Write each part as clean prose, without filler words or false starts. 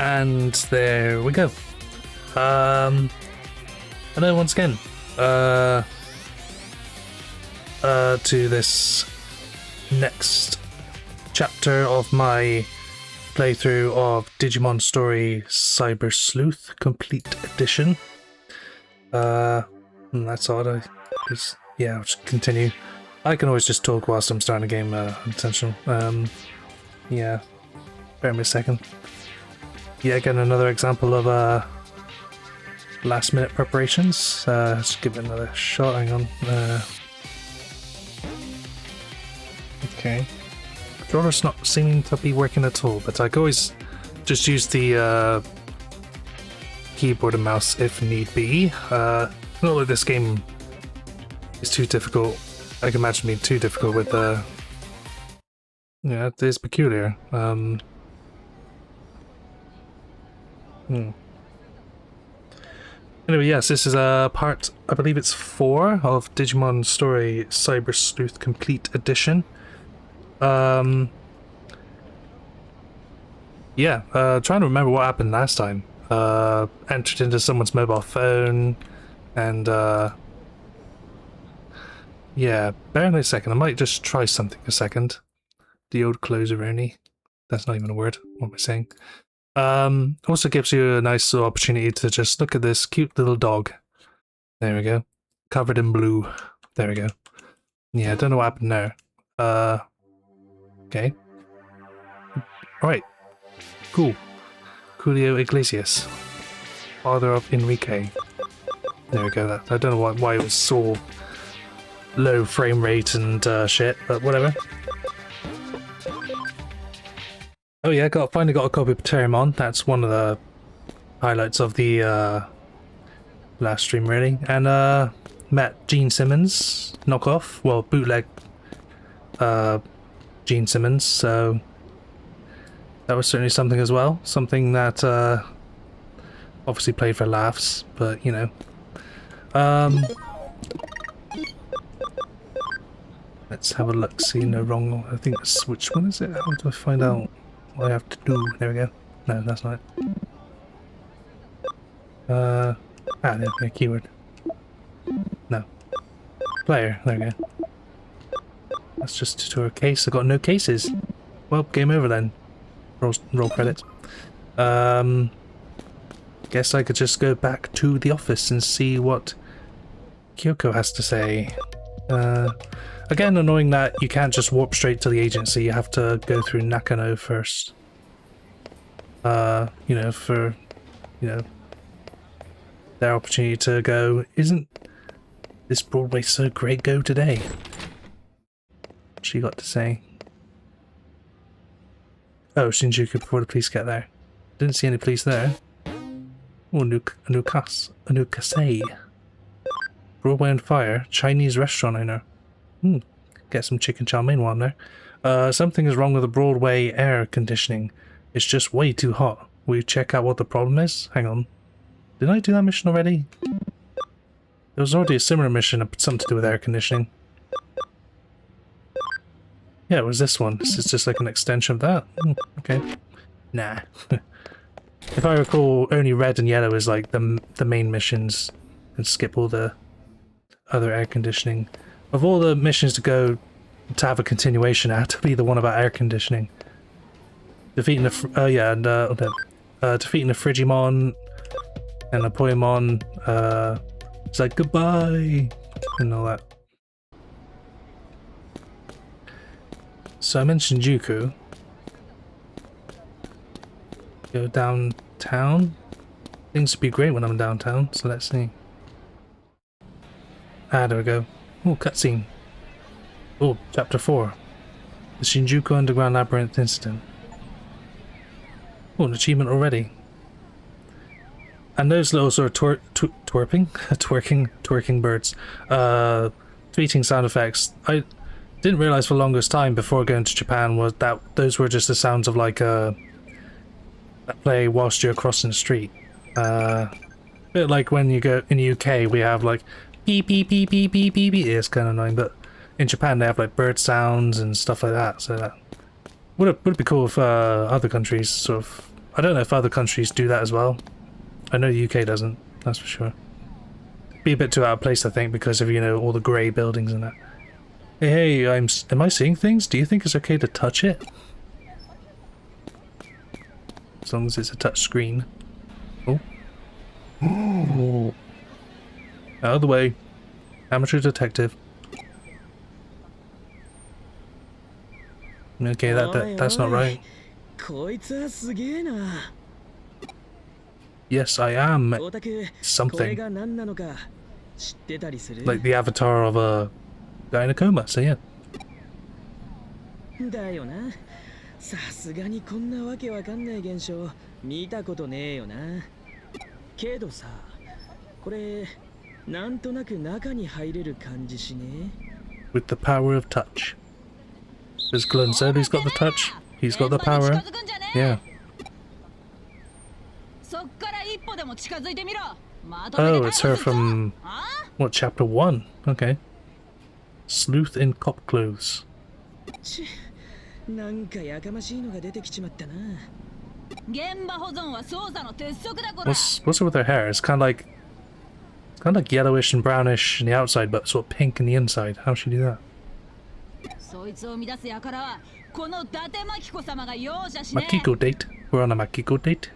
And there we go. Hello once again. To this next chapter of my playthrough of Digimon Story Cyber Sleuth Complete Edition. That's odd. I'll just continue. I can always just talk whilst I'm starting a game unintentional. Yeah. Bear me a second. Yeah, again, another example of last minute preparations. Let's give it another shot. Hang on. Okay. Controller's not seeming to be working at all, but I can always just use the keyboard and mouse if need be. Not that this game is too difficult. I can imagine being too difficult with yeah, it is peculiar. Anyway, yes, this is part, I believe it's 4 of Digimon Story Cyber Sleuth Complete Edition. Yeah, trying to remember what happened last time. Entered into someone's mobile phone, and yeah, bear with me a second, I might just try something a second. The old closer only. That's not even a word, what am I saying? Also gives you a nice opportunity to just look at this cute little dog. There we go. Covered in blue. There we go. Yeah, I don't know what happened there. Okay. Alright. Cool. Julio Iglesias. Father of Enrique. There we go. I don't know why it was so low frame rate and shit, but whatever. Oh yeah, finally got a copy of Digimon. That's one of the highlights of the last stream, really. And met Gene Simmons knockoff, well, bootleg Gene Simmons. So that was certainly something as well. Something that obviously played for laughs, but you know. Let's have a look. See, no wrong. I think which one is it? How do I find out what I have to do? There we go. No, that's not it. There's my keyword. No. Player. There we go. That's just to a case. I got no cases. Well, game over then. Roll credits. Guess I could just go back to the office and see what Kyoko has to say. Again, annoying that you can't just warp straight to the agency, you have to go through Nakano first. You know, for, you know, their opportunity to go, isn't this Broadway so great, go today? What she got to say? Oh, Shinjuku before the police get there. Didn't see any police there. Oh, Anukase. Broadway on fire, Chinese restaurant owner. Get some chicken chow mein while I'm there. Something is wrong with the Broadway air conditioning. It's just way too hot. Will you check out what the problem is? Hang on. Did I do that mission already? There was already a similar mission, something to do with air conditioning. Yeah, it was this one. This is just like an extension of that. Okay. Nah. If I recall, only red and yellow is like the main missions, and skip all the other air conditioning. Of all the missions to go to have a continuation, it had to be the one about air conditioning. Defeating the defeating the Frigimon and the Poemon. It's like goodbye and all that. So I mentioned Juku. Go downtown. Things would be great when I'm downtown. So let's see. Ah, there we go. Oh, cutscene. Oh, chapter 4. The Shinjuku Underground Labyrinth Incident. Oh, an achievement already. And those little sort of twerking birds. Tweeting sound effects. I didn't realise for the longest time before going to Japan was that those were just the sounds of like that play whilst you're crossing the street. Bit like when you go in the UK, we have like beep beep beep beep beep beep beep. It's kind of annoying, but in Japan they have like bird sounds and stuff like that. So that would it be cool if other countries sort of I don't know if other countries do that as well. I know the UK doesn't, that's for sure. Be a bit too out of place, I think, because of, you know, all the grey buildings and that. Hey, am I seeing things? Do you think it's okay to touch it? As long as it's a touch screen. Oh. Oh. Out of the way. Amateur detective. Okay, that's not right. Yes, I am something. Like the avatar of a guy in a coma, so yeah. だよな。さすがにこんなわけわかんない現象見たことねえよな。けどさ、これなんとなく中に入れる感じしね。With the power of touch. As Glenn said, he's got the touch. He's got the power. Yeah. Oh, it's her from what, chapter 1? Okay. Sleuth in cop clothes. なんかやかましいのが出てきちまったな。 What's up with her hair? It's kind of like yellowish and brownish on the outside, but sort of pink on the inside. How'd she do that? Makiko date. We're on a Makiko date.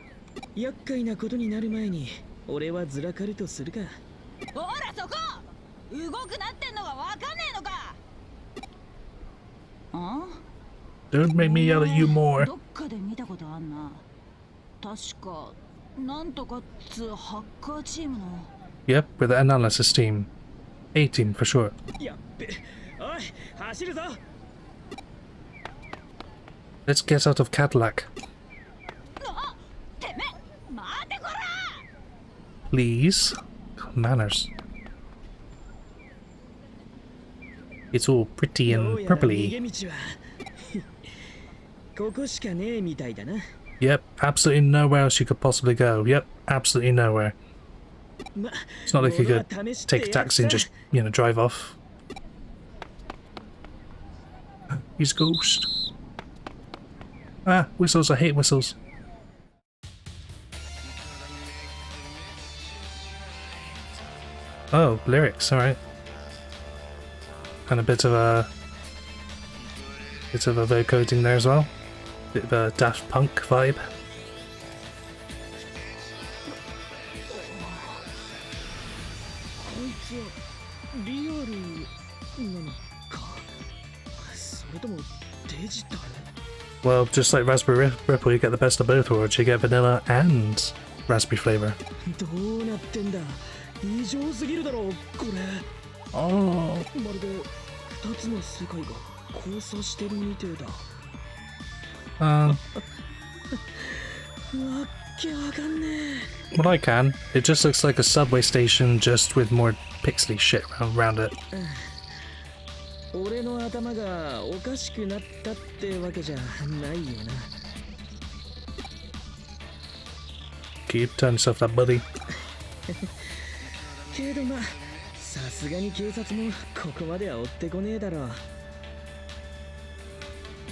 厄介なことになる前に俺はずらかるとするか。ほらそこ。動くなってんのがわかんねえのか。あ? Don't make me yell at you more. どっかで見たことあんな。確かなんとかっつハッカーチームの。Yep, with the analysis team. A team for sure. やっべ。おい、走るぞ。 Let's get out of Cadillac. Please. Manners. It's all pretty and purpley. Yep, absolutely nowhere else you could possibly go. Yep, absolutely nowhere. It's not like you could take a taxi and just, you know, drive off. He's a ghost. Ah, whistles, I hate whistles. Oh, lyrics, alright. And a bit of a vocoding there as well. Bit of a Daft Punk vibe. Well, just like Raspberry Ripple, you get the best of both worlds. You get vanilla and raspberry flavor. Oh. Well, I can. It just looks like a subway station, just with more pixely shit around it. Keep telling yourself that, buddy.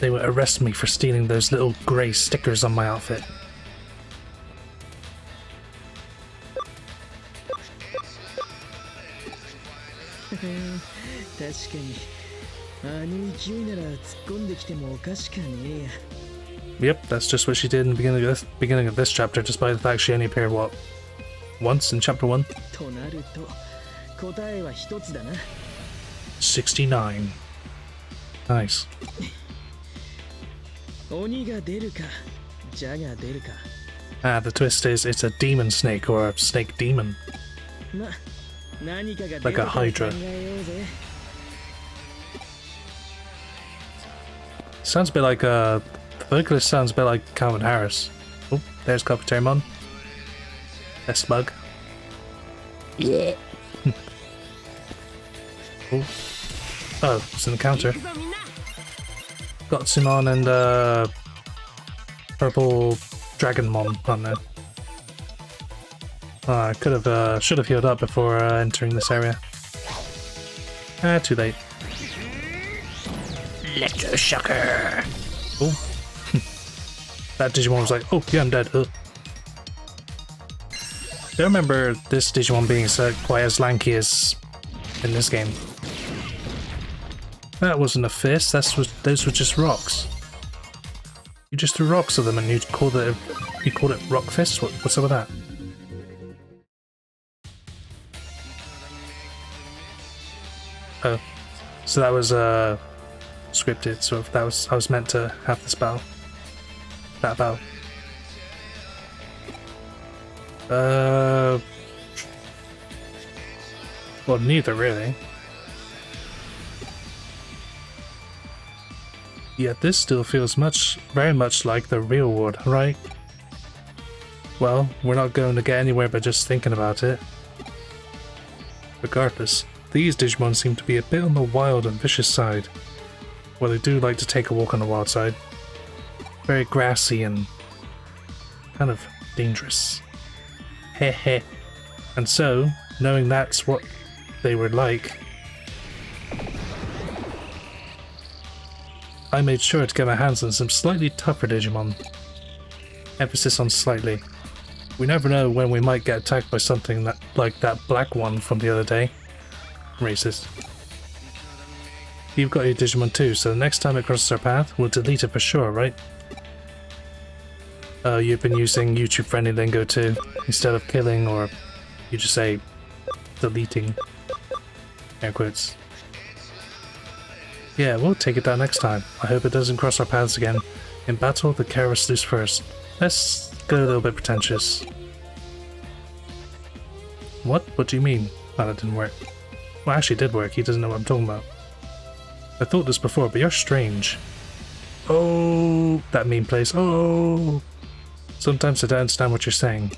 They would arrest me for stealing those little grey stickers on my outfit. Yep, that's just what she did in the beginning of this chapter, despite the fact she only appeared, what, once in chapter 1? 69. Nice. Ah, the twist is it's a demon snake or a snake demon. Like a hydra. Sounds a bit like the vocalist sounds a bit like Calvin Harris. Oh, there's Coppertailmon. Best bug. Yeah. Oh, it's in the counter. Gotsumon and purple Dragonmon on there. Oh, I could have, should have healed up before entering this area. Ah, too late. Electroshocker. Oh. that Digimon was like, oh yeah, I'm dead. Ugh. Don't remember this Digimon being so quite as lanky as in this game. That wasn't a fist, those were just rocks. You just threw rocks at them and you called it rock fist? What's up with that? Oh. So that was scripted, so that was I was meant to have this battle. That battle. Well, neither really. Yet this still feels very much like the real world, right? Well, we're not going to get anywhere by just thinking about it. Regardless, these Digimon seem to be a bit on the wild and vicious side. Well, they do like to take a walk on the wild side. Very grassy and kind of dangerous. Heh. And so, knowing that's what they were like, I made sure to get my hands on some slightly tougher Digimon. Emphasis on slightly. We never know when we might get attacked by something like that black one from the other day. Racist. You've got your Digimon too, so the next time it crosses our path, we'll delete it for sure, right? You've been using YouTube-friendly lingo too, instead of killing, or you just say deleting. Air quotes. Yeah, we'll take it down next time. I hope it doesn't cross our paths again. In battle, the careless lose first. Let's go a little bit pretentious. What? What do you mean? Oh, that didn't work. Well, actually it did work. He doesn't know what I'm talking about. I thought this before, but you're strange. Oh, that mean place. Oh. Sometimes I don't understand what you're saying.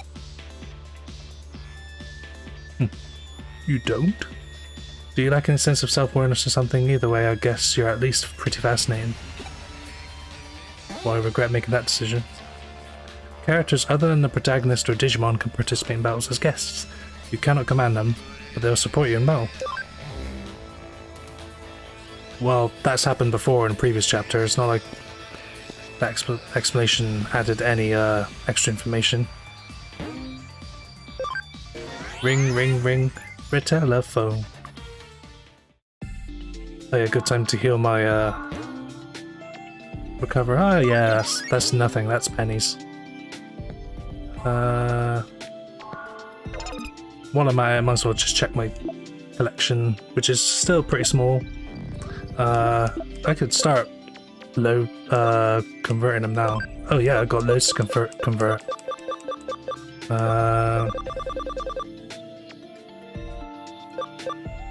You don't? Do you lack any sense of self-awareness or something? Either way, I guess you're at least pretty fascinating. Well, I regret making that decision. Characters other than the protagonist or Digimon can participate in battles as guests. You cannot command them, but they'll support you in battle. Well, that's happened before in previous chapters. It's not like that explanation added any extra information. Ring, ring, ring. Telephone. Oh yeah, good time to heal my recover. Oh yeah, that's nothing. That's pennies. One of my, I might as well just check my collection, which is still pretty small. I could start converting them now. Oh yeah, I got loads to convert.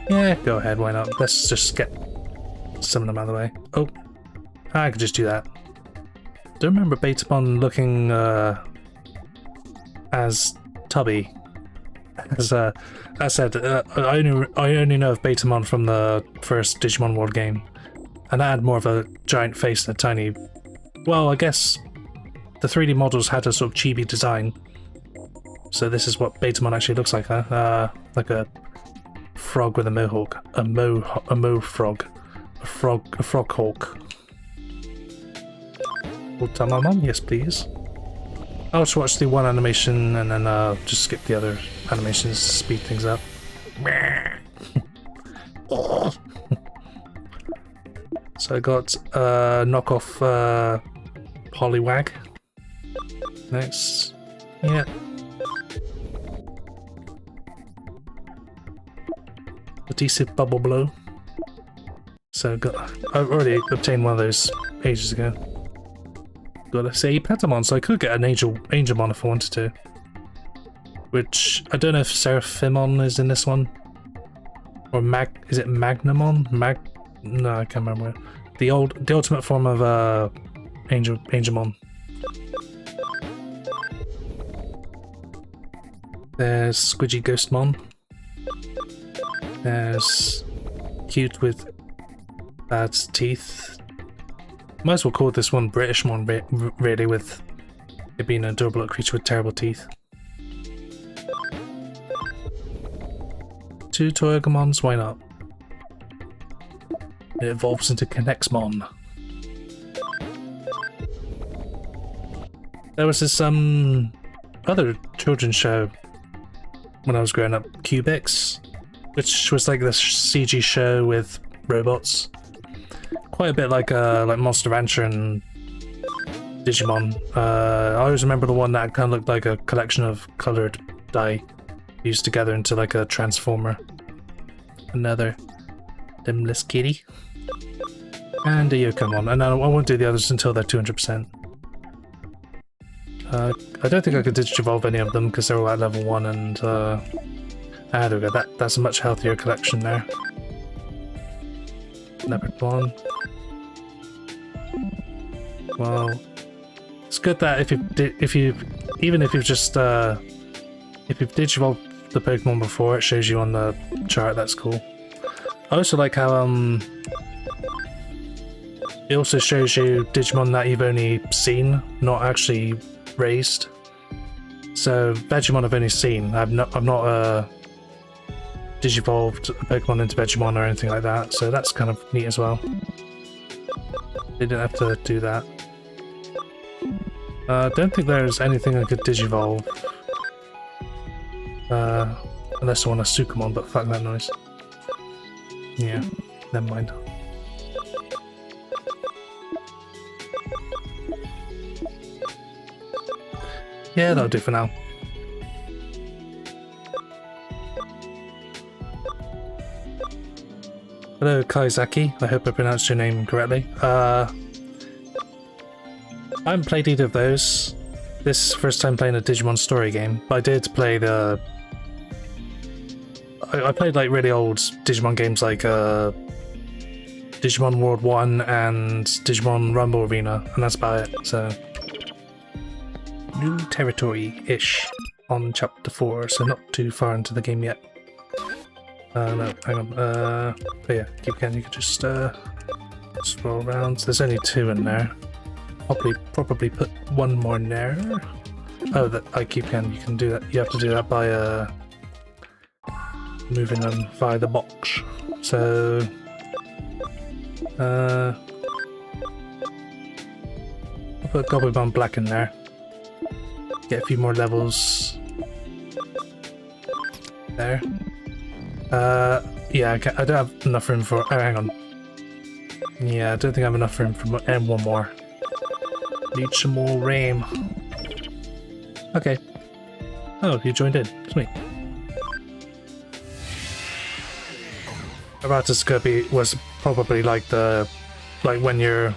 Yeah, go ahead, why not? Let's just get some of them out of the way. Oh, I could just do that. Don't remember Betamon looking as tubby. As I said, I only know of Betamon from the first Digimon World game, and I had more of a giant face and a tiny. Well, I guess the 3D models had a sort of chibi design, so this is what Betamon actually looks like, huh? Like a frog with a mohawk, a frog hawk. Utamamon, yes please. I'll just watch the one animation and then just skip the other animations to speed things up. So I got knockoff Poliwag. Next. Yeah. Adhesive Bubble Blow. So I've already obtained one of those ages ago. Got a say Patamon, so I could get an Angelmon if I wanted to. Which I don't know if Seraphimon is in this one, or is it Magnamon? No, I can't remember. The ultimate form of Angelmon. There's Squidgy Ghostmon. There's cute with bad teeth. Might as well call this one Britishmon, really, with it being an adorable creature with terrible teeth. 2 Toyagumons, why not? It evolves into Connexmon. There was this other children's show when I was growing up, Cubics, which was like this CG show with robots. Quite a bit like Monster Rancher and Digimon. I always remember the one that kind of looked like a collection of coloured dye used together into like a transformer. Another limbless kitty. And a Yokomon. And I won't do the others until they're 200%. I don't think I could digivolve any of them because they're all at level 1 and there we go. That's a much healthier collection there. Leopard one. Well, it's good that if you've digivolved the Pokemon before, it shows you on the chart. That's cool. I also like how it also shows you Digimon that you've only seen, not actually raised. So Vegemon I've only seen. I've not digivolved a Pokemon into Vegemon or anything like that. So that's kind of neat as well. They didn't have to do that. I don't think there's anything I could digivolve. Unless I want a Sukumon, but fuck that noise. Yeah, never mind. Yeah, that'll do for now. Hello, Kaizaki. I hope I pronounced your name correctly. I haven't played either of those. This is the first time playing a Digimon story game, but I did play the... I played like really old Digimon games like Digimon World 1 and Digimon Rumble Arena, and that's about it, so... New territory-ish on chapter 4, so not too far into the game yet. No, hang on. But yeah, you can just scroll around. There's only 2 in there. Probably put 1 more in there. Oh, that you can do that. You have to do that by moving them via the box. So I'll put Goblimon Black in there. Get a few more levels there. Yeah, I don't have enough room for... Oh, hang on. Yeah, I don't think I have enough room for one more. Need some more RAM. Okay. Oh, you joined in. Sweet. Errata's Kirby was probably like when you're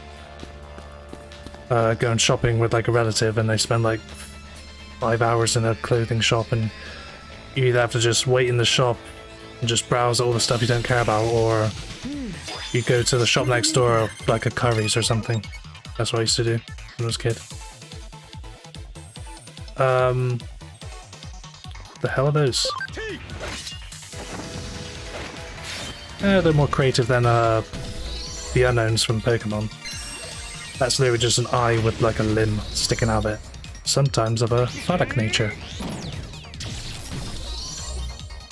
going shopping with like a relative and they spend like 5 hours in a clothing shop and you either have to just wait in the shop and just browse all the stuff you don't care about, or you go to the shop next door like a Curry's or something. That's what I used to do when I was a kid. What the hell are those? They're more creative than the unknowns from Pokemon. That's literally just an eye with like a limb sticking out of it. Sometimes of a phallic nature.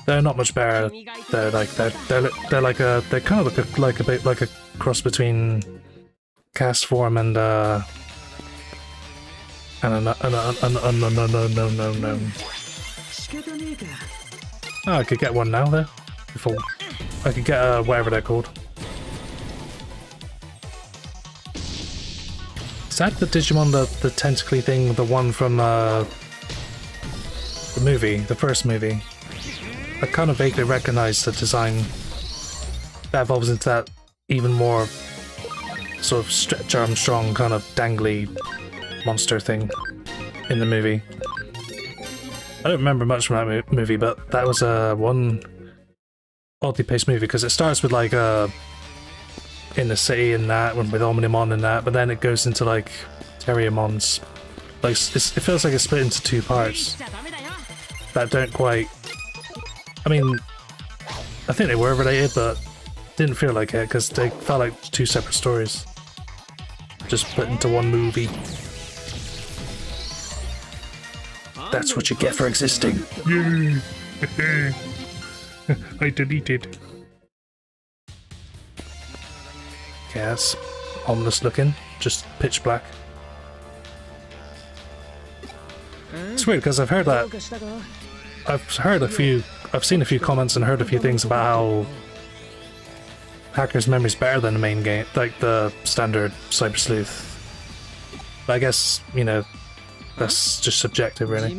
They're not much better. They're like they're kind of like a bit like a cross between Castform and no. Oh, I could get one now though. Before I could get whatever they're called. Is that the Digimon, the tentacly thing, the one from the movie, the first movie? I kind of vaguely recognize the design that evolves into that even more sort of stretch Armstrong kind of dangly monster thing in the movie. I don't remember much from that movie, but that was one oddly paced movie because it starts with like in the city and that, with Omnimon and that, but then it goes into like Terriermons. Like it feels like it's split into 2 parts that don't quite. I mean, I think they were related, but didn't feel like it because they felt like 2 separate stories, just put into one movie. That's what you get for existing. Yeah. I deleted. Okay, that's ominous looking. Just pitch black. It's weird because I've seen a few comments and heard a few things about how Hacker's Memory is better than the main game, like the standard Cyber Sleuth. But I guess, you know, that's just subjective, really.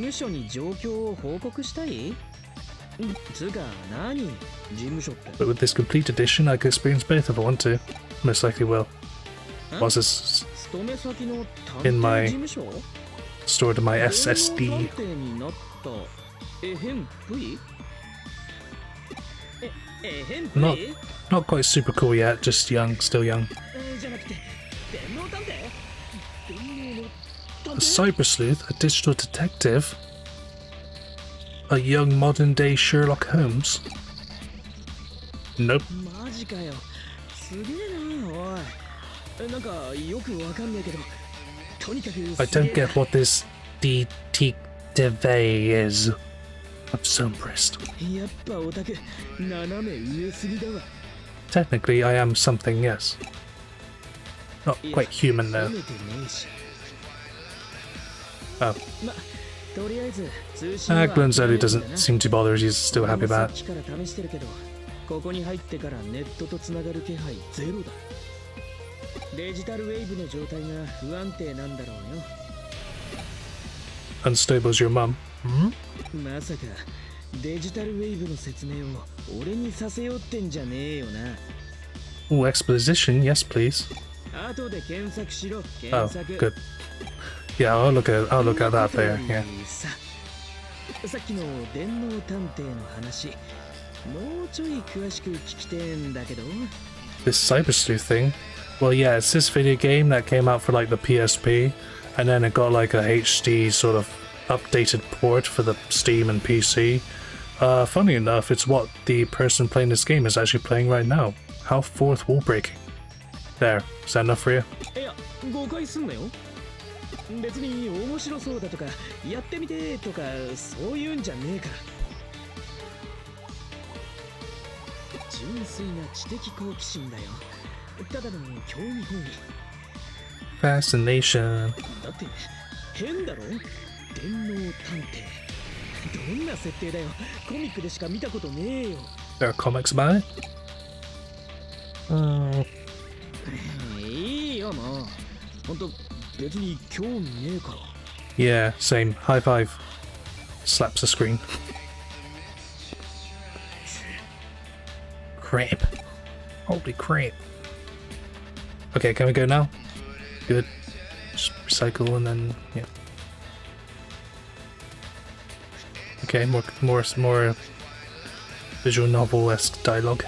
But with this complete edition, I could experience both if I want to. Most likely will. Once it's in my stored in my SSD. Not quite super cool yet, just young, still young. A cyber sleuth, a digital detective, a young modern day Sherlock Holmes. Nope. I don't get what this detective is. I'm so impressed. Technically, I am something, yes. Not quite human, though. Oh. Glunzoli doesn't seem too bothered, he's still happy about it. Unstable's your mum. Hmm? Ooh, exposition, yes please. Oh, good. Yeah, I'll look at that there, yeah. This Cyber Sleuth thing? Well, yeah, it's this video game that came out for like the PSP, and then it got like a HD sort of updated port for the Steam and PC. Funny enough, it's what the person playing this game is actually playing right now. How fourth wall breaking. There, is that enough for you? Fascination. There are comics about it? Yeah, same. High five. Slaps the screen. Crap. Holy crap. Okay, can we go now? Good. Just recycle and then, yeah. Okay, more visual novel-esque dialogue.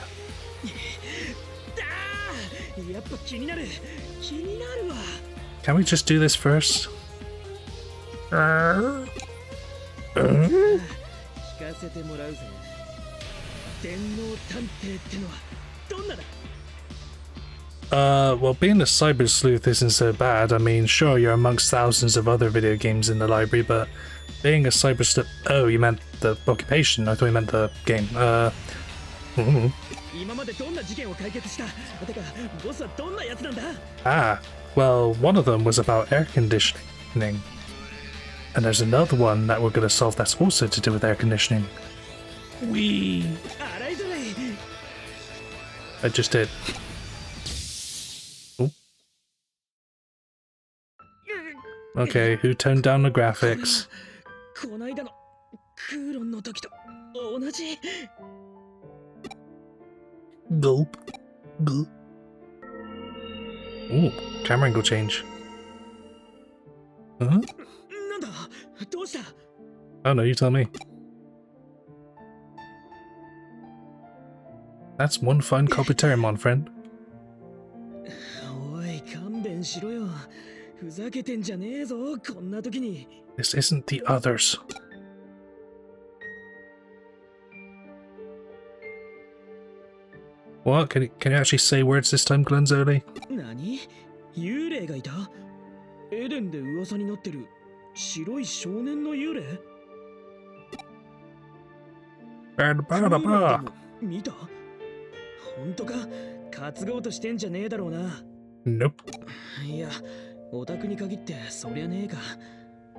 Can we just do this first? Well, being a cyber sleuth isn't so bad. I mean, sure, you're amongst thousands of other video games in the library, but being a cyber sleuth... Oh, you meant the occupation. I thought you meant the game. Ah, well, one of them was about air conditioning. And there's another one that we're going to solve that's also to do with air conditioning. Whee! I just did. Ooh. Okay, who toned down the graphics? Gulp. Gulp. Ooh, camera angle change. Huh? Oh no, you tell me. That's one fine Digimon, friend. This isn't the others. What? Can you actually say words this time, Glunzoli? Nope.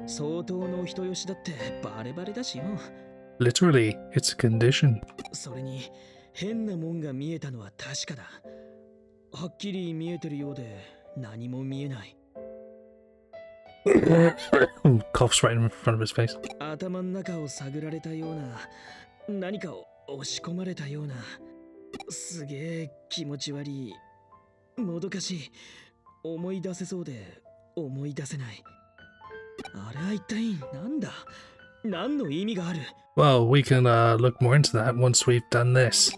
相当の人よしだってバレバレだしよ。 Literally, it's a condition. それに変なもんが見えたのは確かだ。はっきり見えてるようで何も見えない。 Coughs right in front of his face. 頭の中を探られたような、何かを押し込まれたような、すげえ気持ち悪い、もどかしい、思い出せそうで思い出せない。あれは一体なんだ、何の意味がある。 Well, we can look more into that once we've done this.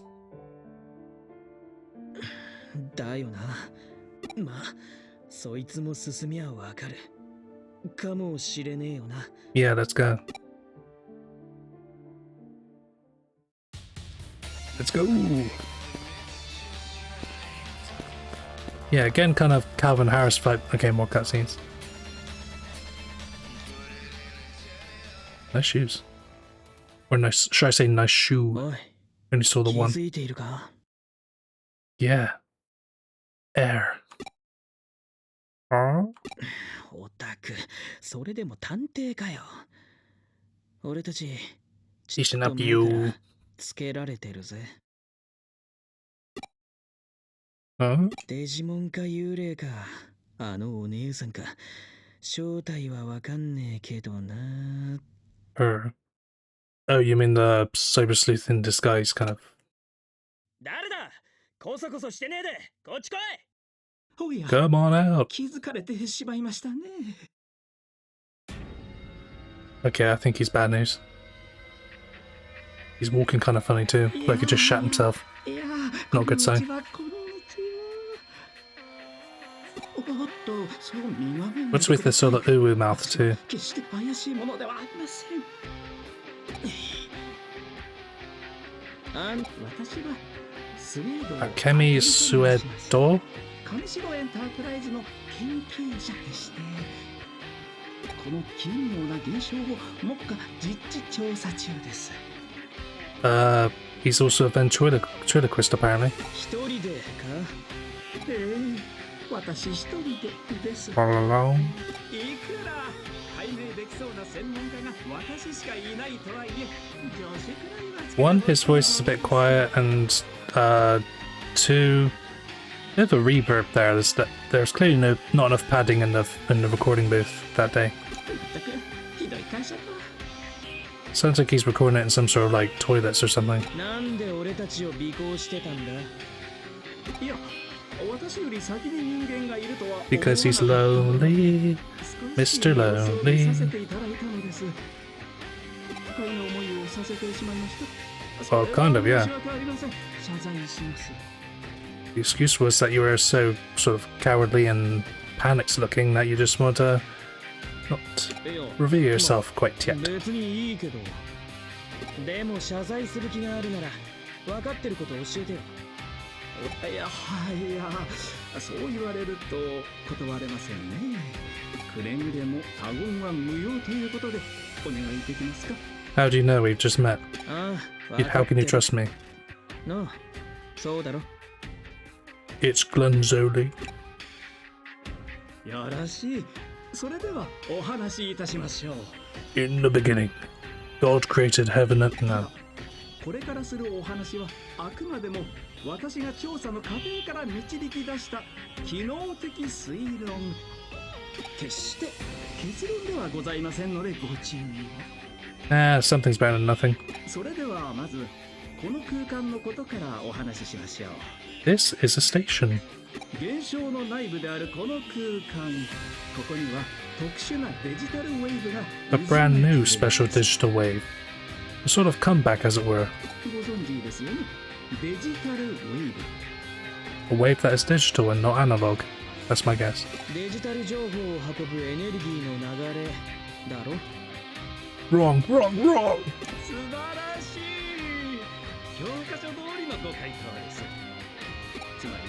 だよな。まあそいつも進みゃわかるかもしれねえよな。 Yeah, let's go. Let's go. Yeah, again, kind of Calvin Harris vibe. Okay, more cutscenes. Nice shoes. Or nice, should I say nice shoe? おい、 Only saw the 気 one. づいているか。 Yeah. Air. Huh? オタク、それでも探偵かよ。俺たちちっ Listen と up, 前 you. からつけられてるぜ。 Huh? デジモンか幽霊か、あのお姉さんか、正体はわかんねえけどな。 Her. Oh, you mean the cyber sleuth in disguise, kind of. 誰だ、こそこそしてねえでこっち来い。おや、 Come on out. 気づかれてしまいましたね。 Okay, I think he's bad news. He's walking kind of funny too, like he just shat himself. いや、 Not a good sign. こんにちは、こんにちは。おっと、そう見まめん What's with this sort of ooh mouth too? 決して怪しいものではありません。私はスウェード Akemi Suedo? 金城エンタープライズの研究者でして、この奇妙な現象を目下実地調査中です。 He's also a ventriloquist apparently. 一人でか。私一人でです。 All alone. いくら解明できそうな専門家が私しかいないとはいえ、女子くらいは One, his voice is a bit quiet, and two, there's a reverb there. There's clearly not enough padding in the recording booth that day. 全くひどい会社と。 Sounds like he's recording it in some sort of like toilets or something. なんで俺たちを尾行してたんだ。いや、私より先に人間がいるとは。 Because he's lonely, Mr. Lonely. させていただいたのです。不快な思いをさせてしまいました。 Well, kind of, yeah. 申し訳ありません。謝罪します。 The excuse was that you were so sort of cowardly and panicked looking that you just want to not いや reveal yourself quite yet. 別にいいけど。でも謝罪する気があるなら分かってること教えてよ。いや、はいや、そう言われると断れませんね。くれぐれも他言は無用ということでお願いできますか。 How do you know we've just met? ああ、 How can you trust me? なあ、そうだろ。 It's Glunzoli. よろしい。それではお話しいたしましょう。 In the beginning, God created heaven and earth. これからするお話はあくまでも私が調査の過程から導き出した機能的推論。決して結論ではございませんのでご注意を。 Something's better than nothing. それではまずこの空間のことからお話ししましょう。 This is a station. 現象の内部であるこの空間、ここには特殊なデジタルウェーブが A brand new special digital wave. A sort of comeback, as it were. ご存知ですよね。デジタルウェーブ。 A wave that is digital and not analog. That's my guess. デジタル情報を運ぶエネルギーの流れだろ。 Wrong, wrong, wrong! 素晴らしい。教科書通りのご回答です。つまり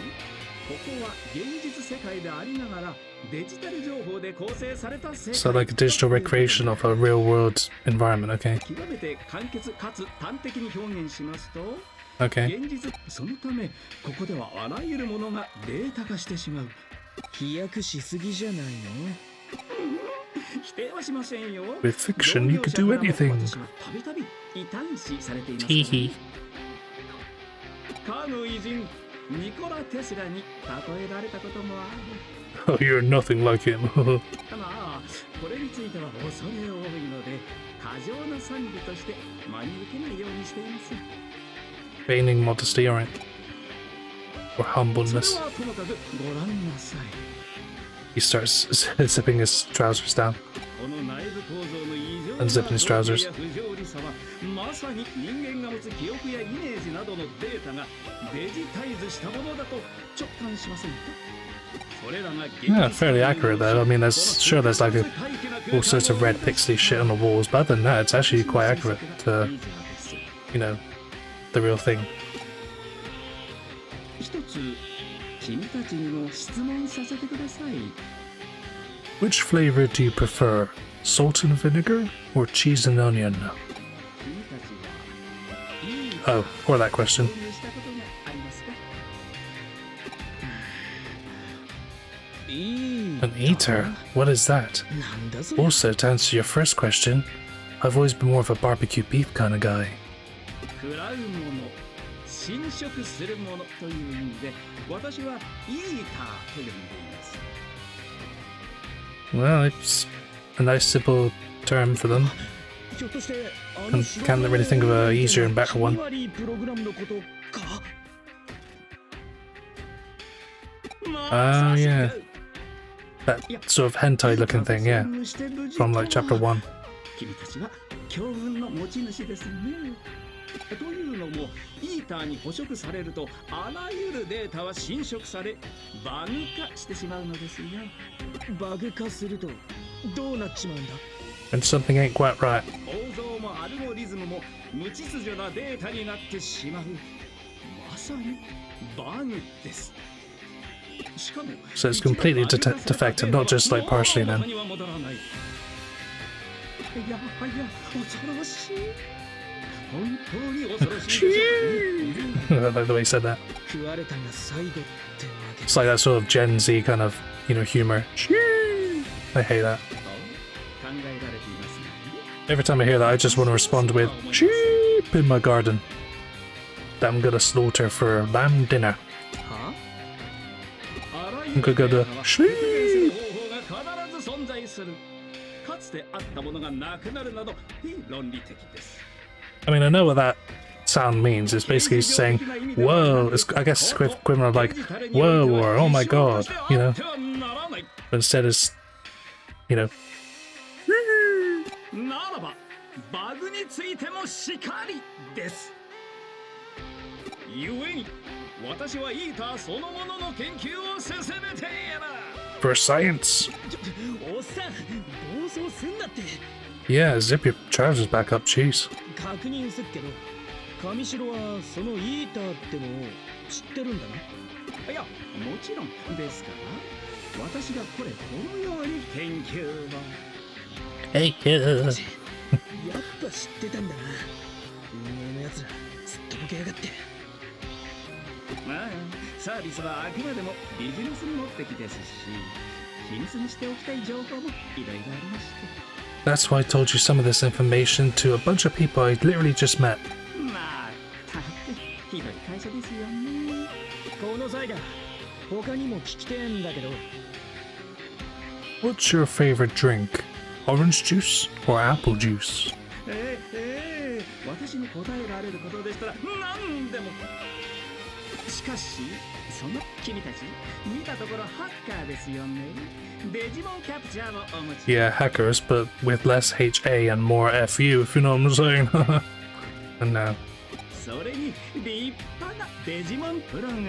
ここは現実世界でありながらデジタル情報で構成された世界。 So like a digital recreation of a real world environment, okay? 極めて簡潔かつ端的に表現しますと、 Okay. 現実、そのためここではあらゆるものがデータ化してしまう。飛躍しすぎじゃないの。With fiction, you could do anything. Teehee. かの偉人ニコラ・テスラに例えられたこともある。 Oh, you're nothing like him. まあ、これについては恐れ多いので、過剰な賛美として真に受けないようにしています。 Feigning modesty, alright. Or humbleness. それはともかくご覧なさい。 He starts zipping his trousers down. この内部構造の異常な Unzipping his trousers. 不条理さはまさに人間が持つ記憶やイメージなどのデータがデジタイズしたものだと直感しませんか？ Yeah, fairly accurate there. I mean, there's like all sorts of red pixely shit on the walls, but other than that, it's actually quite accurate to, you know, the real thing. 一つ君たちにも質問させてください。 Which flavor do you prefer? Salt and vinegar or cheese and onion? Oh, or that question. An eater? What is that? Also, to answer your first question, I've always been more of a barbecue beef kind of guy. 食らうもの、侵食するものという意味で、私はイーターと呼んでいます。 Well, it's a nice simple term for them. And can't really think of an easier and better one. Oh, yeah. That sort of hentai looking thing, yeah. From like chapter 1. 君たちは強運の持ち主ですね。というのも、イーターに捕食されると、あらゆるデータは侵食され、バグ化してしまうのですよ。バグ化すると、どうなっちまうんだ? And something ain't quite right. 構造もアルゴリズムも無秩序なデータになってしまう。まさにバグです。 So it's completely defective, not just like partially then. I like the way he said that. It's like that sort of Gen Z kind of, you know, humor. I hate that. Every time I hear that, I just want to respond with sheep in my garden that I'm gonna slaughter for lamb dinner. I'm gonna go to sheep. I mean, I know what that sound means. It's basically saying, whoa. I guess equivalent of like, whoa, or oh my god, you know? But instead it's, you know, ならばバグについてもしかりです。ゆえに私はイーターそのものの研究を進めている。 for science. おっさん、暴走すんなって。 Yeah, zip your trousers back up, jeez. 確認すっけど、上白はそのイーターってのを知ってるんだな。いや、もちろんですから、私がこのように研究を。 Hey, やっぱ知ってたんだな。運営のやつら、すっとぼけやがって。まあ、サービスはあくまでもビジネス目的ですし、秘密にしておきたい情報もいろいろありまして。 that's why I told you some of this information to a bunch of people I literally just met. まあ、たってひどい会社ですよね。この際だ、他にも聞きてえんだけど。 What's your favorite drink? Orange juice or apple juice? 私に答えられることでしたら何でも。しかし、その君たち見たところハッカーですよね。デジモンキャプチャーのお持ち。 Yeah, hackers, but with less HA and more FU, if you know what I'm saying. And now, それに立派なデジモンプログラム。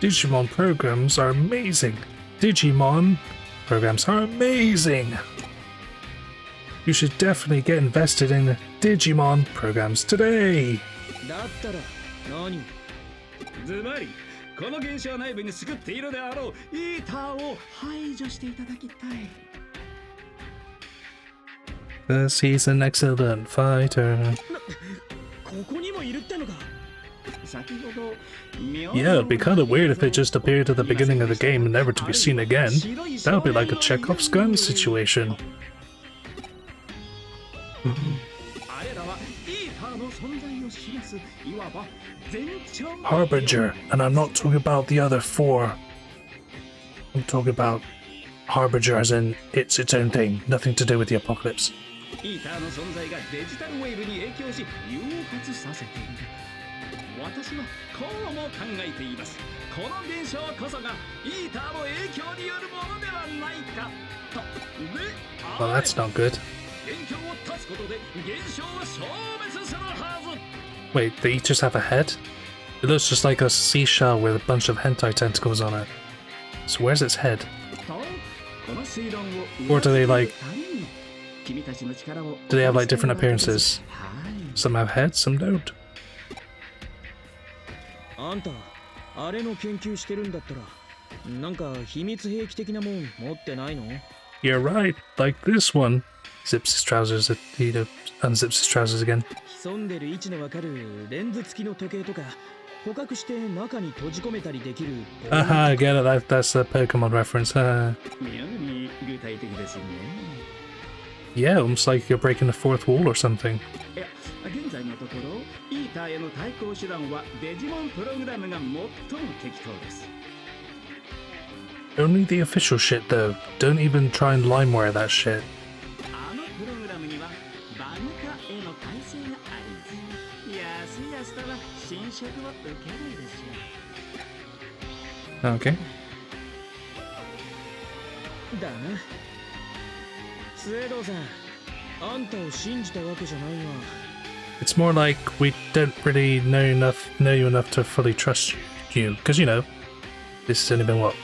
Digimon programs are amazing. Digimon programs are amazing. You should definitely get invested in Digimon programs today. だったら何？ズバリ、この現象内部に救っているであろうイーターを排除していただきたい。 'Cause he's an excellent fighter. ここにもいるってのか。 先ほど、 Yeah, it'd be kind of weird if they just appeared at the beginning of the game and never to be seen again. That would be like a Chekhov's gun situation. あれらはいいターの存在を示すいわば前兆 Harbinger, and I'm not talking about the other 4. I'm talking about Harbinger as in it's its own thing, nothing to do with the apocalypse. イーターの存在がデジタルウェーブに影響し誘発させている。私はこうも考えています。この現象こそがイーターの影響によるものではないかと。で、Well, that's not good. 元凶を断つことで現象は消滅するはず。 Wait, they each just have a head? It looks just like a seashell with a bunch of hentai tentacles on it. So where's its head? と、この推論を Or do they like... ために君たちの力を Do they have like different appearances? はい。 Some have heads, some don't. あんたあれの研究してるんだったらなんか秘密兵器的なもん持ってないの？ You're right, like this one. Zips his trousers, unzips his trousers again. 潜んでる位置のわかるレンズ付きの時計とか捕獲して中に閉じ込めたりできる。 Aha, I get it, that's a Pokemon reference. 妙に具体的ですね。 Yeah, almost like you're breaking the fourth wall or something. いや、現在のところイーターへの対抗手段はデジモンプログラムが最も適当です。 Only the official shit though. Don't even try and limewire that shit. あのプログラムにはバグ化への耐性があり、やすやすとは侵食を受けないでしょう。 Okay. だな。スエドウさん、あんたを信じたわけじゃないが。 It's more like we don't really know you enough to fully trust you. Because, you know, this has only been, what,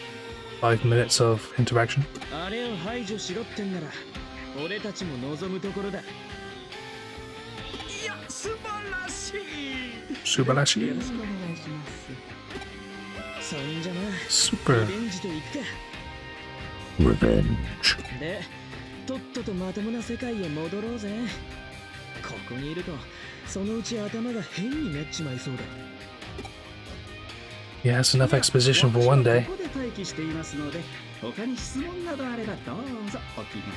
5 minutes of interaction? あれを排除しろってんなら、俺たちも望むところだ。いや、素晴らしい。 Subarashi. よろしくお願いします。そういうんじゃな。 Super リベンジといくか。 revenge. で、とっととまともな世界へ戻ろうぜ。ここにいると、そのうち頭が変になっちまいそうだ。 Yes, enough exposition for one day. ここで待機していますので、他に質問などあればどうぞお気軽に。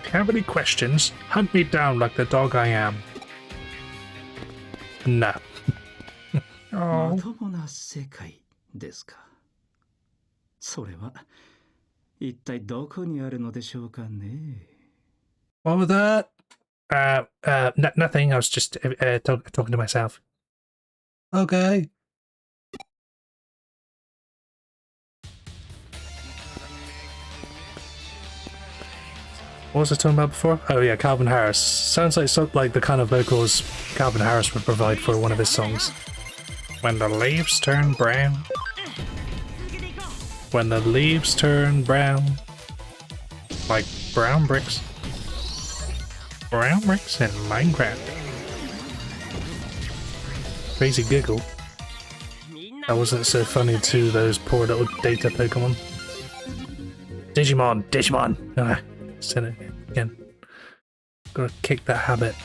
If you have any questions, hunt me down like the dog I am. No. ま Oh. ともな世界ですか。それは一体どこにあるのでしょうかね。 What was that? Nothing. I was just talking to myself. Okay. What was I talking about before? Oh yeah, Calvin Harris. Sounds like the kind of vocals Calvin Harris would provide for one of his songs. When the leaves turn brown. When the leaves turn brown. Like brown bricks. Brown bricks in Minecraft. Crazy giggle. That wasn't so funny to those poor little data Pokemon. Digimon! Digimon! Ah, said it again. Gotta kick that habit.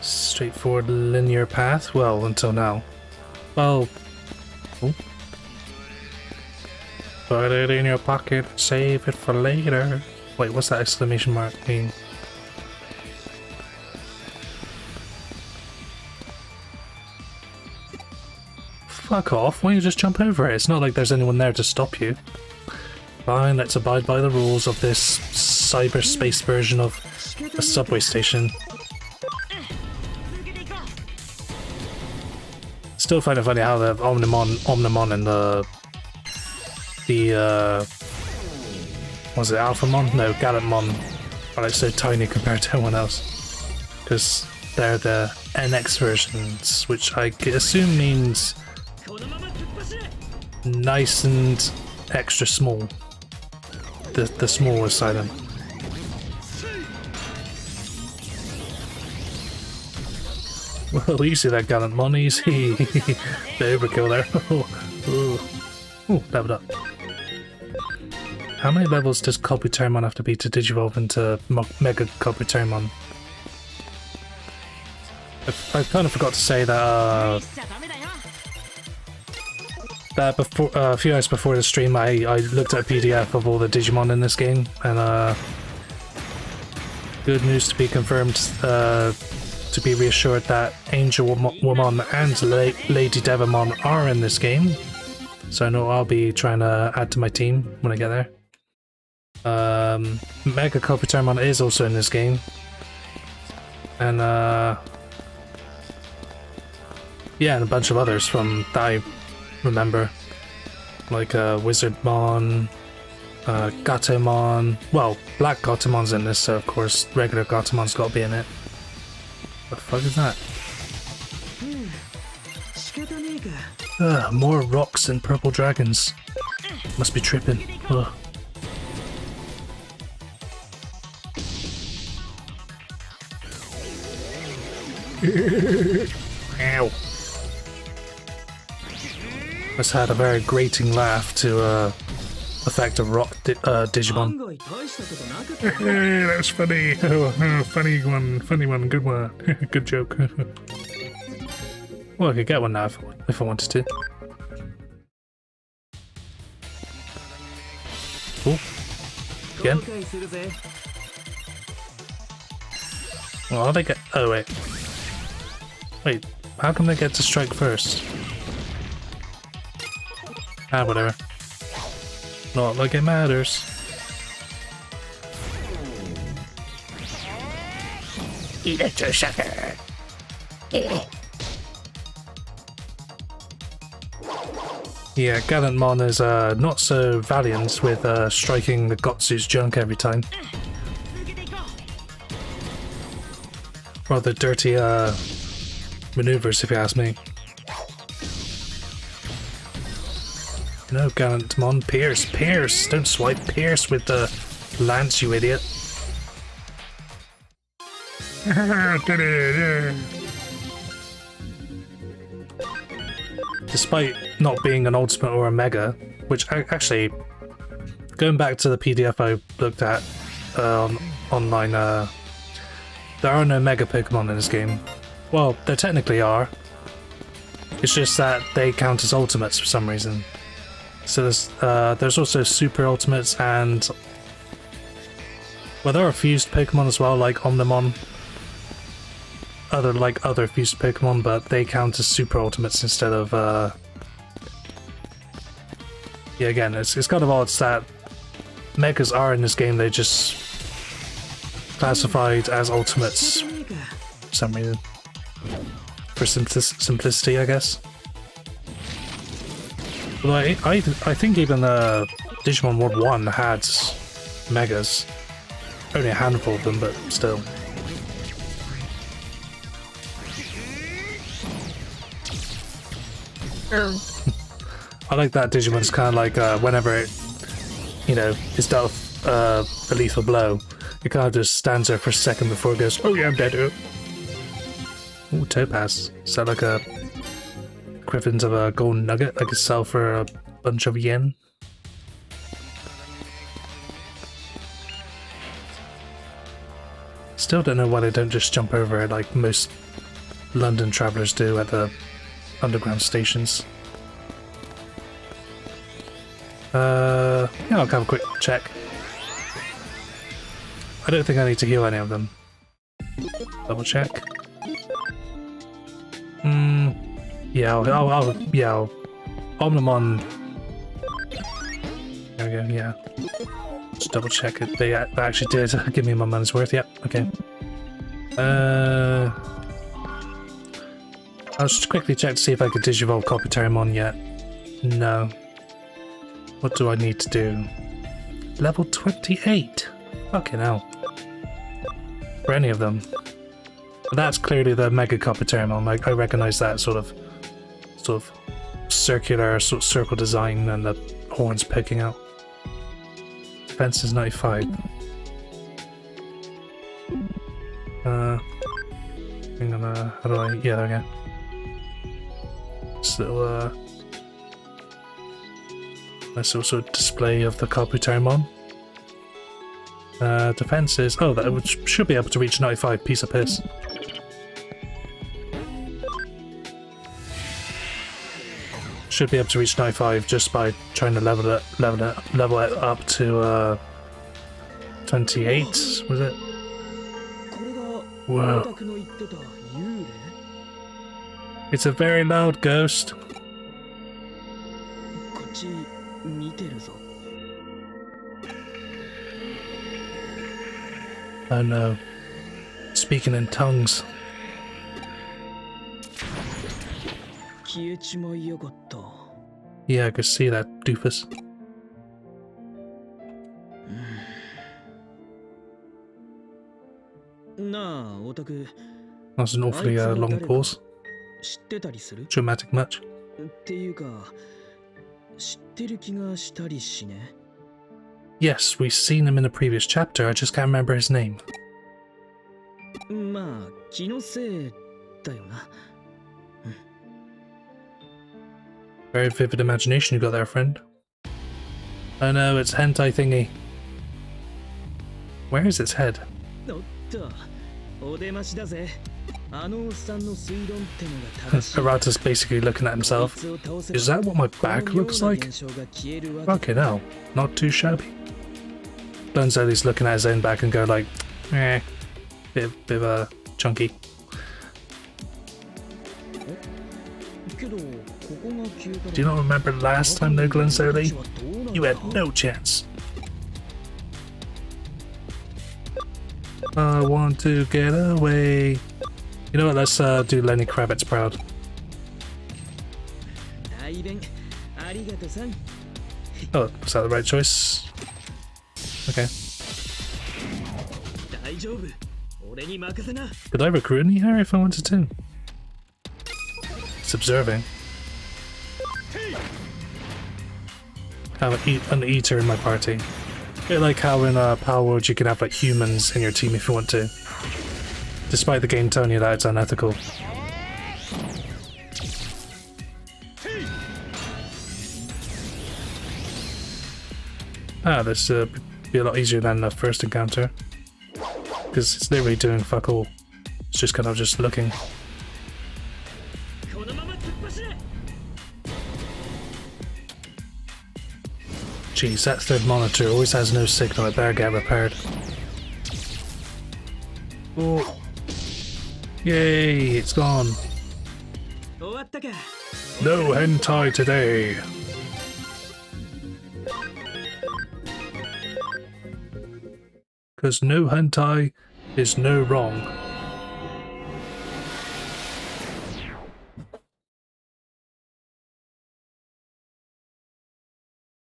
Straightforward linear path? Well, until now. Well... Oh. Put it in your pocket, save it for later. Wait, what's that exclamation mark mean? Fuck off, why don't you just jump over it? It's not like there's anyone there to stop you. Fine, let's abide by the rules of this cyberspace version of a subway station. Still find it funny how the Omnimon and the was it Alphamon? No, Gallantmon are like so tiny compared to everyone else. Because they're the NX versions, which I assume means nice and extra small. The smallest side of them. Well, easy there, Gallantmon, easy. The overkill there. Oh, leveled up. How many levels does Kabuterimon have to be to digivolve into Mega Kabuterimon? I kind of forgot to say that before a few hours before the stream, I looked at a PDF of all the Digimon in this game, and Good news to be confirmed, to be reassured that Angel Woman and Lady Devamon are in this game. So I know I'll be trying to add to my team when I get there. Mega Kopitarmon is also in this game. And yeah, and a bunch of others from that I remember. Like Wizardmon, Gatomon. Well, Black Gatomon's in this, so of course regular Gatomon's got to be in it. What the fuck is that? More rocks and purple dragons. Must be tripping. Ugh. Ow. Must have had a very grating laugh to affect a rock Digimon. That's funny. Oh, funny one, good one. Good joke. Well, I could get one now if I wanted to. Oh, again. Well, how they get? Oh wait, how come they get to strike first? Ah, whatever. Not like it matters. Electroshocker. Yeah, Gallantmon is not so valiant with striking the Gotsu's junk every time. Rather dirty maneuvers, if you ask me. No, Gallantmon, pierce, pierce! Don't swipe, pierce with the lance, you idiot. Despite not being an ultimate or a mega, which actually, going back to the PDF I looked at online, there are no mega Pokemon in this game. Well, there technically are. It's just that they count as ultimates for some reason. So there's also super ultimates and... well, there are fused Pokemon as well, like Omnimon. Other fused Pokemon, but they count as super ultimates instead of yeah, again, it's kind of odd that megas are in this game, they just classified as ultimates for some reason. For simplicity, I guess. Although I think even Digimon World 1 had megas. Only a handful of them, but still. I like that Digimon's kind of like whenever it, you know, is dealt a lethal blow, it kind of just stands there for a second before it goes, oh yeah, I'm dead. Ooh, Topaz. Is that like a equivalent of a golden nugget I could sell for a bunch of yen? Still don't know why they don't just jump over it like most London travellers do at the underground stations. Yeah, I'll have a quick check. I don't think I need to heal any of them. Double check. Yeah, I'll Omnimon. There we go, yeah. Just double check it. They actually did give me my money's worth, yep, okay. I'll just quickly check to see if I could Digivolve Kopitarmon yet. No. What do I need to do? Level 28? Fucking hell. For any of them. But that's clearly the Mega Kopitarmon. Like, I recognise that sort of circular circle design and the horns poking out. Defense is 95. Hang on, how do I... yeah, there we go. So, nice also display of the Kopitarmon. Defense is... oh, that should be able to reach 95, piece of piss. Should be able to reach 95 just by trying to level it up to 28, was it? Whoa. オタクの言ってた幽霊 It's a very loud ghost. こっち見てるぞ Oh no. Speaking in tongues. 消えちまいやがった Yeah, I could see that doofus. なあオタク That was an awfully long pause. 知ってたりする Dramatic much. っていうか知ってる気がしたりしね Yes, we've seen him in a previous chapter, I just can't remember his name. まあ気のせいだよな Very vivid imagination you got there, friend. Oh no, it's hentai thingy. Where is its head? おっとお出ましだぜあのおっさんの推論ってのが正しい Arata's basically looking at himself. Is that what my back looks like? Okay, no, not too shabby. Blunzelli's looking at his own back and go like, eh, bit of chunky. けどここが消えた Do you not remember last time, though, Glunzelli? You had no chance. I want to get away. You know what, let's do Lenny Kravitz proud. 大弁ありがとさん Oh, was that the right choice? Okay. 大丈夫俺に任せな Could I recruit any here if I wanted to? It's observing. Have an eater in my party. Bit like how in Power World you can have like humans in your team if you want to. Despite the game telling you that it's unethical. Ah, this be a lot easier than the first encounter. Because it's literally doing fuck all. It's just kind of just looking. このまま突っ走れ Jeez, that third monitor always has no signal. It better get repaired. Oh. Yay, it's gone. 終わったか No hentai today. Because no hentai is no wrong.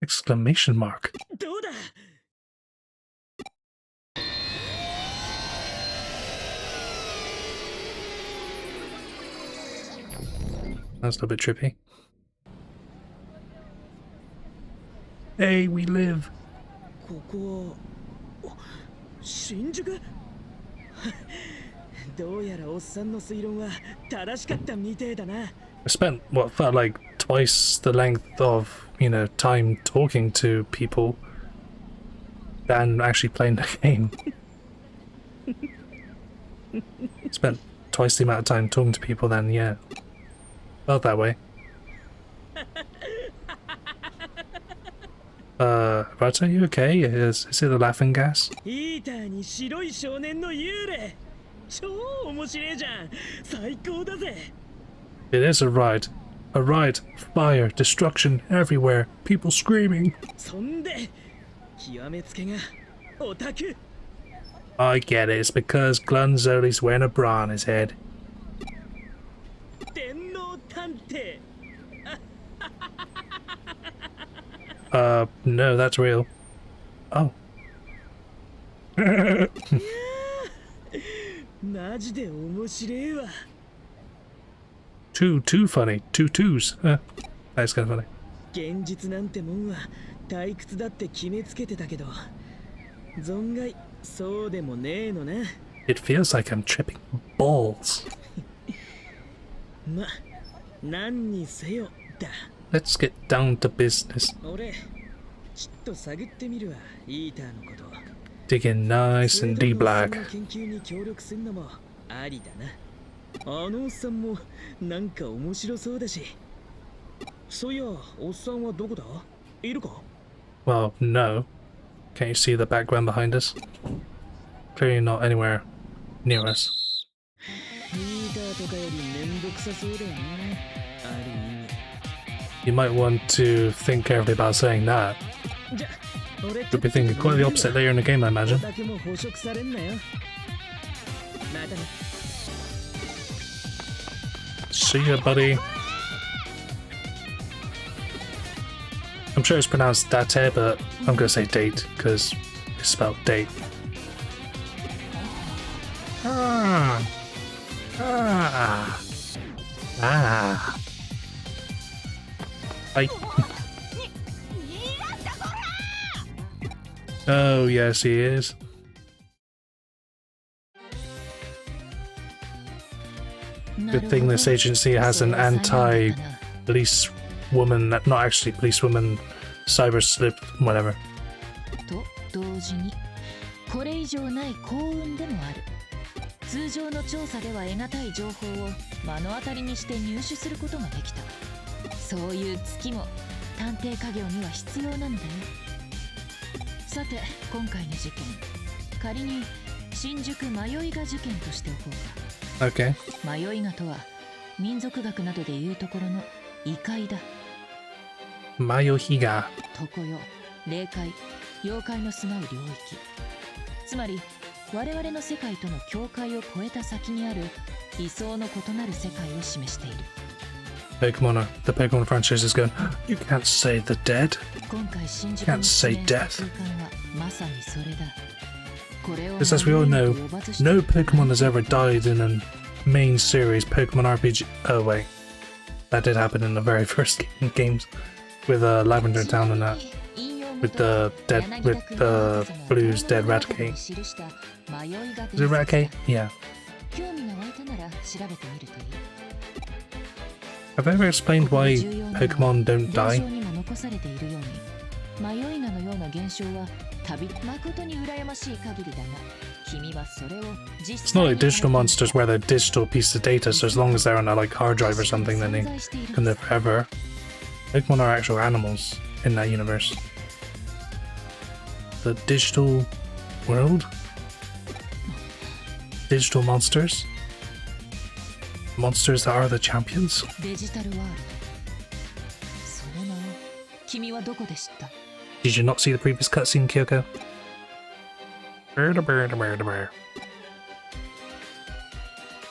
Exclamation mark. どうだ That's a little bit trippy. Hey, we live. ここはお新宿どうやらおっさんの推論は正しかったみてえだな I spent what felt like twice the length of, you know, time talking to people than actually playing the game. Spent twice the amount of time talking to people than, yeah. Felt that way. Rata, are you okay? Is it the laughing gas? イーターに白い少年の幽霊超面白いじゃん最高だぜ It is a ride. A ride. Fire, destruction everywhere. People screaming. そんで極めつけがオタク I get it. It's because Glunzoli's wearing a bra on his head. 電脳探偵 No, that's real. Oh. マジで面白いわ Too funny. Two twos. That's kind of funny. 現実なんてもんは退屈だって決めつけてたけど存外そうでもねえのな It feels like I'm tripping balls. ま、何にせよだ Let's get down to business. 俺ちょっと探ってみるわイーターのこと Digging nice and deep black. 研究に協力するのもありだなあのおっさんもなんか面白そうだしそういやおっさんはどこだいるか Well, no. Can't you see the background behind us? Clearly not anywhere near us. とかよりめんどくさそうだよね。ある意味。 You might want to think carefully about saying that. じゃ、俺 You'll be thinking quite the opposite later in the game, I imagine. オタクも捕食されんなよ。またね。 See ya, buddy. I'm sure it's pronounced date, but I'm gonna say date because it's spelled date. Ah. Ah. Ah. Bye. Oh, yes, he is. Good thing this agency has an anti-police woman, not actually police woman, cyber sleuth, whatever. と同時にこれ以上ない幸運でもある。通常の調査では得難い情報を目の当たりにして入手することができた。そういう月も探偵家業には必要なんだよ。さて今回の事件、仮に新宿迷いが事件としておこうか。 Okay. 迷いがとは民族学などでいうところの異界だ。 Mayohiga. 常世、霊界、妖怪の住まう領域。つまり我々の世界との境界を越えた先にある理想の異なる世界を示している。 Pokemon, the Pokemon franchise is going, you can't say the dead. 今回新宿 Can't に say 出現した death. 空間はまさにそれだ。これを Because as we all know, 迷いと呼ばずして no Pokemon has ever died in a main series Pokemon RPG. Oh wait, that did happen in the very first games with Lavender Town and that, with the Blue's dead Raticate. Is it Raticate? Yeah. 興味が湧いたなら調べてみるといい。 Have I ever explained why Pokemon don't 伝 die? 承にも残されているように、迷いがのような現象は誠に羨ましい限りだが、君はそれを実 It's 際 not に like digital monsters where they're digital pieces of data, so as long as they're on a like hard drive or something, then they can live forever. Pokemon are actual animals in that universe. The digital world? Digital monsters? Monsters that are the champions? デジタルワールド。その名を君はどこで知った？ Did you not see the previous cutscene, Kyoko? Birda birda birda bird.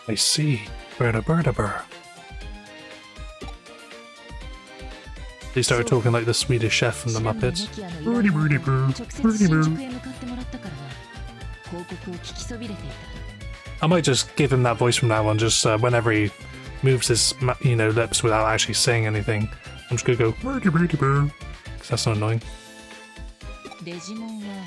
I see. Birda birda bird. They started talking like the Swedish chef from the Muppets. Birdie birdie bird. 直接 Birdie 新 bird. 宿へ向かってもらったからな。広告を聞きそびれていた。 I might just give him that voice from now on, just whenever he moves his, lips without actually saying anything. I'm just gonna go, birdie birdie bird. Because that's not annoying. デジモンは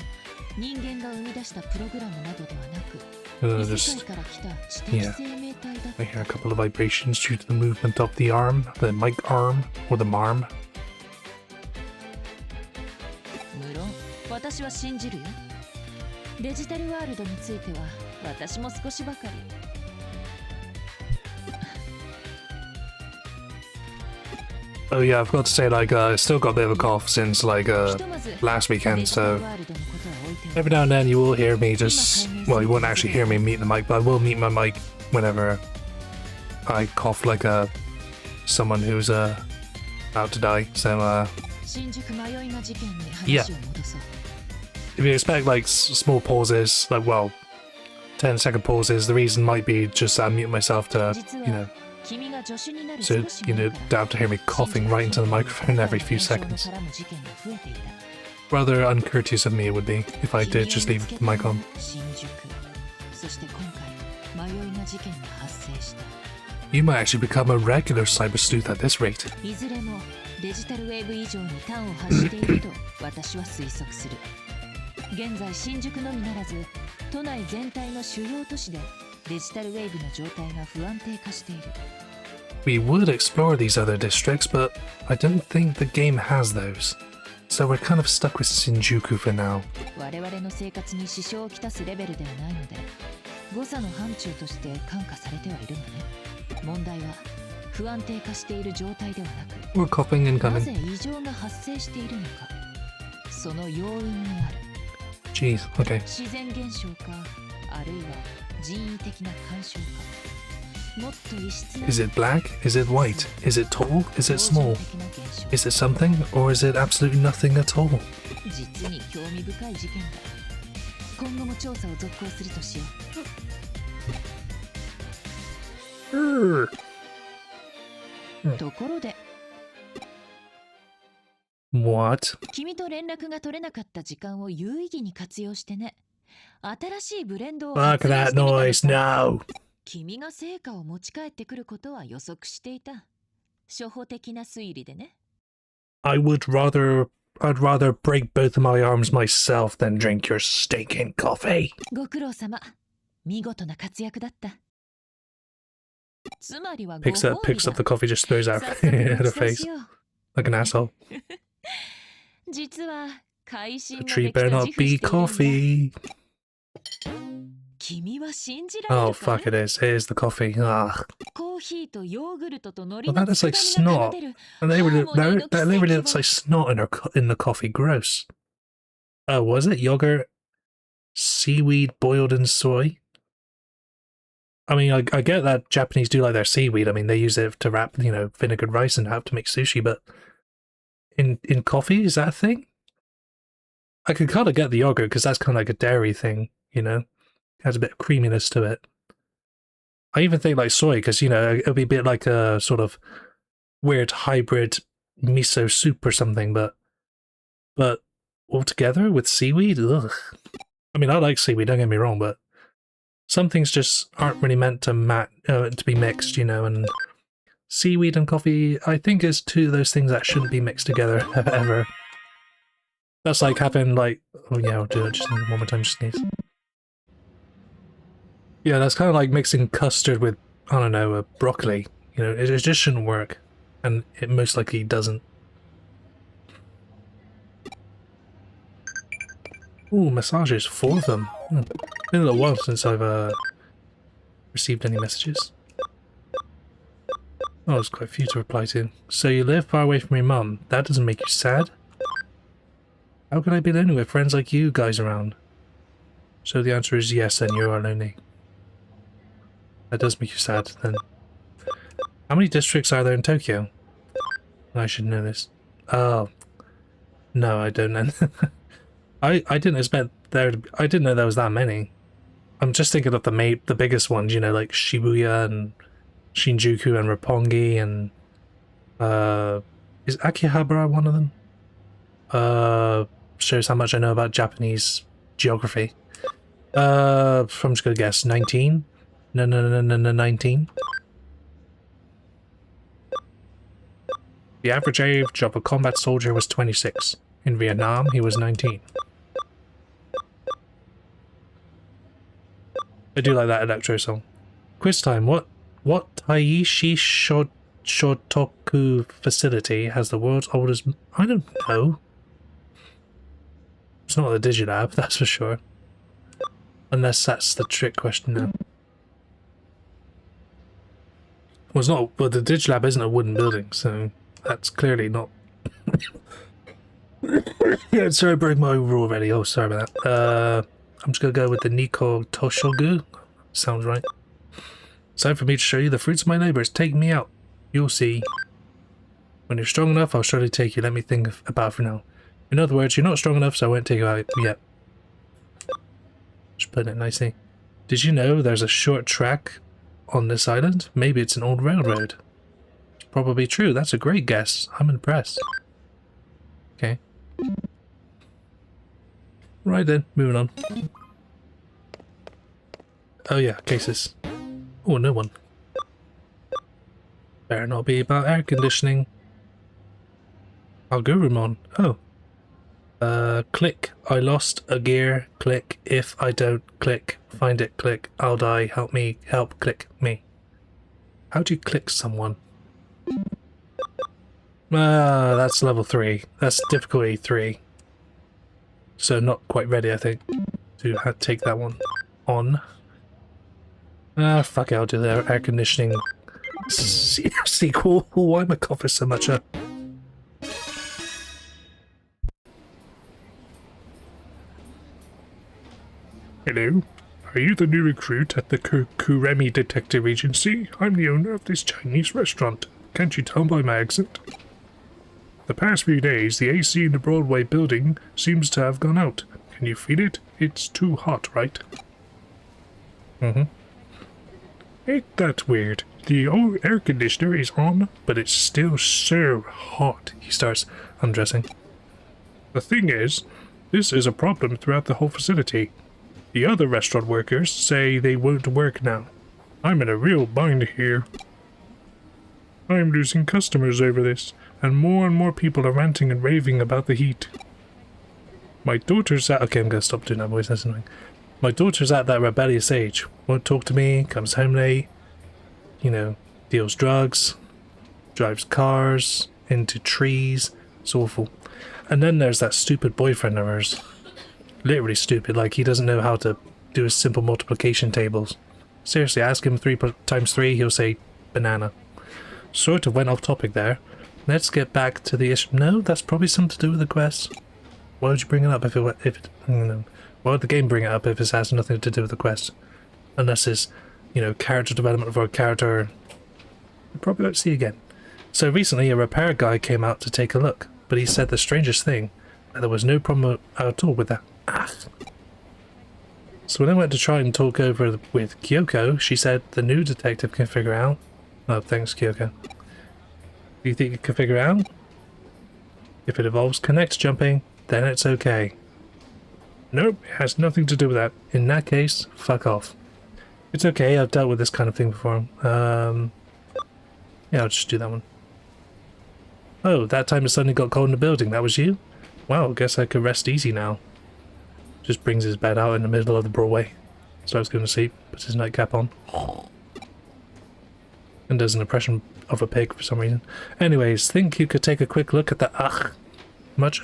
人間が生み出したプログラムなどではなく、異 Just 世界から来た知的生命体だった I hear a couple of vibrations due to the movement of the arm, the mic arm, or the marm. 無論私は信じるよ。デジタルワールドについては私も少しばかり。 Oh yeah, I forgot to say, like, I still got a bit of a cough since, like, ひとまず last デ weekend, ジタル so ワールドのことは置いておく。 every now and then you will hear me just, well, you won't actually hear me mute the mic, but I will mute my mic whenever I cough like someone who's about to die. So 新宿迷いが事件に Yeah. 話を戻そう。 if you expect like small pauses, like, well, 10-second pauses, the reason might be just I mute myself to, 実 you know, は君が助手になる so 少し you 前 know, か don't ら have to hear me coughing right into the microphone every few 現象に seconds. 絡む事件が増えていた。 Rather uncourteous of me it would be if I did just leave the mic on. 新宿。そして今回迷いが事件が発生した。 You might actually become a regular cyber sleuth at this rate. いずれもデジタルウェーブ以上に端を発していると私は推測する。現在新宿のみならず都内全体の主要都市でデジタルウェーブの状態が不安定化している。 We would explore these other districts, but I don't think the game has those. So we're kind of stuck with Shinjuku for now. 我々の生活に支障をきたすレベルではないので誤差の範疇として看過されてはいるがね。問題は不安定化している状態ではなく We're coughing な incoming. ぜ異常が発生しているのか、その要因にある。 Jeez, okay. 自然現象か、あるいは人為的な干渉か。Is it black? Is it white? Is it tall? Is it small? Is it something? Or is it absolutely nothing at all? 実に興味深い事件だ。今後も調査を続行するとしよう。ところで、What? 君と連絡が取れなかった時間を有意義に活用してね。新しいブレンドを Fuck 発明 that してみたの noise, さ。 no! 君が成果を持ち帰ってくることは予測していた。初歩的な推理でね。I'd rather break both of my arms myself than drink your stinking coffee. ご苦労様。見事な活躍だった。つまりはご Picks 褒 up 美 the だ。 coffee, just throws it 早速 at ご her 馳走 face しよう。 like an asshole. 実は会心 The の treat 出来と better 自 not 負 be しているんだ。 coffee. 君は信じられ Oh るか fuck, it is. It is the coffee. Ugh. コーヒーとヨーグルトと海苔 Well, の that is like 佃煮が snot. 奏でる And they really, Harmony that reallyの looks 奇跡を like snot in the coffee. Gross. Oh, was it yogurt, seaweed boiled in soy? I mean, I get that Japanese do like their seaweed. I mean, they use it to wrap, vinegared rice and have to make sushi. But in coffee, is that a thing? I could kind of get the yogurt because that's kind of like a dairy thing, It has a bit of creaminess to it. I even think like soy because, it'll be a bit like a sort of weird hybrid miso soup or something, but altogether with seaweed, ugh. I mean, I like seaweed, don't get me wrong, but some things just aren't really meant to be mixed, and seaweed and coffee, I think, is two of those things that shouldn't be mixed together ever. That's like having oh yeah, I'll do it just one more time, just sneeze. Yeah, that's kind of like mixing custard with, I don't know, broccoli. It just shouldn't work, and it most likely doesn't. Ooh, massages, 4 of them. Been a little while since I've received any messages. Oh, there's quite a few to reply to. So you live far away from your mum. That doesn't make you sad? How can I be lonely with friends like you guys around? So the answer is yes, then you are lonely. That does make you sad, then. How many districts are there in Tokyo? I should know this. Oh. No, I don't know. I didn't expect I didn't know there was that many. I'm just thinking of the biggest ones, like Shibuya and Shinjuku and Roppongi and is Akihabara one of them? Shows how much I know about Japanese geography. I'm just gonna guess 19. No, 19. The average age of a combat soldier was 26. In Vietnam, he was 19. I do like that electro song. Quiz time. What Taishi Shotoku facility has the world's oldest... I don't know. It's not the Digilab, that's for sure. Unless that's the trick question now. Well, it's not... Well, the Digilab isn't a wooden building, so that's clearly not... Yeah, sorry, I broke my rule already. Oh, sorry about that. I'm just gonna go with the Nikko Toshogu. Sounds right. It's time for me to show you the fruits of my labors. Take me out. You'll see. When you're strong enough, I'll surely take you. Let me think about it for now. In other words, you're not strong enough, so I won't take you out yet. Just putting it nicely. Did you know there's a short track on this island? Maybe it's an old railroad. It's probably true. That's a great guess. I'm impressed. Okay. Right then, moving on. Oh yeah, cases. Oh, no one. Better not be about air conditioning. Hagurumon. Oh. Click. I lost a gear. Click. If I don't click, find it. Click. I'll die. Help me. Help. Click me. How do you click someone? That's level 3. That's difficulty 3. So not quite ready, I think, to take that one on. Fuck it, I'll do the air conditioning sequel. Why am I coughing so much? Hello? Are you the new recruit at the Kuremi Detective Agency? I'm the owner of this Chinese restaurant. Can't you tell by my accent? The past few days, the AC in the Broadway building seems to have gone out. Can you feel it? It's too hot, right? Mm-hmm. Ain't that weird? The old air conditioner is on, but it's still so hot. He starts undressing. The thing is, this is a problem throughout the whole facility. The other restaurant workers say they won't work now. I'm in a real bind here. I'm losing customers over this, and more people are ranting and raving about the heat. My daughter's at— okay, I'm gonna stop doing that voice, that's annoying. My daughter's at that rebellious age. Won't talk to me, comes home late, you know, deals drugs, drives cars into trees. It's awful. And then there's that stupid boyfriend of hers. Literally stupid, like he doesn't know how to do a simple multiplication tables. Seriously, ask him 3 times 3, he'll say banana. Sort of went off topic there. Let's get back to the issue. No, that's probably something to do with the quest. Why would you bring it up if it why would the game bring it up if it has nothing to do with the quest? Unless it's, you know, character development for a character you probably won't see again. So recently a repair guy came out to take a look, but he said the strangest thing, that there was no problem at all with that. So when I went to try and talk over with Kyoko, she said the new detective can figure out. Oh, thanks, Kyoko. Do you think you can figure out? If it involves connect jumping, then it's okay. Nope, it has nothing to do with that. In that case, fuck off. It's okay, I've dealt with this kind of thing before. Yeah, I'll just do that one. Oh, that time it suddenly got cold in the building, that was you? Well, guess I could rest easy now. Just brings his bed out in the middle of the Broadway. Starts going to sleep, puts his nightcap on. And does an impression of a pig for some reason. Anyways, think you could take a quick look at the much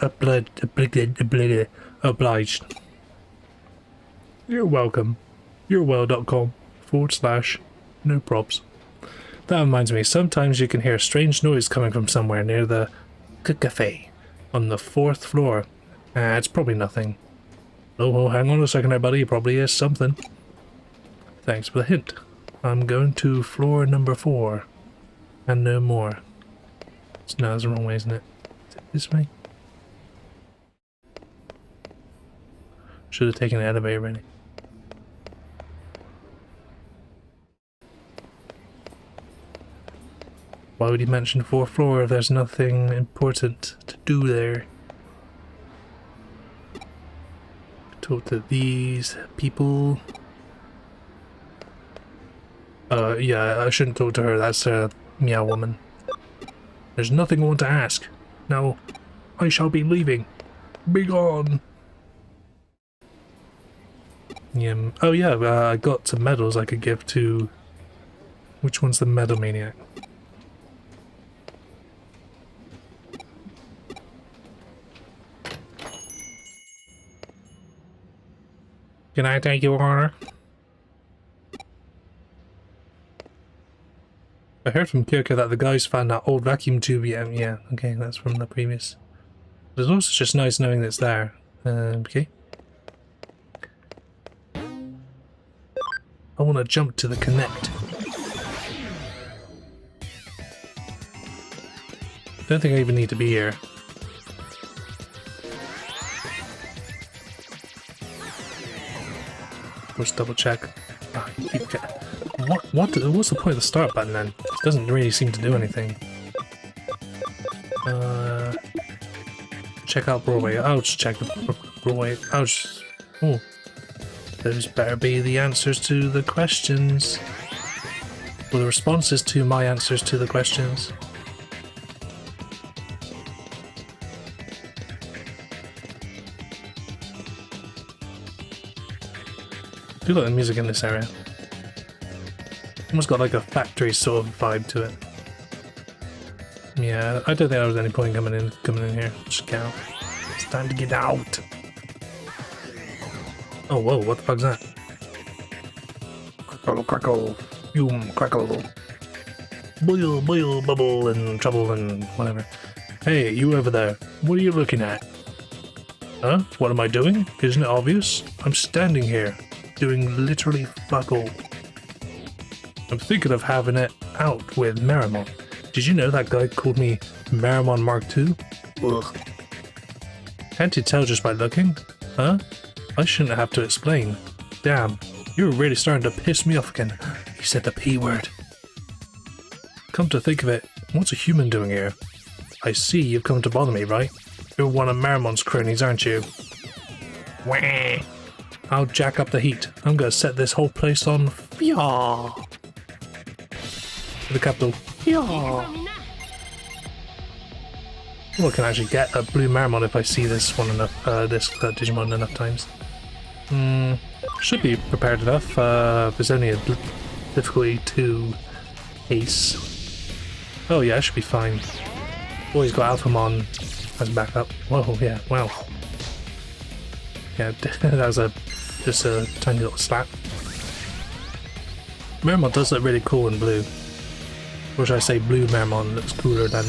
obliged. You're welcome. YourWell.com/no probs. That reminds me, sometimes you can hear a strange noise coming from somewhere near the cafe on the 4th floor. It's probably nothing. Oh, hang on a second there, buddy. It probably is something. Thanks for the hint. I'm going to floor number 4. And no more. No, that's the wrong way, isn't it? Is it this way? Should have taken the elevator, really. Why would he mention 4th floor if there's nothing important to do there? Talk to these people. Yeah, I shouldn't talk to her. That's a meow woman. There's nothing I want to ask. Now, I shall be leaving. Be gone. Yeah. Oh yeah, I got some medals I could give to... Which one's the medal maniac? Can I take your order? I heard from Kyoko that the guys found that old vacuum tube. Yeah, okay, that's from the previous. It's also just nice knowing that it's there. Okay. I want to jump to the connect. Don't think I even need to be here. Let's double check. Oh, what's the point of the start button then? It doesn't really seem to do anything. Check out Broadway. I'll just check the Broadway. Oh, those better be the answers to the questions. Or the responses to my answers to the questions. I do like the music in this area. Almost got like a factory sort of vibe to it. Yeah, I don't think there was any point coming in here. Just get out. It's time to get out. Oh whoa, what the fuck's that? Crackle, crackle, fume, crackle. Boil, boil, bubble, and trouble, and whatever. Hey, you over there. What are you looking at? Huh? What am I doing? Isn't it obvious? I'm standing here. doing literally fuck all. I'm thinking of having it out with Meramon. Did you know that guy called me Meramon Mark II? Ugh. Can't you tell just by looking? Huh? I shouldn't have to explain. Damn, you're really starting to piss me off again. You said the P word. Come to think of it, what's a human doing here? I see you've come to bother me, right? You're one of Meramon's cronies, aren't you? Wah! I'll jack up the heat. I'm gonna set this whole place on fire. The capital. Fire. Well, I can actually get a blue Meramon if I see this one enough. This Digimon enough times. Should be prepared enough. There's only a difficulty 2 ace. Oh yeah, I should be fine. Oh, he's got Alphamon as backup. Whoa, yeah, wow. Yeah, that was just a tiny little slap. Meramon does look really cool in blue. Or should I say blue Meramon looks cooler than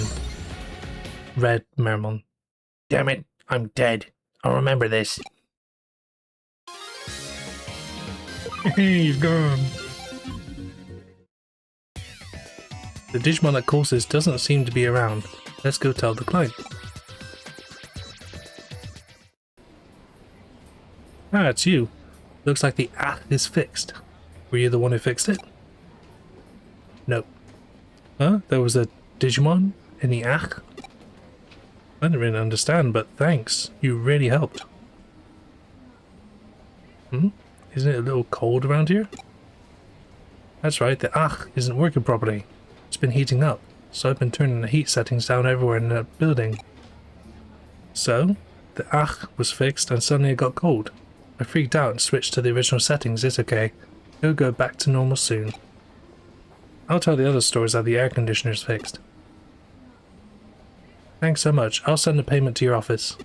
red Meramon. Damn it, I'm dead. I'll remember this. He's gone. The Digimon that caused this doesn't seem to be around. Let's go tell the client. Ah, it's you. Looks like the app is fixed. Were you the one who fixed it? Nope. Huh? There was a Digimon in the app? I didn't really understand, but thanks. You really helped. Isn't it a little cold around here? That's right, the app isn't working properly. It's been heating up, so I've been turning the heat settings down everywhere in the building. So, the app was fixed and suddenly it got cold. I freaked out and switched to the original settings. It's okay. It'll go back to normal soon. I'll tell the other stores that the air conditioner's fixed. Thanks so much. I'll send the payment to your office.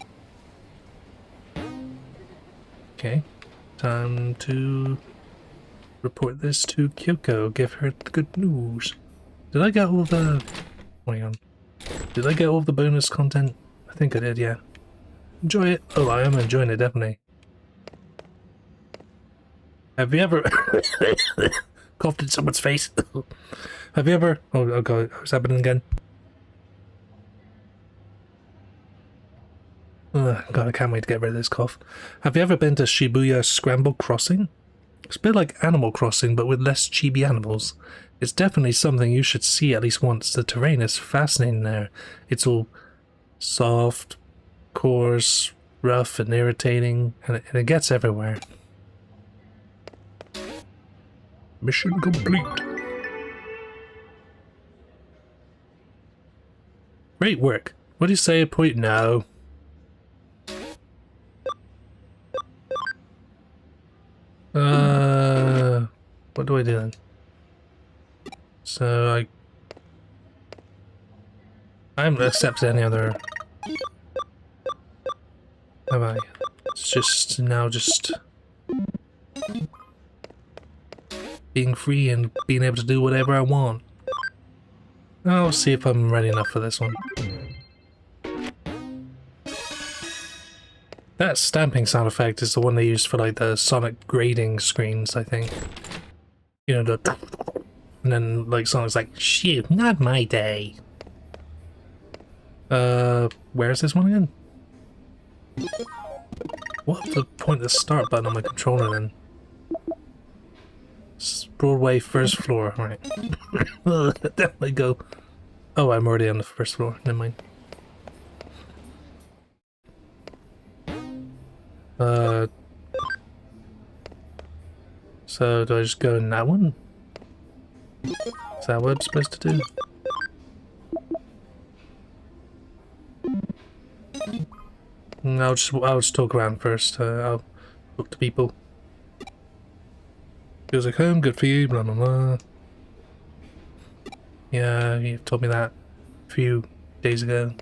Okay. Time to report this to Kyoko. Give her the good news. Did I get all the... Hang on. Did I get all the bonus content? I think I did, yeah. Enjoy it. Oh, I am enjoying it, definitely. Have you ever... coughed in someone's face? Have you ever... Oh god, what's happening again? God, I can't wait to get rid of this cough. Have you ever been to Shibuya Scramble Crossing? It's a bit like Animal Crossing, but with less chibi animals. It's definitely something you should see at least once. The terrain is fascinating there. It's all soft, coarse, rough and irritating, and it gets everywhere. Mission complete. Great work. What do you say? Point now. What do I do then? So I haven't accepted any other. Have I? It's just now just being free and being able to do whatever I want. I'll see if I'm ready enough for this one. That stamping sound effect is the one they used for like the Sonic grading screens, I think. You know, the... And then like Sonic's like, shoot, not my day. Where's this one again? What's the point of the start button on my controller then? Broadway first floor, right. Definitely go. Oh, I'm already on the first floor, never mind. So do I just go in that one? Is that what I'm supposed to do? I'll just talk around first. I'll talk to people. Feels like home, good for you, blah blah blah. Yeah, you told me that a few days ago.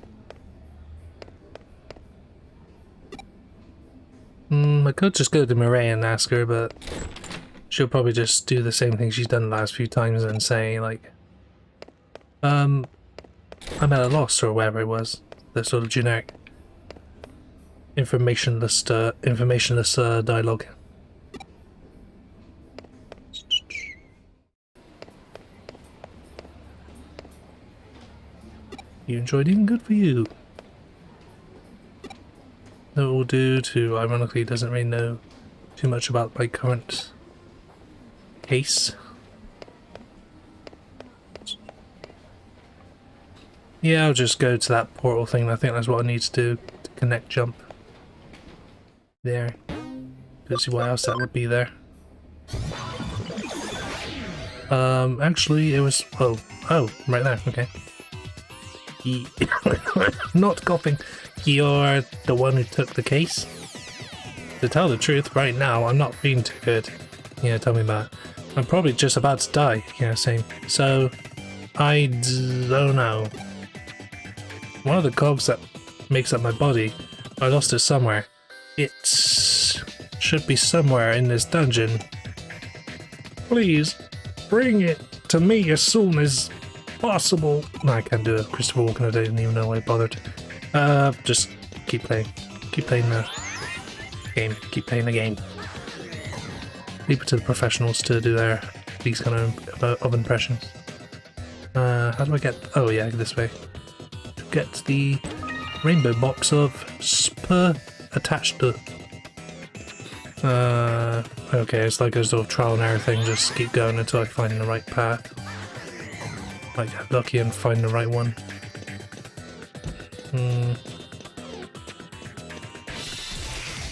I could just go to Mireille and ask her, but she'll probably just do the same thing she's done the last few times and say, like, I'm at a loss, or whatever it was. The sort of generic informationless dialogue. You enjoyed eating? Good for you. That will do to, ironically, doesn't really know too much about my current case. Yeah, I'll just go to that portal thing. I think that's what I need to do to connect jump. There. Don't see why else that would be there. Actually, it was... Oh, right there, okay. Not coughing. You're the one who took the case? To tell the truth, right now, I'm not feeling too good. Yeah, tell me about it. I'm probably just about to die. Yeah, same. So, I don't know. One of the cogs that makes up my body, I lost it somewhere. It should be somewhere in this dungeon. Please, bring it to me as soon as possible. No, I can't do it. Christopher Walken, I didn't even know I bothered. Just keep playing. Keep playing the game. Keep playing the game. Leave it to the professionals to do these kind of impressions. How do I get... Oh yeah, this way. To get the rainbow box of spur attached to... Okay, it's like a sort of trial and error thing, just keep going until I find the right path. Might get lucky and find the right one.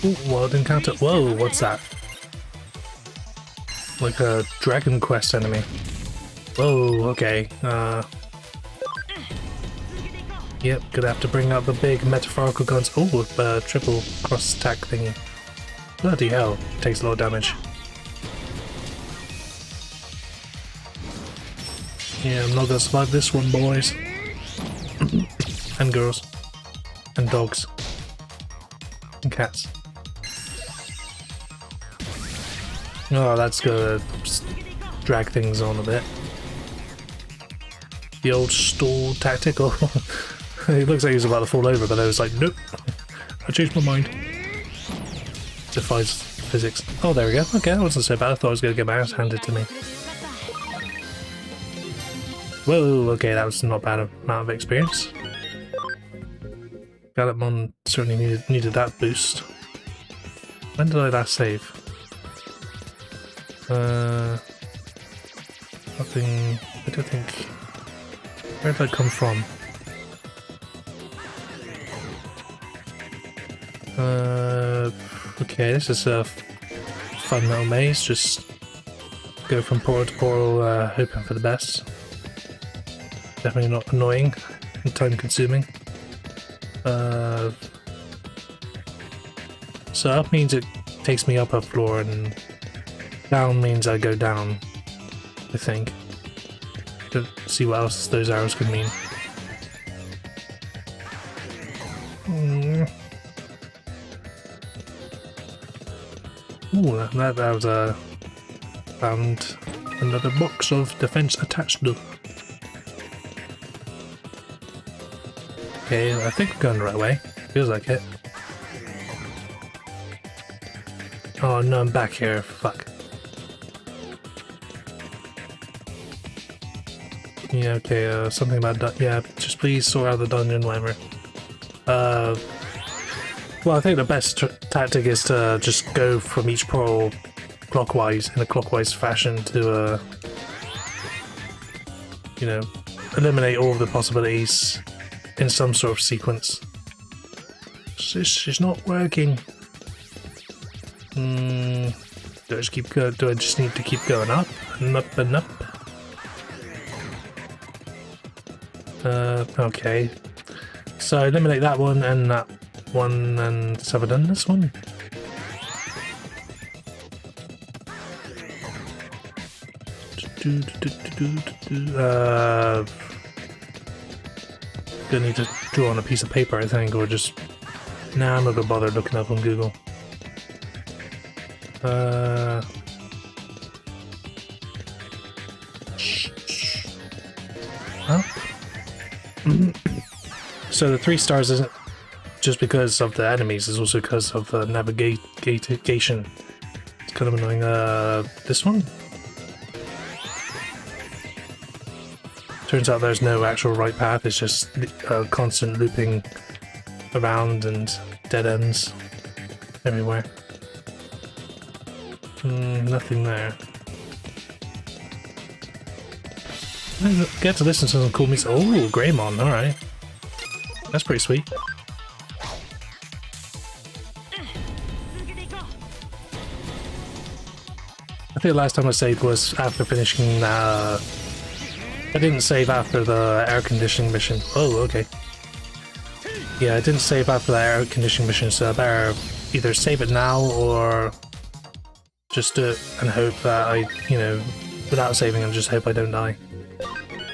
Ooh, wild encounter. Whoa, what's that? Like a Dragon Quest enemy. Whoa, okay. Yep, gonna have to bring out the big metaphorical guns. Oh, triple cross attack thingy. Bloody hell, takes a lot of damage. Yeah, I'm not gonna survive this one, boys. And girls. And dogs. And cats. Oh, that's gonna drag things on a bit. The old stall tactic. Oh, it looks like he's about to fall over, but I was like, nope. I changed my mind. Defies physics. Oh, there we go. Okay, that wasn't so bad. I thought I was going to get my ass handed to me. Whoa, okay, that was not bad amount of experience. Galopmon certainly needed that boost. When did I last save? Nothing... I don't think... Where did I come from? Okay, this is a fun little maze. Just go from portal to portal, hoping for the best. Definitely not annoying and time consuming. So up means it takes me up a floor, and down means I go down, I think. Don't see what else those arrows could mean. Ooh, that was found another box of defense attached to. Okay, I think we're going the right way. Feels like it. Oh no, I'm back here. Fuck. Yeah, okay, something about yeah, just please sort out the dungeon, whatever. Well, I think the best tactic is to just go from each portal clockwise, in a clockwise fashion to, you know, eliminate all of the possibilities in some sort of sequence. It's not working. Do I just keep going? Do I just need to keep going up and up and up? Okay. So eliminate that one and that one, and have I done this one? Gonna need to draw on a piece of paper, I think, or just... Nah, I'm not gonna bother looking up on Google. Up. So the 3 stars isn't just because of the enemies, it's also because of the navigation. It's kind of annoying. This one? Turns out there's no actual right path, it's just constant looping around and dead ends everywhere. Nothing there. I get to listen to some cool music. Oh, Greymon, alright. That's pretty sweet. I think the last time I saved was after finishing, I didn't save after the air conditioning mission. Oh, okay. Yeah, I didn't save after the air conditioning mission, so I better either save it now or just do it and hope that I, you know, without saving, I just hope I don't die.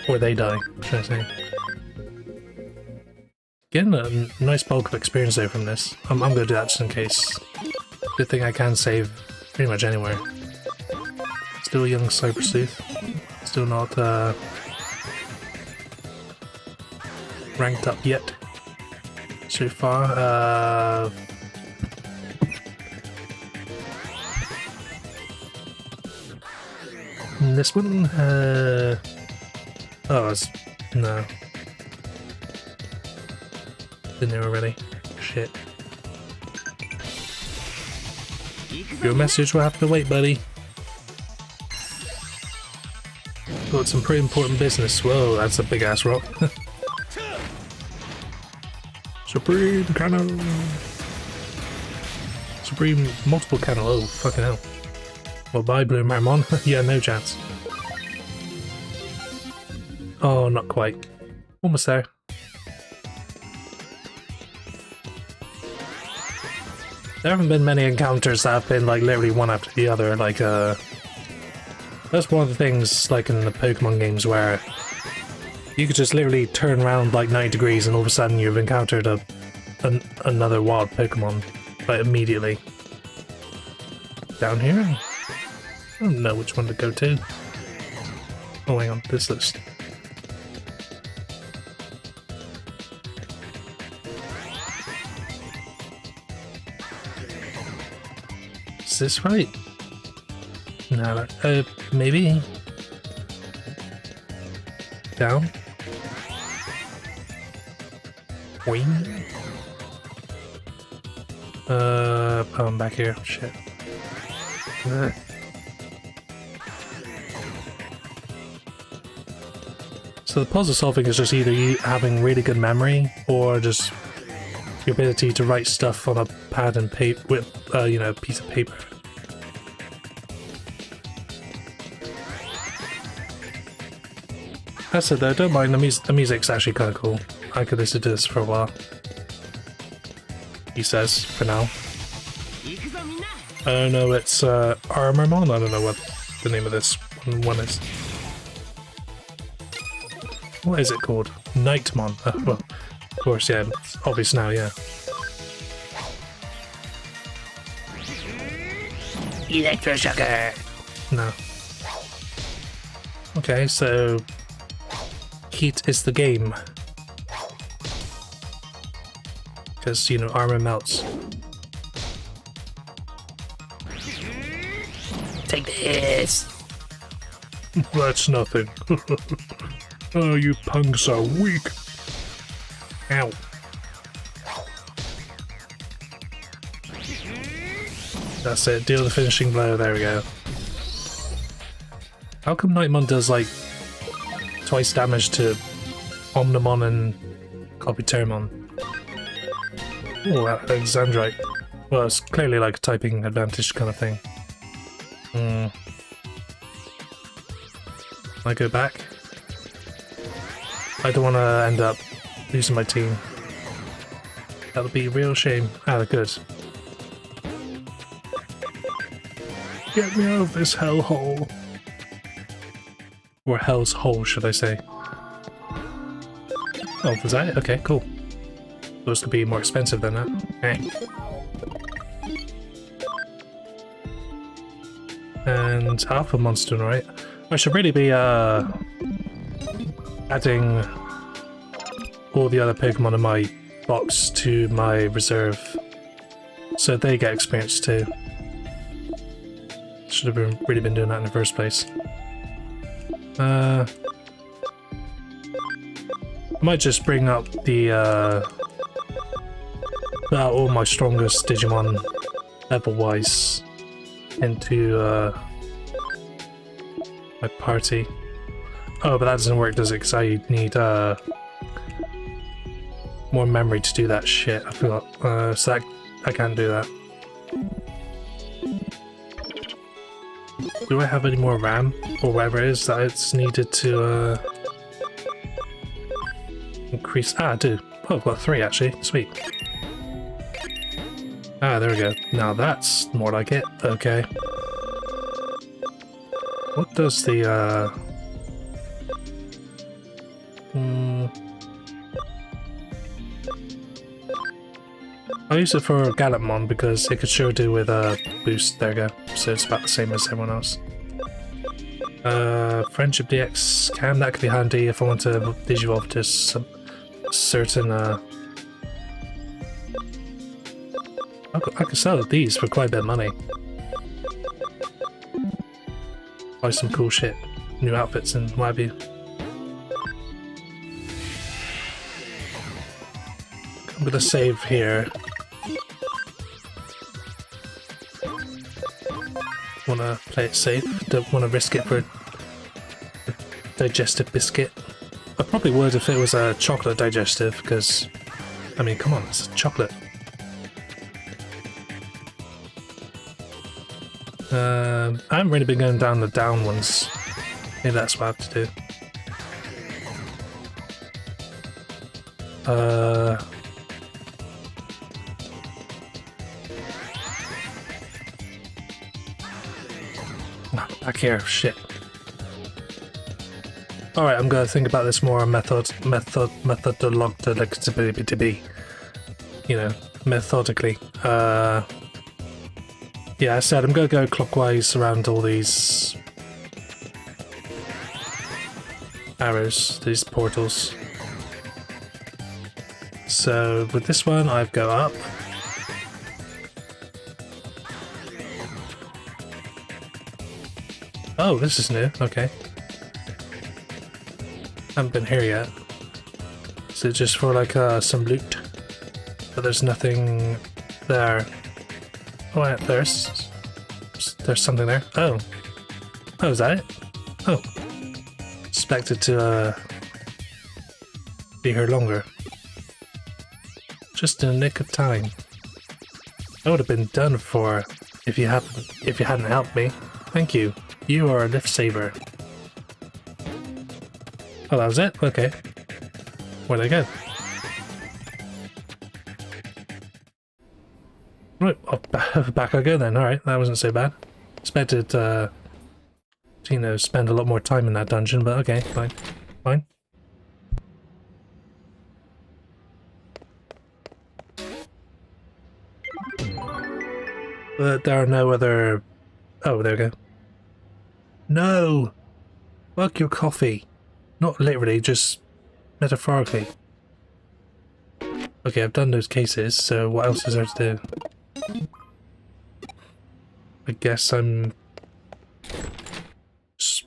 Or they die, should I say. Getting a nice bulk of experience though from this. I'm going to do that just in case. Good thing I can save pretty much anywhere. Still a young Cyber Sleuth. Still not ranked up yet. So far, this one, oh, it's, no. Been there already. Shit. Your message will have to wait, buddy. Got some pretty important business. Whoa, that's a big ass rock. Supreme Cannon! Supreme multiple cannon. Oh, fucking hell. Well, bye, Blue Marmon. Yeah, no chance. Oh, not quite. Almost there. There haven't been many encounters that have been like literally one after the other. Like, that's one of the things like in the Pokemon games where you could just literally turn around like 90 degrees and all of a sudden you've encountered another wild Pokemon, like immediately. Down here? I don't know which one to go to. Oh, hang on, this list. Is this right? No, maybe? Down? Wing? Oh, I'm back here. Shit. So the puzzle solving is just either you having really good memory or just your ability to write stuff on a pad and paper with, you know, a piece of paper. That's it though, don't mind, the music's actually kind of cool. I could listen to this for a while. He says, for now. I don't know, it's Hagurumon? I don't know what the name of this one is. What is it called? Nightmon. Well, of course, yeah, it's obvious now, yeah. Electroshocker! No. Okay, so heat is the game. Because, you know, armor melts. Take this! That's nothing. Oh, you punks are weak. Ow. That's it, deal the finishing blow, there we go. How come Nightmon does like twice damage to Omnimon and Copytermon? Oh, Alexandrite. Well, it's clearly like a typing advantage kind of thing. I go back? I don't want to end up losing my team. That would be a real shame. Ah, good. Get me out of this hellhole. Or hell's hole, should I say. Oh, was that it? Okay, cool. Those could be more expensive than that. Okay. And Alpha Monster, right? I should really be adding all the other Pokemon in my box to my reserve so they get experience too. Should have really been doing that in the first place. Might just bring up the all my strongest Digimon level-wise into my party. Oh, but that doesn't work, does it? Because I need more memory to do that shit. I forgot. So that, I can't do that. Do I have any more RAM or whatever it is that it's needed to increase? Ah, I do. Oh, I've got 3 actually. Sweet. Ah, there we go. Now that's more like it. Okay. What does the I use it for Gallantmon because it could sure do with a boost. There we go. So it's about the same as everyone else. Friendship DX cam, that could be handy if I want to digivolve to some certain I could sell these for quite a bit of money. Buy some cool shit, new outfits and what have you. I'm gonna save here. Wanna play it safe, don't wanna risk it for a digestive biscuit. I probably would if it was a chocolate digestive, because, I mean, come on, it's a chocolate. I haven't really been going down the down ones. Maybe that's what I have to do. Back here, shit. Alright, I'm gonna think about this more methodologically. You know, methodically. Yeah, I said I'm gonna go clockwise around all these arrows, these portals. So with this one, I go up. Oh, this is new. Okay. Haven't been here yet. Is it just for like some loot? But there's nothing there. Oh, yeah, there's something there. Oh. Oh, is that it? Oh. Expected to be here longer. Just in the nick of time. I would have been done for if you hadn't helped me. Thank you. You are a lifesaver. Oh, that was it? Okay. Where'd I go? Right, back I go then. Alright, that wasn't so bad. Expected to, you know, spend a lot more time in that dungeon, but okay, fine. Fine. But there are no other... Oh, there we go. No! Fuck your coffee. Not literally, just metaphorically. Okay, I've done those cases, so what else is there to do? I guess I'm just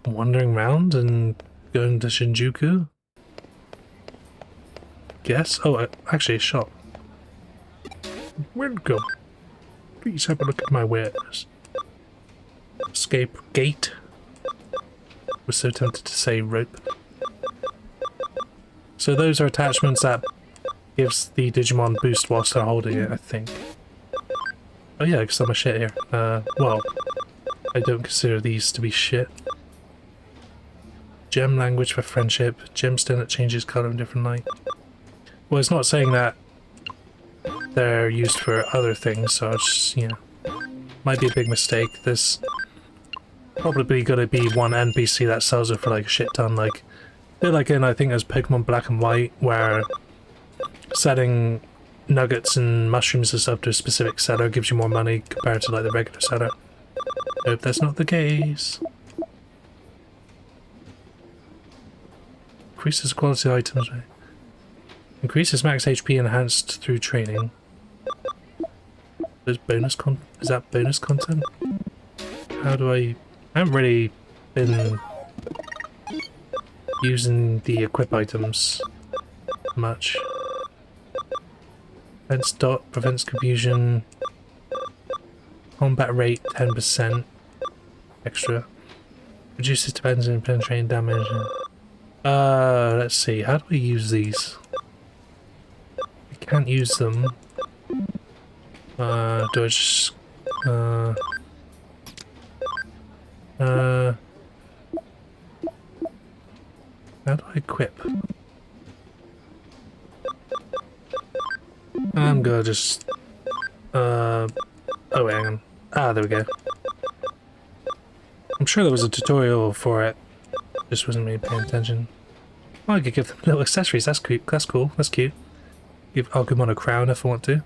wandering around and going to Shinjuku? Guess? Oh, actually a shop. Where'd it go? Please have a look at my wares. Escape gate. Was so tempted to say rope. So those are attachments that gives the Digimon boost whilst they're holding it, I think. Oh yeah, because I'm a shit here. Well, I don't consider these to be shit. Gem language for friendship. Gemstone that changes colour in different light. Well, it's not saying that they're used for other things, so it's just, you know, might be a big mistake. There's probably gonna be one NPC that sells it for like a shit ton, like a bit like in, I think it was Pokemon Black and White, where setting nuggets and mushrooms and stuff to a specific seller gives you more money compared to like the regular seller. Hope that's not the case. Increases quality items, right? Increases max HP enhanced through training. Is that bonus content? How do I haven't really been using the equip items. much. Defense dot prevents confusion. Combat rate 10% extra. Reduces defense and penetrating damage. Let's see. How do we use these? We can't use them. Do I just how do I equip? I'm gonna just oh wait, hang on. Ah, there we go. I'm sure there was a tutorial for it. Just wasn't really paying attention. Oh, I could give them little accessories. That's cute. That's cool. That's cute. Give Hagurumon a crown if I want to.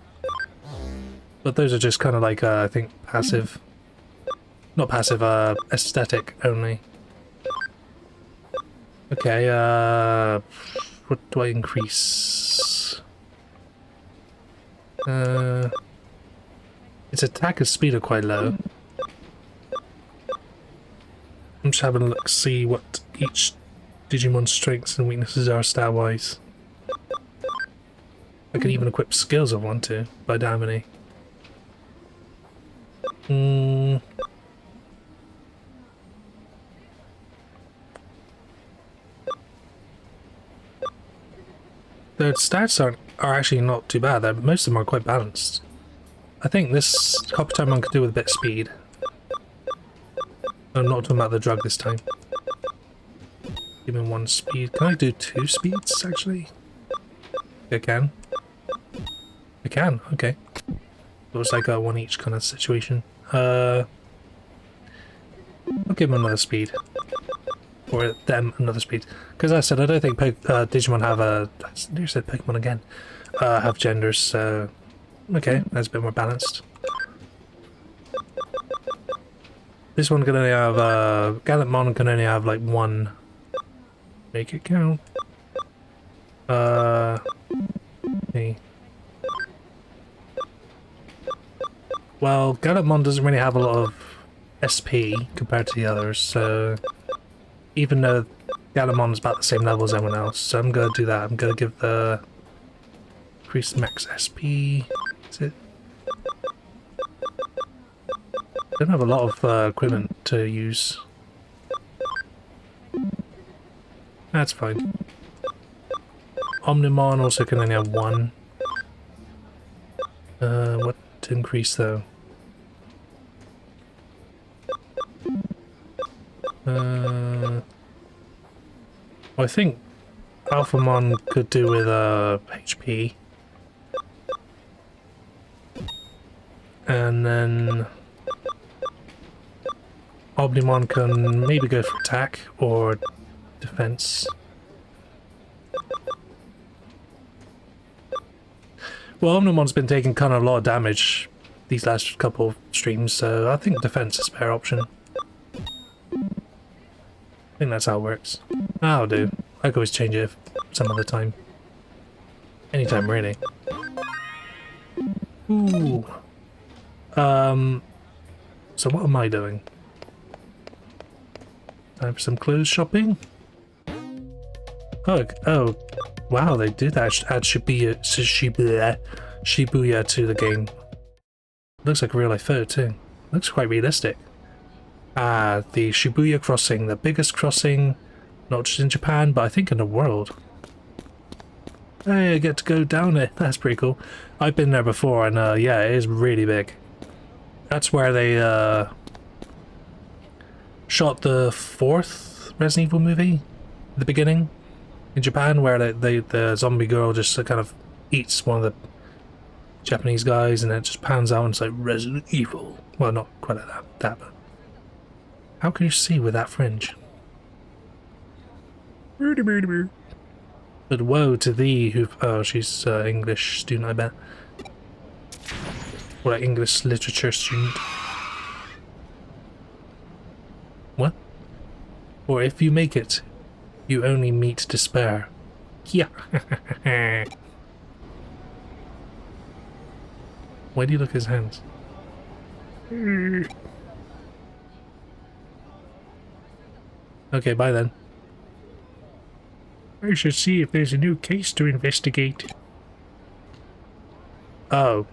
But those are just kind of like I think passive. Not passive. Aesthetic only. Okay. What do I increase? Its attack and speed are quite low. I'm just having a look, see what each Digimon's strengths and weaknesses are stat-wise. I can even equip skills if I want to, by damn many. The stats are actually not too bad. Most of them are quite balanced. I think this Coppertimon could do with a bit of speed. I'm not talking about the drug this time. Give him 1 speed. Can I do 2 speeds, actually? I can. I can, okay. Looks like a 1 each kind of situation. I'll give him another speed. Or them another speed. Because I said, I don't think Digimon have a... I nearly said Pokemon again. Have genders, so... Okay, that's a bit more balanced. This one can only have, Gallantmon can only have like 1. Make it count. Okay. Well, Gallantmon doesn't really have a lot of SP compared to the others, so... Even though Gallantmon is about the same level as everyone else, so I'm gonna do that. I'm gonna give the... Increased max SP... Is it? I don't have a lot of equipment to use. That's fine. Omnimon also can only have 1. What to increase though? I think Alphamon could do with HP. And then Omnimon can maybe go for attack or defense. Well, Omnimon's been taking kind of a lot of damage these last couple of streams, so I think defense is a better option. I think that's how it works. That'll do. I can always change it some other time. Anytime, really. Ooh. So what am I doing? Time for some clothes shopping? Oh, wow, they did add Shibuya to the game. Looks like a real life photo too. Looks quite realistic. The Shibuya crossing, the biggest crossing, not just in Japan, but I think in the world. Hey, I get to go down it. That's pretty cool. I've been there before, and yeah, it is really big. That's where they shot the 4th Resident Evil movie at the beginning in Japan, where the zombie girl just kind of eats one of the Japanese guys, and it just pans out and it's like Resident Evil. Well, not quite like that, but how can you see with that fringe? But woe to thee who... Oh, she's English student, I bet. Or an English literature student. What? Or if you make it, you only meet despair. Yeah. Why do you look at his hands? Okay, bye then. I should see if there's a new case to investigate. Oh,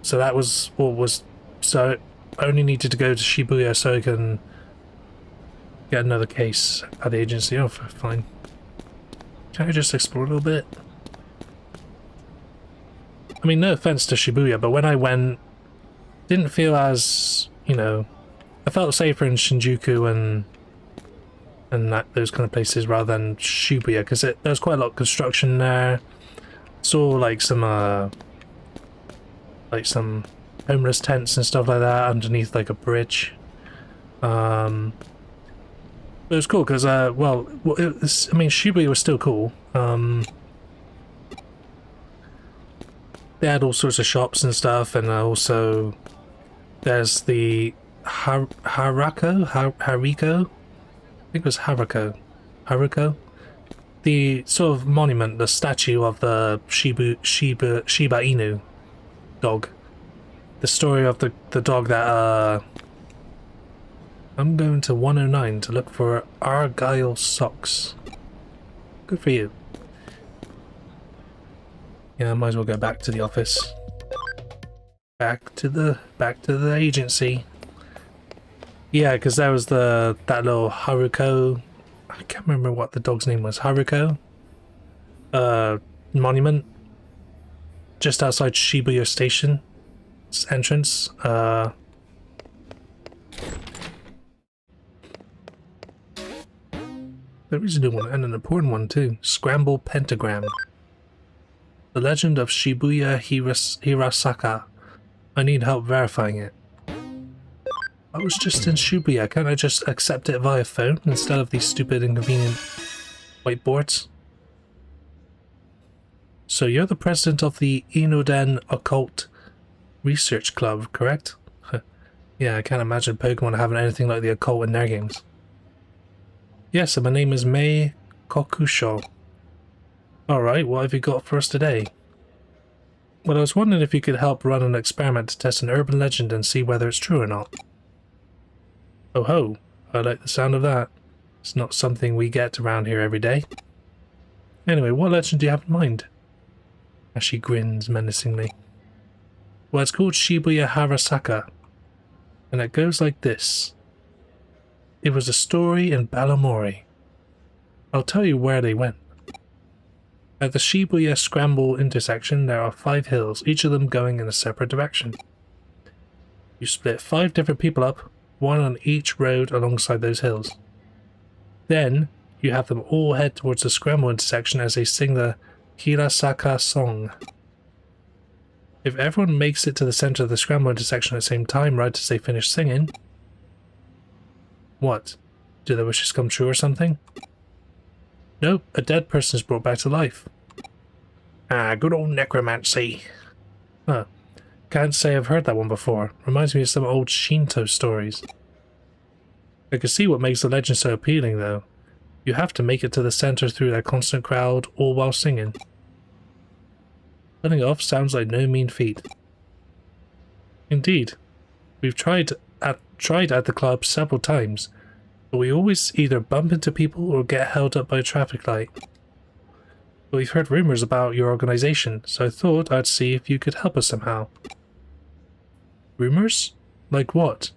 so that was what was... So I only needed to go to Shibuya so I can get another case at the agency. Oh, fine. Can I just explore a little bit? I mean, no offense to Shibuya, but when I went, didn't feel as, you know, I felt safer in Shinjuku and those kind of places rather than Shibuya, because there's quite a lot of construction there. Saw like some homeless tents and stuff like that underneath like a bridge. It was cool because well, I mean, Shibuya was still cool. They had all sorts of shops and stuff, and also there's the Hariko? I think it was Haruko. The sort of monument, the statue of the Shiba Inu dog. The story of the dog that I'm going to 109 to look for Argyle socks. Good for you. Yeah, I might as well go back to the office. Back to the agency. Yeah, because there was that little Haruko. I can't remember what the dog's name was. Haruko. Monument. Just outside Shibuya Station. Entrance. There is a new one, and an important one too. Scramble Pentagram. The Legend of Shibuya Hirasaka. I need help verifying it. I was just in Shibuya. Can't I just accept it via phone instead of these stupid inconvenient whiteboards? So you're the president of the Inoden Occult Research Club, correct? Yeah, I can't imagine Pokemon having anything like the occult in their games. Yes, and my name is Mei Kokusho. Alright, what have you got for us today? Well, I was wondering if you could help run an experiment to test an urban legend and see whether it's true or not. Oh ho, I like the sound of that. It's not something we get around here every day. Anyway, what legend do you have in mind? As she grins menacingly. Well, it's called Shibuya Harasaka, and it goes like this. It was a story in Balamori. I'll tell you where they went. At the Shibuya Scramble intersection, there are 5 hills, each of them going in a separate direction. You split 5 different people up, one on each road alongside those hills. Then, you have them all head towards the Scramble intersection as they sing the Hirasaka song. If everyone makes it to the center of the Scramble intersection at the same time right as they finish singing... What? Do their wishes come true or something? Nope, a dead person is brought back to life. Ah, good old necromancy. Huh. Can't say I've heard that one before. Reminds me of some old Shinto stories. I can see what makes the legend so appealing, though. You have to make it to the center through that constant crowd, all while singing. Pulling it off sounds like no mean feat. Indeed. We've tried at the club several times, but we always either bump into people or get held up by a traffic light. But we've heard rumors about your organization, so I thought I'd see if you could help us somehow. Rumors? Like what?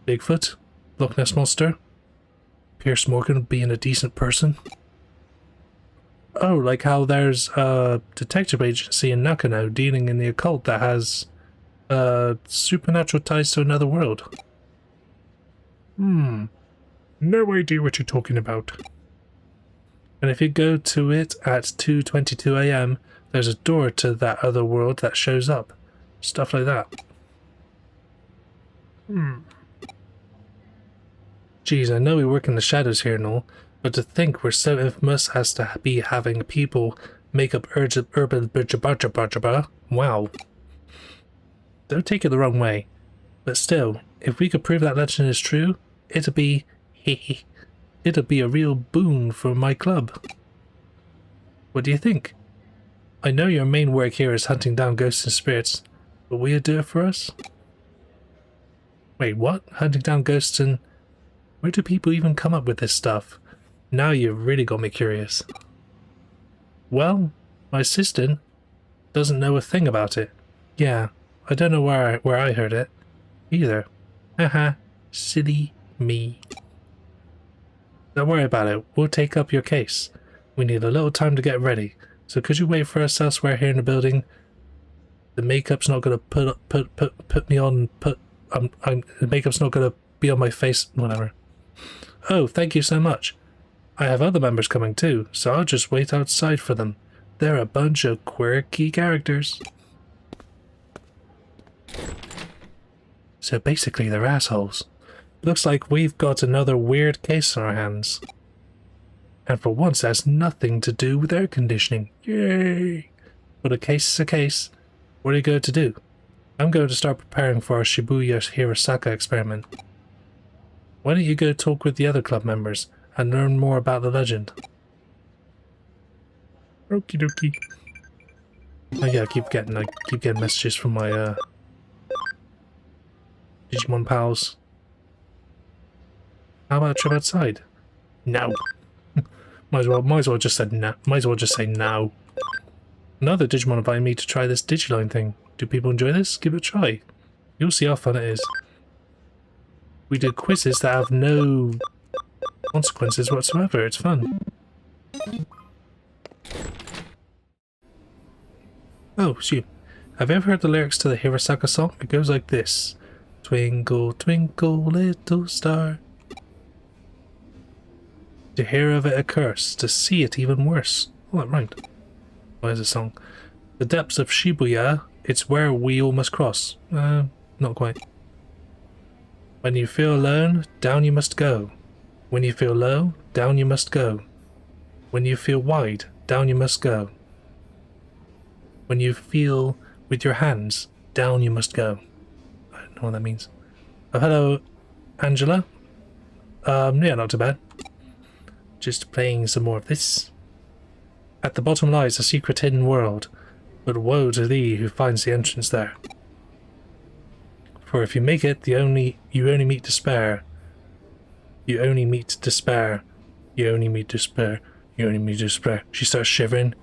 Bigfoot? Loch Ness Monster? Pierce Morgan being a decent person? Oh, like how there's a detective agency in Nakano dealing in the occult that has supernatural ties to another world. No idea what you're talking about. And if you go to it at 2:22 AM, there's a door to that other world that shows up. Stuff like that. Geez, I know we work in the shadows here and all, but to think we're so infamous as to be having people make up urban wow. Don't take it the wrong way, but still, if we could prove that legend is true, it'd be a real boon for my club. What do you think? I know your main work here is hunting down ghosts and spirits, but will you do it for us? Wait, what? Hunting down ghosts and... Where do people even come up with this stuff? Now you've really got me curious. Well, my assistant doesn't know a thing about it. Yeah, I don't know where I heard it either. Haha, silly me. Don't worry about it. We'll take up your case. We need a little time to get ready. So could you wait for us elsewhere here in the building? The makeup's not gonna put me on. The makeup's not gonna be on my face. Whatever. Oh, thank you so much. I have other members coming too, so I'll just wait outside for them. They're a bunch of quirky characters. So basically they're assholes. Looks like we've got another weird case on our hands. And for once that's nothing to do with air conditioning. Yay! But a case is a case. What are you going to do? I'm going to start preparing for our Shibuya Hirosaka experiment. Why don't you go talk with the other club members and learn more about the legend? Okie dokie. Oh yeah, I keep getting messages from my Digimon pals. How about a trip outside? No. might as well just say no. Might as well just say no. Another Digimon invited me to try this Digiline thing. Do people enjoy this? Give it a try. You'll see how fun it is. We do quizzes that have no consequences whatsoever. It's fun. Oh, shoot. Have you ever heard the lyrics to the Hirosaka song? It goes like this. Twinkle, twinkle, little star. To hear of it a curse, to see it even worse. Oh, that rhymed. Why is the song? The depths of Shibuya, it's where we all must cross. Not quite. When you feel alone, down you must go. When you feel low, down you must go. When you feel wide, down you must go. When you feel with your hands, down you must go. I don't know what that means. Oh, hello, Angela. Yeah, not too bad. Just playing some more of this. At the bottom lies a secret hidden world, but woe to thee who finds the entrance there. For if you make it, you only meet despair. You only meet despair. You only meet despair. You only meet despair. She starts shivering,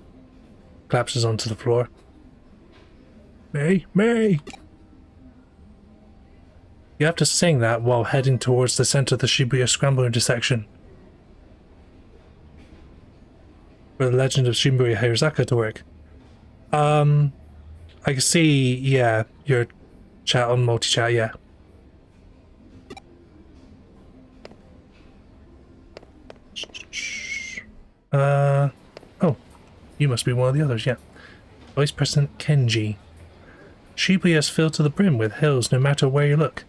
collapses onto the floor. May! You have to sing that while heading towards the center of the Shibuya Scramble intersection. For the legend of Shibuya Hirosaka to work. I can see, yeah, your chat on multi-chat, yeah. Oh, you must be one of the others, yeah. Vice President Kenji. Shibuya is filled to the brim with hills no matter where you look.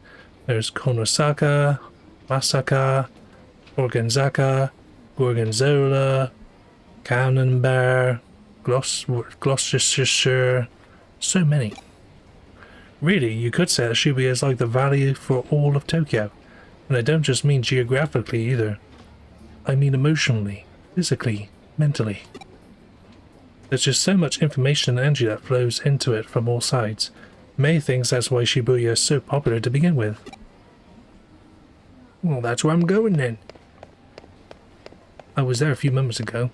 There's Konosaka, Masaka, Organzaka, Gorgonzola, Camembert, Gloucestershire, so many. Really, you could say that Shibuya is like the valley for all of Tokyo, and I don't just mean geographically either. I mean emotionally, physically, mentally. There's just so much information and energy that flows into it from all sides. May thinks that's why Shibuya is so popular to begin with. Well, that's where I'm going then. I was there a few moments ago.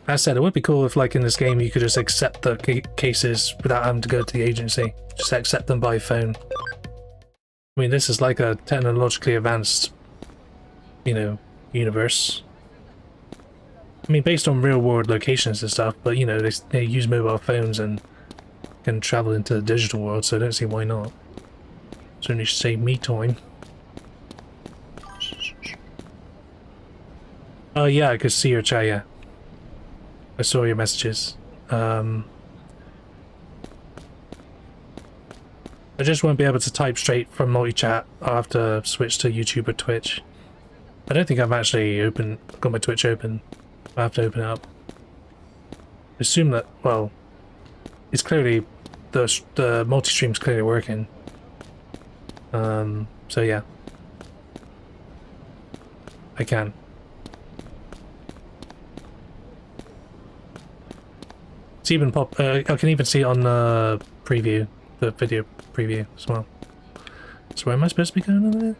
As said, it would be cool if, like, in this game you could just accept the cases without having to go to the agency. Just accept them by phone. I mean, this is like a technologically advanced, you know, universe. I mean, based on real-world locations and stuff, but, you know, they use mobile phones and can travel into the digital world, so I don't see why not. Certainly should save me time. Oh, yeah, I could see your chat, yeah. I saw your messages. I just won't be able to type straight from multi-chat. I'll have to switch to YouTube or Twitch. I don't think I've actually got my Twitch open. I have to open it up. Assume that, well, it's clearly, the multi-stream's clearly working. So yeah. I can. It's even I can even see it on the preview, the video preview as well. So where am I supposed to be going?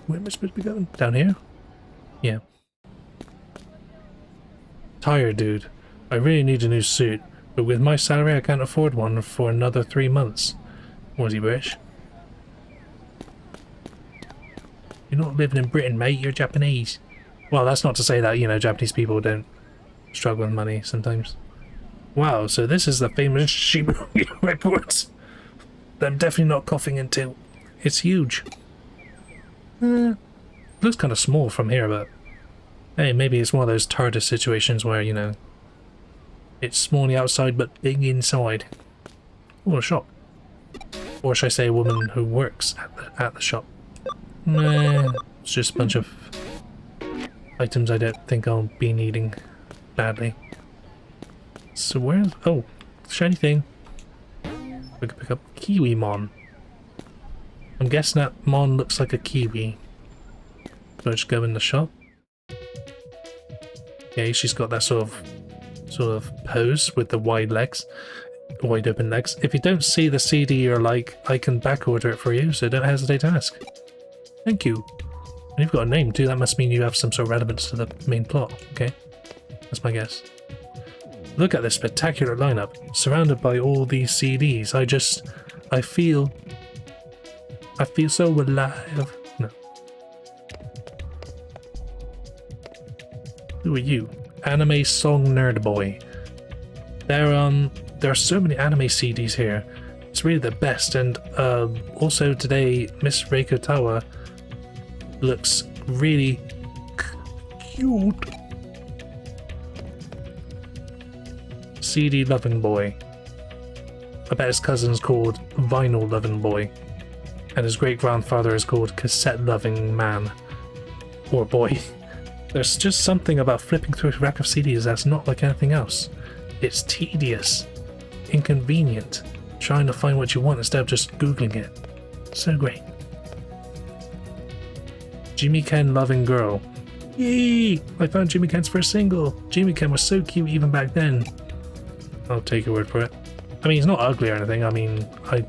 Where am I supposed to be going? Down here? Yeah. Tired, dude. I really need a new suit, but with my salary I can't afford one for another 3 months. Was he British? You're not living in Britain, mate, you're Japanese. Well, that's not to say that, you know, Japanese people don't struggle with money sometimes. Wow, so this is the famous Shibuya records that I'm definitely not coughing into. It's huge. Looks kind of small from here, but hey, maybe it's one of those TARDIS situations where, you know, it's small on the outside but big inside. Oh, a shop. Or should I say a woman who works at the shop. Nah, it's just a bunch of items I don't think I'll be needing badly. So where's... oh, shiny thing. We can pick up Kiwimon. I'm guessing that Mon looks like a kiwi. So I just go in the shop. Okay, she's got that sort of pose with the wide legs. Wide open legs. If you don't see the CD you're like, I can back order it for you, so don't hesitate to ask. Thank you. And you've got a name too, that must mean you have some sort of relevance to the main plot, okay? That's my guess. Look at this spectacular lineup, surrounded by all these CDs. I feel so alive. No. Who are you? Anime Song Nerd Boy. There are so many anime CDs here. It's really the best, and also today Miss Reiko Tawa looks really cute. CD Loving Boy. I bet his cousin's called Vinyl Loving Boy, and his great grandfather is called Cassette Loving Man or Boy. There's just something about flipping through a rack of CDs that's not like anything else. It's tedious, inconvenient, trying to find what you want instead of just googling it. So great. Jimmy Ken Loving Girl. Yay! I found Jimmy Ken's first single. Jimmy Ken was so cute even back then. I'll take your word for it. I mean, he's not ugly or anything. I mean, I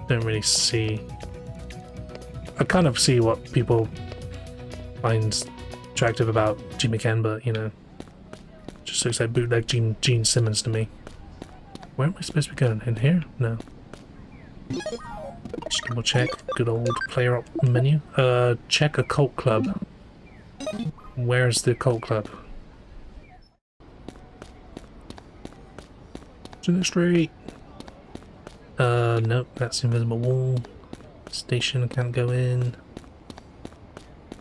don't really see... I kind of see what people find attractive about Jimmy Ken, but, you know, just looks like bootleg Gene Simmons to me. Where am I supposed to be going? In here? No. Just double check. Good old player up menu. Check a cult club. Where's the cult club? To the street. Nope, that's invisible wall. Station, I can't go in.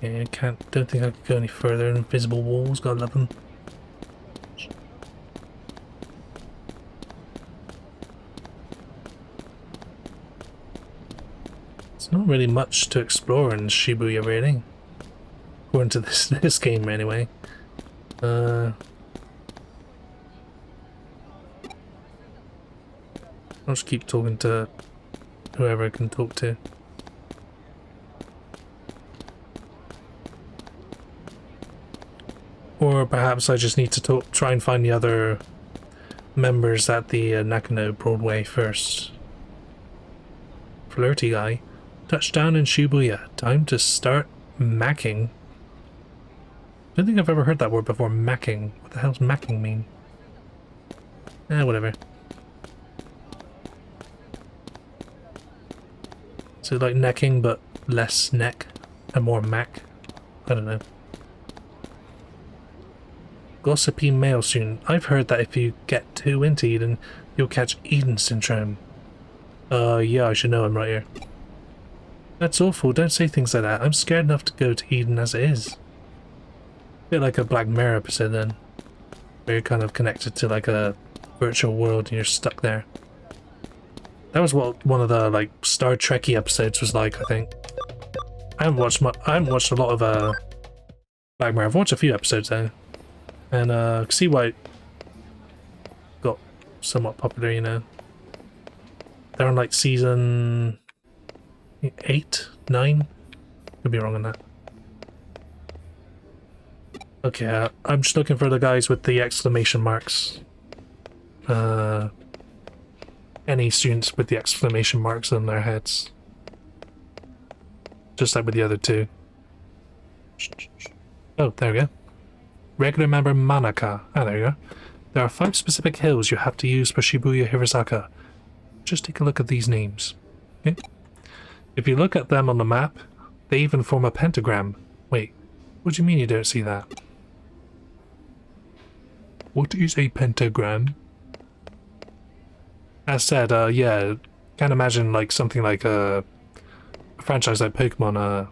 Yeah, don't think I could go any further. Invisible walls, gotta love them. It's not really much to explore in Shibuya, really. According to this game, anyway. I'll just keep talking to whoever I can talk to. Or perhaps I just need to try and find the other members at the Nakano Broadway first. Flirty guy. Touchdown in Shibuya. Time to start macking. I don't think I've ever heard that word before, macking. What the hell's macking mean? Whatever. So like necking, but less neck and more mac? I don't know. Gossipy male student. I've heard that if you get too into Eden, you'll catch Eden syndrome. Yeah, I should know, I'm right here. That's awful, don't say things like that. I'm scared enough to go to Eden as it is. A bit like a Black Mirror episode then. Where you're kind of connected to like a virtual world and you're stuck there. That was what one of the like Star Trek-y episodes was like, I think. I haven't watched a lot of Black Mirror. I've watched a few episodes though. And I can see why it got somewhat popular, you know. They're on like season 8, 9? Could be wrong on that. Okay, I'm just looking for the guys with the exclamation marks. Any students with the exclamation marks on their heads. Just like with the other two. Oh, there we go. Regular member Manaka. Ah, there you go. There are 5 specific hills you have to use for Shibuya Hirasaka. Just take a look at these names. Okay? If you look at them on the map, they even form a pentagram. Wait, what do you mean you don't see that? What is a pentagram? As said, yeah, can't imagine like something like a franchise like Pokemon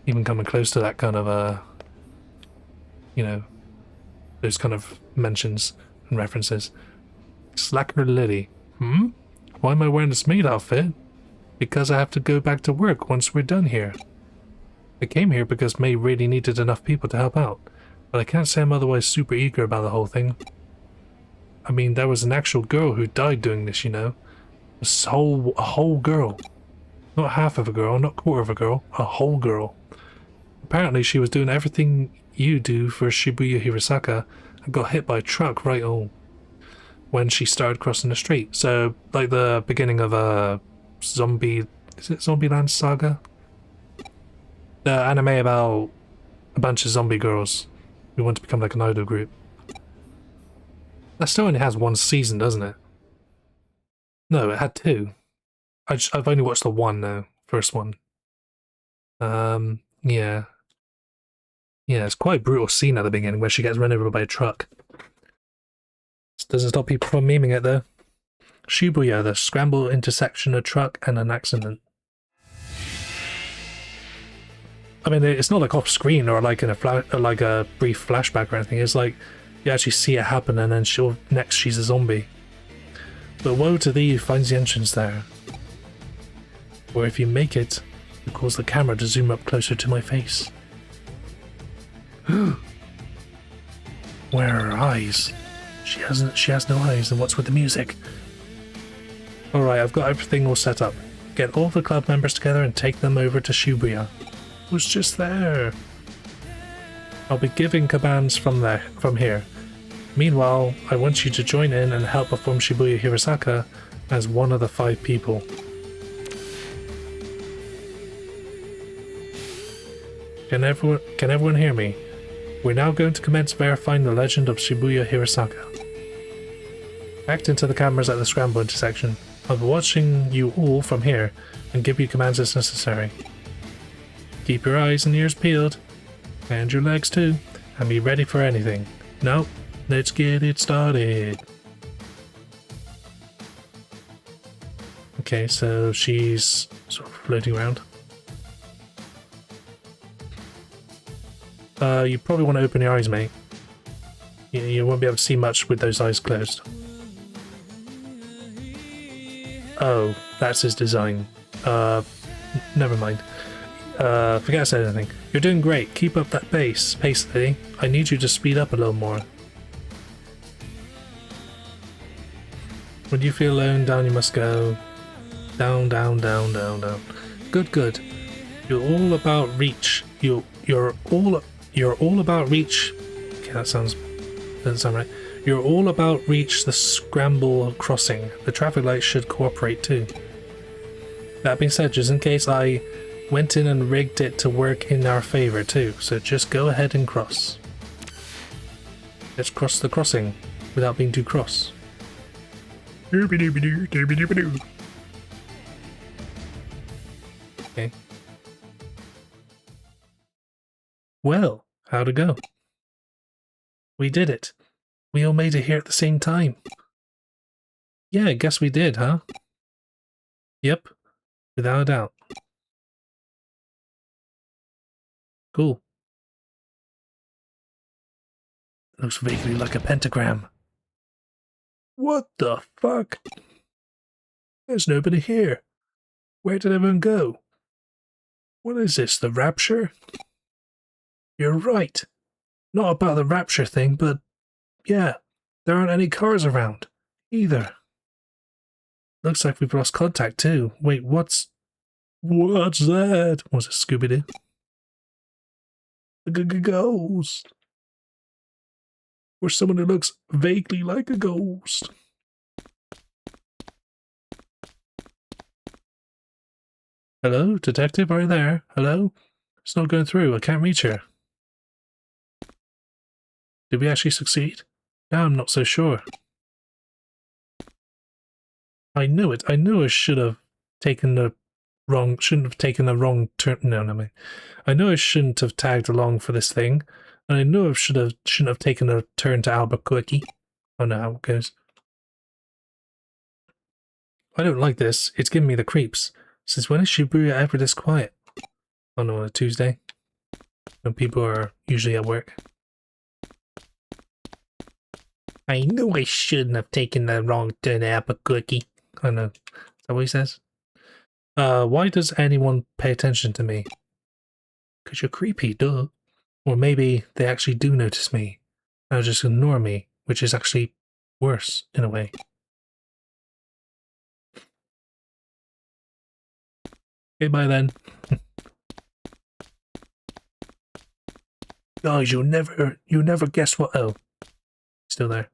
even coming close to that kind of you know, those kind of mentions and references. Slacker Lily. Why am I wearing this maid outfit? Because I have to go back to work once we're done here. I came here because May really needed enough people to help out, but I can't say I'm otherwise super eager about the whole thing. I mean, there was an actual girl who died doing this, you know? A whole girl. Not half of a girl, not quarter of a girl, a whole girl. Apparently she was doing everything you do for Shibuya Hirasaka and got hit by a truck right on when she started crossing the street. So, like the beginning of a zombie... Is it Zombieland Saga? The anime about a bunch of zombie girls who want to become like an idol group. That still only has 1 season, doesn't it? No, it had 2. I've only watched the 1 now, first one. Yeah. Yeah, it's quite a brutal scene at the beginning where she gets run over by a truck. This doesn't stop people from memeing it though. Shibuya, the scramble intersection of truck and an accident. I mean, it's not like off screen or like in a brief flashback or anything. It's like you actually see it happen and then next she's a zombie. But woe to thee who finds the entrance there. Or if you make it, you cause the camera to zoom up closer to my face. Where are her eyes? She has no eyes, and what's with the music? Alright, I've got everything all set up. Get all the club members together and take them over to Shibuya. Who's just there? I'll be giving commands from here. Meanwhile, I want you to join in and help perform Shibuya Hirasaka as one of the 5 people. Can everyone hear me? We're now going to commence verifying the legend of Shibuya Hirasaka. Act into the cameras at the scramble intersection. I'll be watching you all from here and give you commands as necessary. Keep your eyes and ears peeled, and your legs too, and be ready for anything. Now, let's get it started. Okay, so she's sort of floating around. You probably want to open your eyes, mate. You won't be able to see much with those eyes closed. Oh, that's his design. Never mind. Forget I said anything. You're doing great. Keep up that pace, Lily. I need you to speed up a little more. When you feel alone, down you must go. Down, down, down, down, down. Good, good. You're all about reach. You're all about reach. Okay, that doesn't sound right. You're all about reach the scramble crossing. The traffic lights should cooperate too. That being said, just in case, I went in and rigged it to work in our favor too, so just go ahead and cross. Let's cross the crossing without being too cross. Okay. Well, how'd it go? We did it. We all made it here at the same time. Yeah, I guess we did, huh? Yep, without a doubt. Cool. Looks vaguely like a pentagram. What the fuck? There's nobody here. Where did everyone go? What is this, the rapture? You're right. Not about the rapture thing, but yeah, there aren't any cars around either. Looks like we've lost contact too. Wait, what's that? Was it Scooby-Doo? A ghost. Or someone who looks vaguely like a ghost. Hello, detective, are you there? Hello? It's not going through, I can't reach her. Did we actually succeed? Now I'm not so sure. I knew it. I knew I should have taken the wrong... Shouldn't have taken the wrong turn... No, I knew I shouldn't have tagged along for this thing. And I knew I shouldn't have taken a turn to Albuquerque. I know how it goes. I don't like this. It's giving me the creeps. Since when is Shibuya ever this quiet? Oh no, on a Tuesday. When people are usually at work. I knew I shouldn't have taken the wrong turn to Albuquerque. I know. Is that what he says? Why does anyone pay attention to me? 'Cause you're creepy, duh. Or maybe they actually do notice me. They'll just ignore me, which is actually worse, in a way. Okay, bye then. Guys, you'll never guess what... Oh. Still there.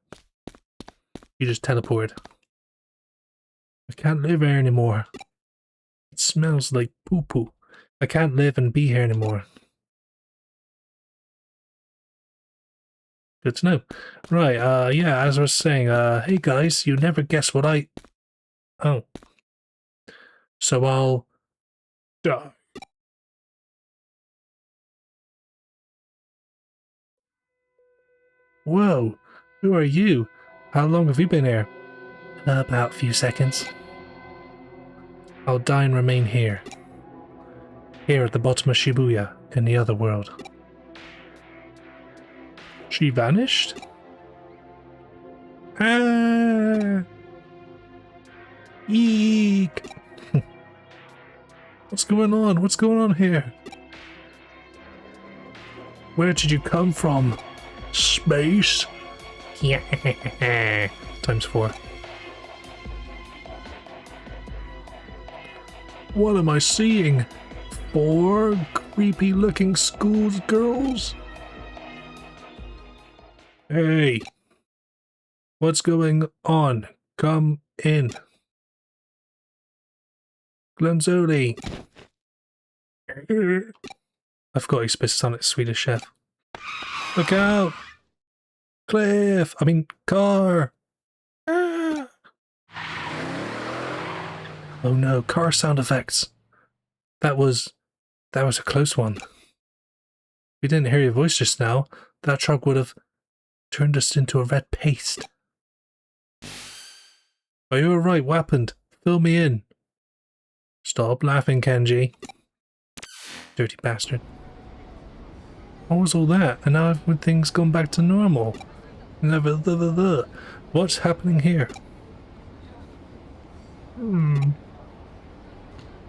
You just teleported. I can't live here anymore. It smells like poo-poo. I can't live and be here anymore. Good to know. Right, yeah, as I was saying, hey guys, you never guess what I... Oh. So I'll... die. Whoa, who are you? How long have you been here? About a few seconds. I'll die and remain here. Here at the bottom of Shibuya, in the other world. She vanished? Ah! Eek! What's going on? What's going on here? Where did you come from? Space? Yeah. Times 4. What am I seeing? 4 creepy looking schoolgirls? Hey. What's going on? Come in. Glanzoli. I forgot he supposed to sound like a Swedish chef. Look out! Cliff! I mean, car! Ah. Oh no, car sound effects. That was a close one. If we didn't hear your voice just now, that truck would have turned us into a red paste. Are you alright? What happened? Fill me in. Stop laughing, Kenji. Dirty bastard. What was all that? And now everything's gone back to normal. What's happening here?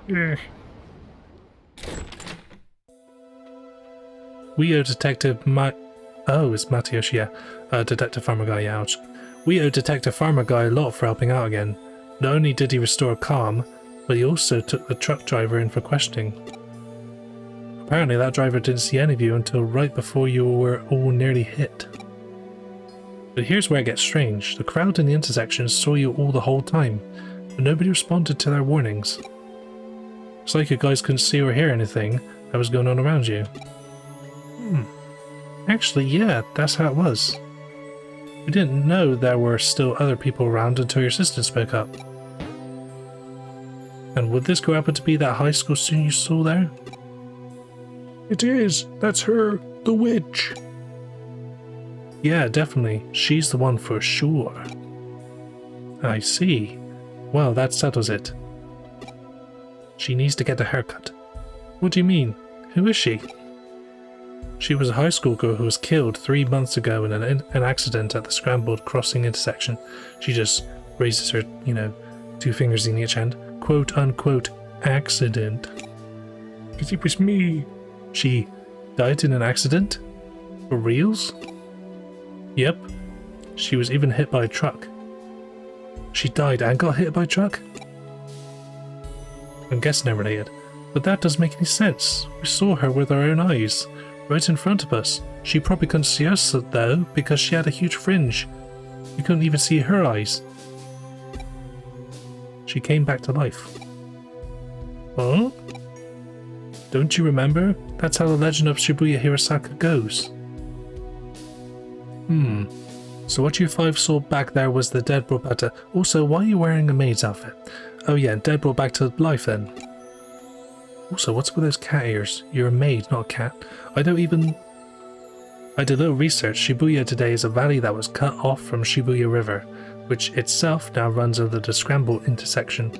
Yeah. We owe Detective Oh, it's Matayoshi, yeah. Detective Farmer Guy, yeah. We owe Detective Farmer Guy a lot for helping out again. Not only did he restore calm, but he also took the truck driver in for questioning. Apparently that driver didn't see any of you until right before you were all nearly hit. But here's where it gets strange. The crowd in the intersection saw you all the whole time, but nobody responded to their warnings. It's like you guys couldn't see or hear anything that was going on around you. Actually, yeah, that's how it was. We didn't know there were still other people around until your sister spoke up. And would this go happen to be that high school student you saw there? It is. That's her, the witch. Yeah, definitely. She's the one for sure. I see. Well, that settles it. She needs to get a haircut. What do you mean? Who is she? She was a high school girl who was killed 3 months ago in an accident at the scrambled crossing intersection. She just raises her, 2 fingers in each hand. Quote unquote accident. Because it was me. She died in an accident? For reals? Yep. She was even hit by a truck. She died and got hit by a truck? I'm guessing they're related. But that doesn't make any sense. We saw her with our own eyes. Right in front of us. She probably couldn't see us though, because she had a huge fringe. We couldn't even see her eyes. She came back to life. Huh? Don't you remember? That's how the legend of Shibuya Hirosaka goes. So what you five saw back there was the dead brought back to... Also, why are you wearing a maid's outfit? Oh yeah, dead brought back to life then. Also, what's with those cat ears? You're a maid, not a cat. I did a little research. Shibuya today is a valley that was cut off from Shibuya River, which itself now runs under the Scramble intersection.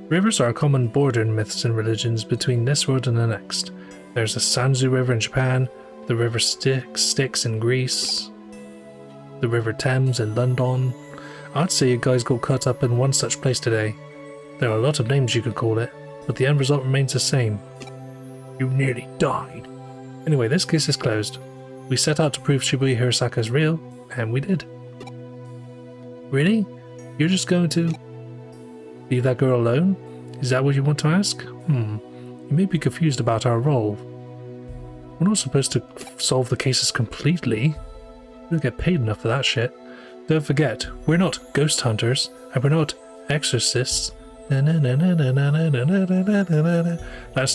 Rivers are a common border in myths and religions between this world and the next. There's the Sanzu River in Japan, the River Styx in Greece, the River Thames in London. I'd say you guys got cut up in one such place today. There are a lot of names you could call it, but the end result remains the same. You nearly died. Anyway, this case is closed. We set out to prove Shibuya Hirasaka is real, and we did. Really? You're just going to leave that girl alone? Is that what you want to ask? You may be confused about our role. We're not supposed to solve the cases completely. We don't get paid enough for that shit. Don't forget, we're not ghost hunters, and we're not exorcists. That's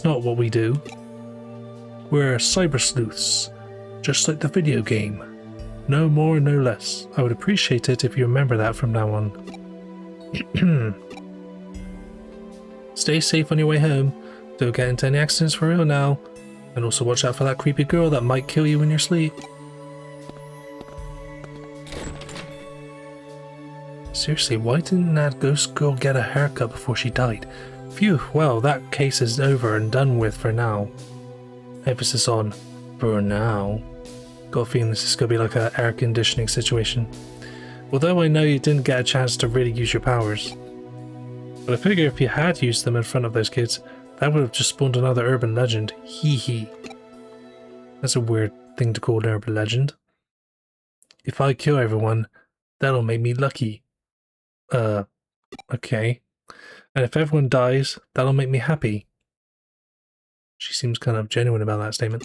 not what we do. We're cyber sleuths, just like the video game. No more, no less. I would appreciate it if you remember that from now on. Stay safe on your way home. Don't get into any accidents for real now. And also watch out for that creepy girl that might kill you in your sleep. Seriously, why didn't that ghost girl get a haircut before she died? Phew, well, that case is over and done with for now. Emphasis on for now. Got a feeling this is going to be like an air conditioning situation. Although I know you didn't get a chance to really use your powers. But I figure if you had used them in front of those kids, that would have just spawned another urban legend. Hee hee. That's a weird thing to call an urban legend. If I kill everyone, that'll make me lucky. Okay. And if everyone dies, that'll make me happy. She seems kind of genuine about that statement.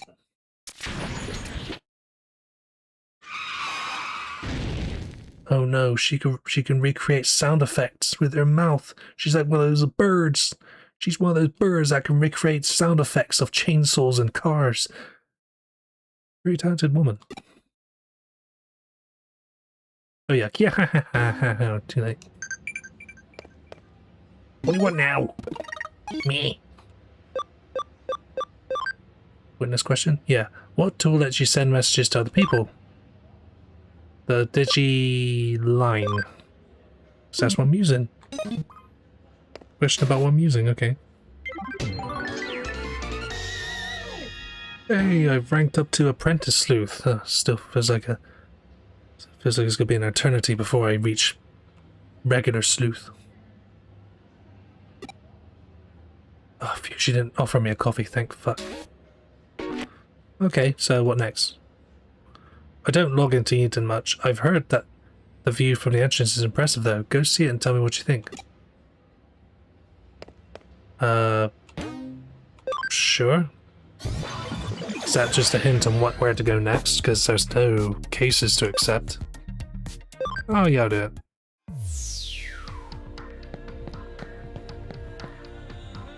Oh no, she can recreate sound effects with her mouth. She's like one of those birds. She's one of those birds that can recreate sound effects of chainsaws and cars. Very talented woman. Oh yeah, yeah, too late. What do you want now? Me. Witness question? Yeah. What tool lets you send messages to other people? The Digiline. So that's what I'm using. Question about what I'm using, okay. Hey, I've ranked up to Apprentice Sleuth. Still feels like it's gonna be an eternity before I reach regular Sleuth. Oh, phew, she didn't offer me a coffee, thank fuck. Okay, so what next? I don't log into Eden much. I've heard that the view from the entrance is impressive though. Go see it and tell me what you think. Sure. Is that just a hint on where to go next? Because there's no cases to accept. Oh yeah, I'll do it.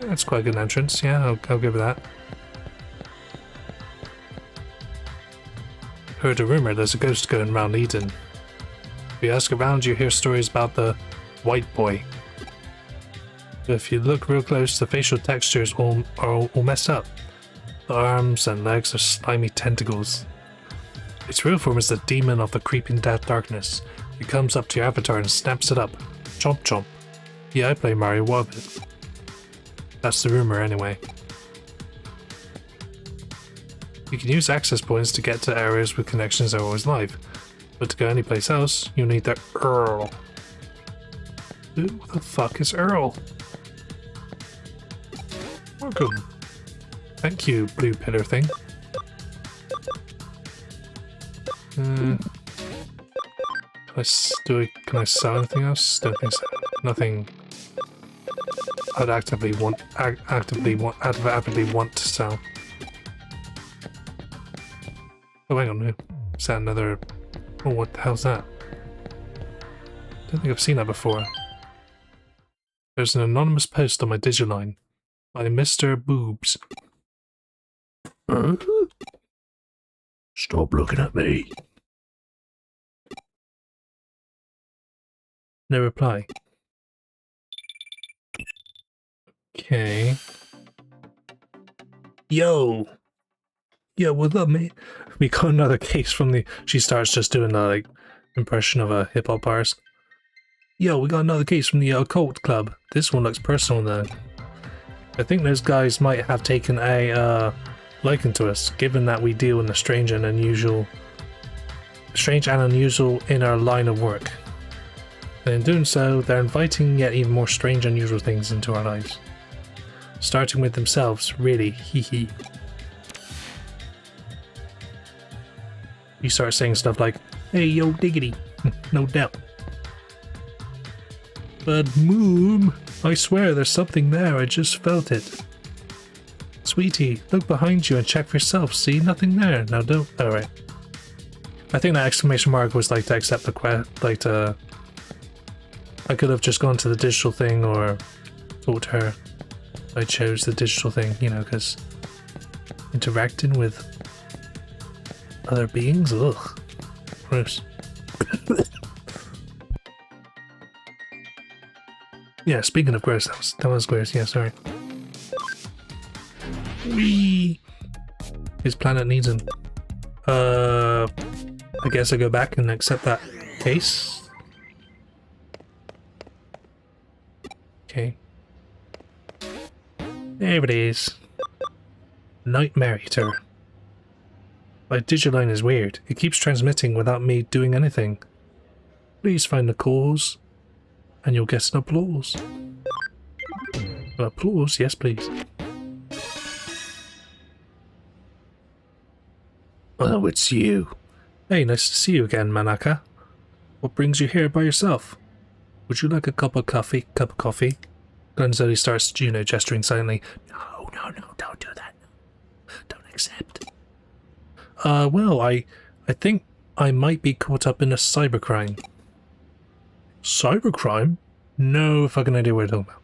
That's quite a good entrance, yeah, I'll give it that. Heard a rumor there's a ghost going around Eden. If you ask around, you hear stories about the white boy. But if you look real close, the facial textures are all messed up. The arms and legs are slimy tentacles. Its real form is the demon of the creeping darkness. He comes up to your avatar and snaps it up. Chomp chomp. Yeah, I play Mario Wabbit. That's the rumor anyway. You can use access points to get to areas with connections that are always live, but to go anyplace else, you'll need the Earl. Who the fuck is Earl? Welcome. Thank you, blue pillar thing. Can I sell anything else? Don't think so. Nothing I'd actively want to sell. Oh, hang on, is that another... Oh, what the hell's that? Don't think I've seen that before. There's an anonymous post on my Digiline by Mr. Boobs. Stop looking at me. No reply. Okay. Yo! Yo, what's up, mate? We got another case from the... She starts just doing the, like, impression of a hip-hop artist. Yo, we got another case from the occult club. This one looks personal, though. I think those guys might have taken a, liking to us, given that we deal in the strange and unusual in our line of work. And in doing so, they're inviting yet even more strange, unusual things into our lives. Starting with themselves, really, hee hee. You start saying stuff like, hey yo diggity, no doubt. But Moom, I swear there's something there, I just felt it. Sweetie, look behind you and check for yourself, see, nothing there, now don't, alright. I think that exclamation mark was like to accept the quest, like to... I could have just gone to the digital thing or talked to her. I chose the digital thing, you know, because interacting with other beings? Ugh. Gross. Yeah, speaking of gross, that was gross, yeah, sorry. Whee! His planet needs him. I guess I go back and accept that case. Okay. There it is. Nightmare Eater. My Digiline is weird. It keeps transmitting without me doing anything. Please find the cause, and you'll get an applause. Applause? Yes, please. Oh, it's you. Hey, nice to see you again, Manaka. What brings you here by yourself? Would you like a cup of coffee? Glenzelli starts, you know, gesturing silently. No, don't do that. Don't accept. Well, I think I might be caught up in a cybercrime. Cybercrime? No fucking idea what you're talking about.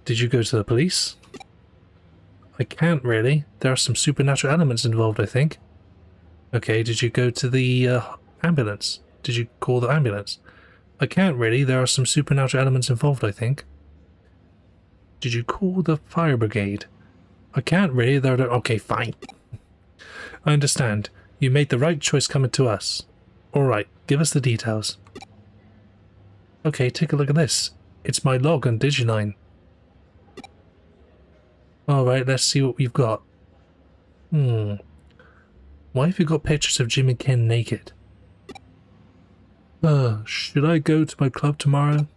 Did you go to the police? I can't really. There are some supernatural elements involved, I think. Okay, did you go to the ambulance? Did you call the ambulance? I can't really. There are some supernatural elements involved, I think. Did you call the fire brigade? I can't really. Okay, fine. I understand. You made the right choice coming to us. Alright, give us the details. Okay, take a look at this. It's my log on Digiline. Alright, let's see what we've got. Why have you got pictures of Jim and Ken naked? Should I go to my club tomorrow?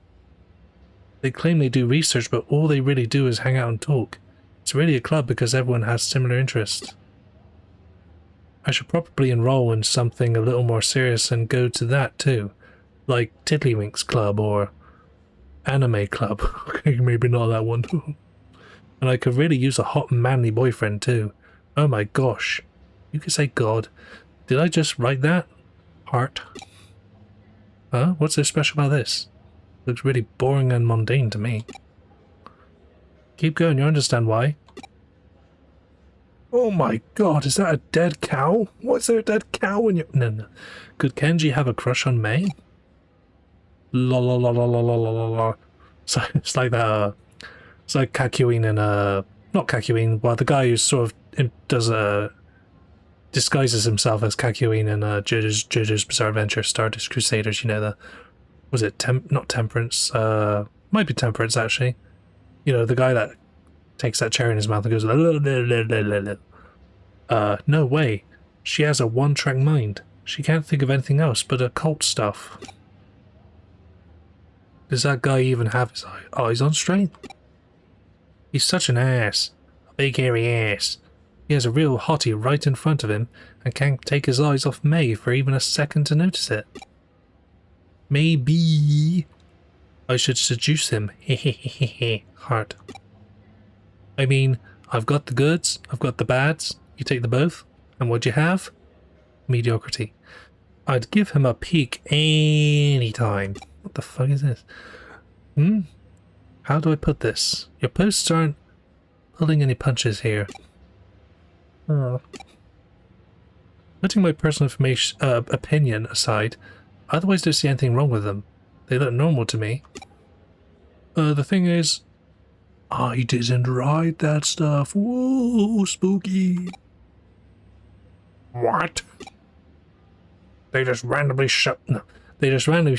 They claim they do research, but all they really do is hang out and talk. It's really a club because everyone has similar interests. I should probably enroll in something a little more serious and go to that too. Like Tiddlywinks Club or Anime Club. Okay, maybe not that one. And I could really use a hot manly boyfriend too. Oh my gosh. You could say God. Did I just write that? Heart. Huh? What's so special about this? Looks really boring and mundane to me. Keep going, you understand why. Oh my god, is that a dead cow? Why is there a dead cow in your... No. Could Kenji have a crush on May? La la la la la la la la la. So it's like that, it's like Kakyoin and, not Kakyoin, well, the guy who sort of does, disguises himself as Kakyoin in, JoJo's Bizarre Adventure, Stardust Crusaders, you know, the... Was it not Temperance? Might be Temperance, actually. You know, the guy that takes that cherry in his mouth and goes... no way. She has a one-track mind. She can't think of anything else but occult stuff. Does that guy even have his eyes on straight? He's such an ass. A big hairy ass. He has a real hottie right in front of him and can't take his eyes off May for even a second to notice it. Maybe I should seduce him. Hehehehe. Heart. I mean, I've got the goods, I've got the bads. You take the both, and what'd you have? Mediocrity. I'd give him a peek anytime. What the fuck is this? How do I put this? Your posts aren't pulling any punches here. Oh. Putting my personal information, opinion aside, I otherwise don't see anything wrong with them. They look normal to me. The thing is, I didn't write that stuff. Whoa, spooky. What? They just randomly shut. No, they just randomly.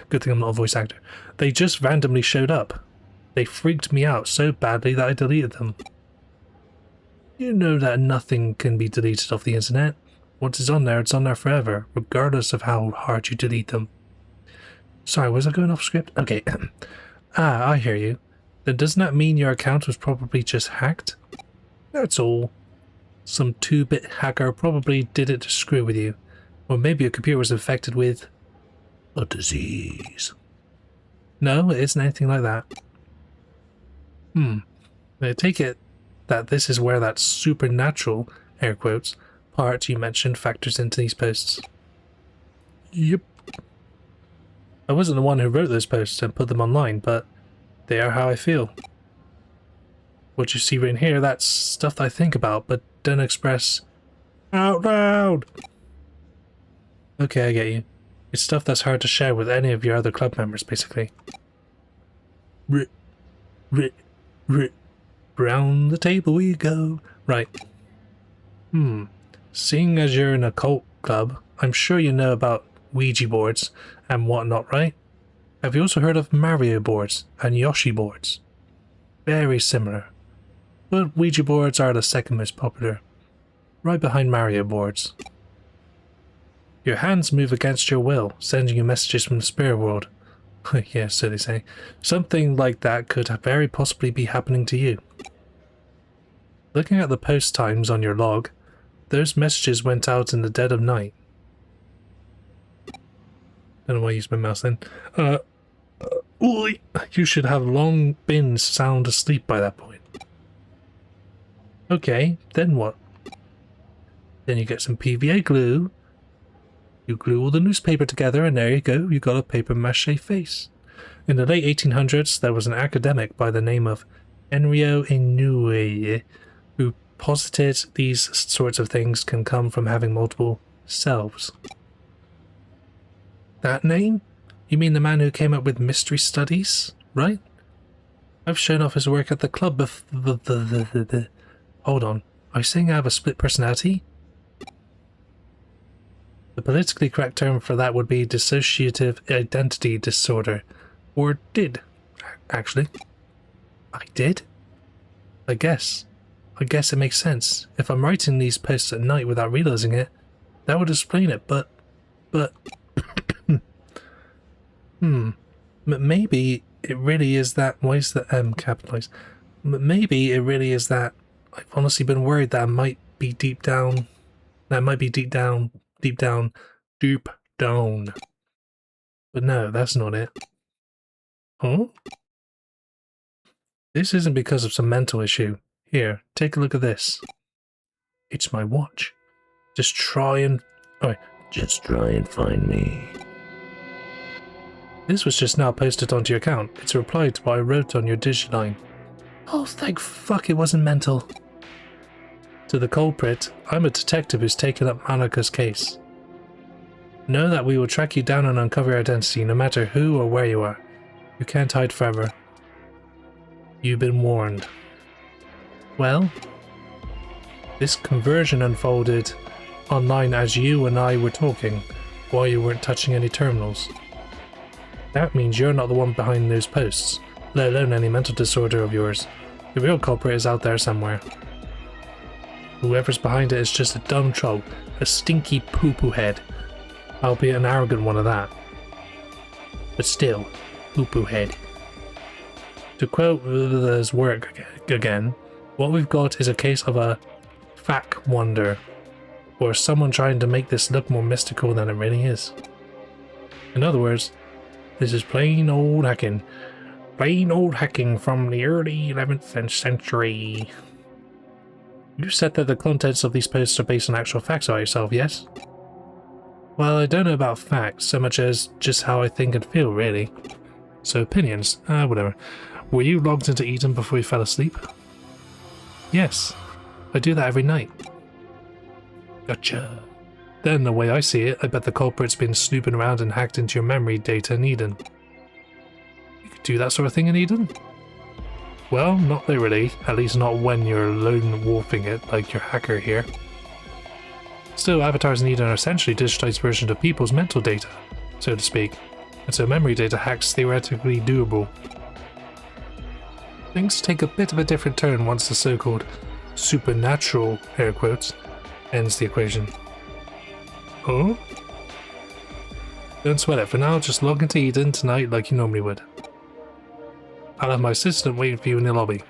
Good thing I'm not a voice actor. They just randomly showed up. They freaked me out so badly that I deleted them. You know that nothing can be deleted off the internet. Once it's on there, it's on there forever, regardless of how hard you delete them. Sorry, was I going off script? Okay. I hear you. Then doesn't that mean your account was probably just hacked? That's all. Some 2-bit hacker probably did it to screw with you. Or maybe your computer was infected with a disease. No, it isn't anything like that. I take it that this is where that supernatural, air quotes, part you mentioned factors into these posts. Yep. I wasn't the one who wrote those posts and put them online, but they are how I feel. What you see right here, that's stuff I think about, but don't express out loud. Okay, I get you. It's stuff that's hard to share with any of your other club members, basically. Round the table we go. Right. Seeing as you're in a cult club, I'm sure you know about Ouija boards and whatnot, right? Have you also heard of Mario boards and Yoshi boards? Very similar. But Ouija boards are the second most popular, right behind Mario boards. Your hands move against your will, sending you messages from the spirit world. Yeah, so they say. Something like that could very possibly be happening to you. Looking at the post times on your log, those messages went out in the dead of night. Don't know why I used my mouse then. You should have long been sound asleep by that point. Okay, then what? Then you get some PVA glue. You glue all the newspaper together and there you go, you got a paper mache face. In the late 1800s, there was an academic by the name of Enrio Inoue who posited these sorts of things can come from having multiple selves. That name? You mean the man who came up with mystery studies, right? I've shown off his work at the club Hold on, are you saying I have a split personality? The politically correct term for that would be dissociative identity disorder. Or did, actually. I did? I guess it makes sense. If I'm writing these posts at night without realizing it, that would explain it, but... Maybe it really is that... Why is the M capitalized? Maybe it really is that I've honestly been worried that I might be deep down... Deep down. But no, that's not it. Huh? This isn't because of some mental issue. Here, take a look at this. It's my watch. Just try and find me. This was just now posted onto your account. It's a reply to what I wrote on your Digiline. Oh, thank fuck it wasn't mental. To the culprit, I'm a detective who's taken up Manaka's case. Know that we will track you down and uncover your identity, no matter who or where you are. You can't hide forever. You've been warned. Well, this conversion unfolded online as you and I were talking, while you weren't touching any terminals. That means you're not the one behind those posts, let alone any mental disorder of yours. The real culprit is out there somewhere. Whoever's behind it is just a dumb troll, a stinky poo-poo head. Albeit an arrogant one of that. But still, poo-poo head. To quote his work again, what we've got is a case of a fact wonder, or someone trying to make this look more mystical than it really is. In other words, this is plain old hacking. Plain old hacking from the early 11th century. You said that the contents of these posts are based on actual facts about yourself, yes? Well, I don't know about facts so much as just how I think and feel, really. So opinions, whatever. Were you logged into Eden before you fell asleep? Yes, I do that every night. Gotcha. Then, the way I see it, I bet the culprit's been snooping around and hacked into your memory data in Eden. You could do that sort of thing in Eden? Well, not literally, at least not when you're lone wolfing it like your hacker here. Still, avatars in Eden are essentially digitized versions of people's mental data, so to speak, and so memory data hacks theoretically doable. Things take a bit of a different turn once the so-called supernatural, air quotes, ends the equation. Huh? Don't sweat it, for now just log into Eden tonight like you normally would. I'll have my assistant waiting for you in the lobby.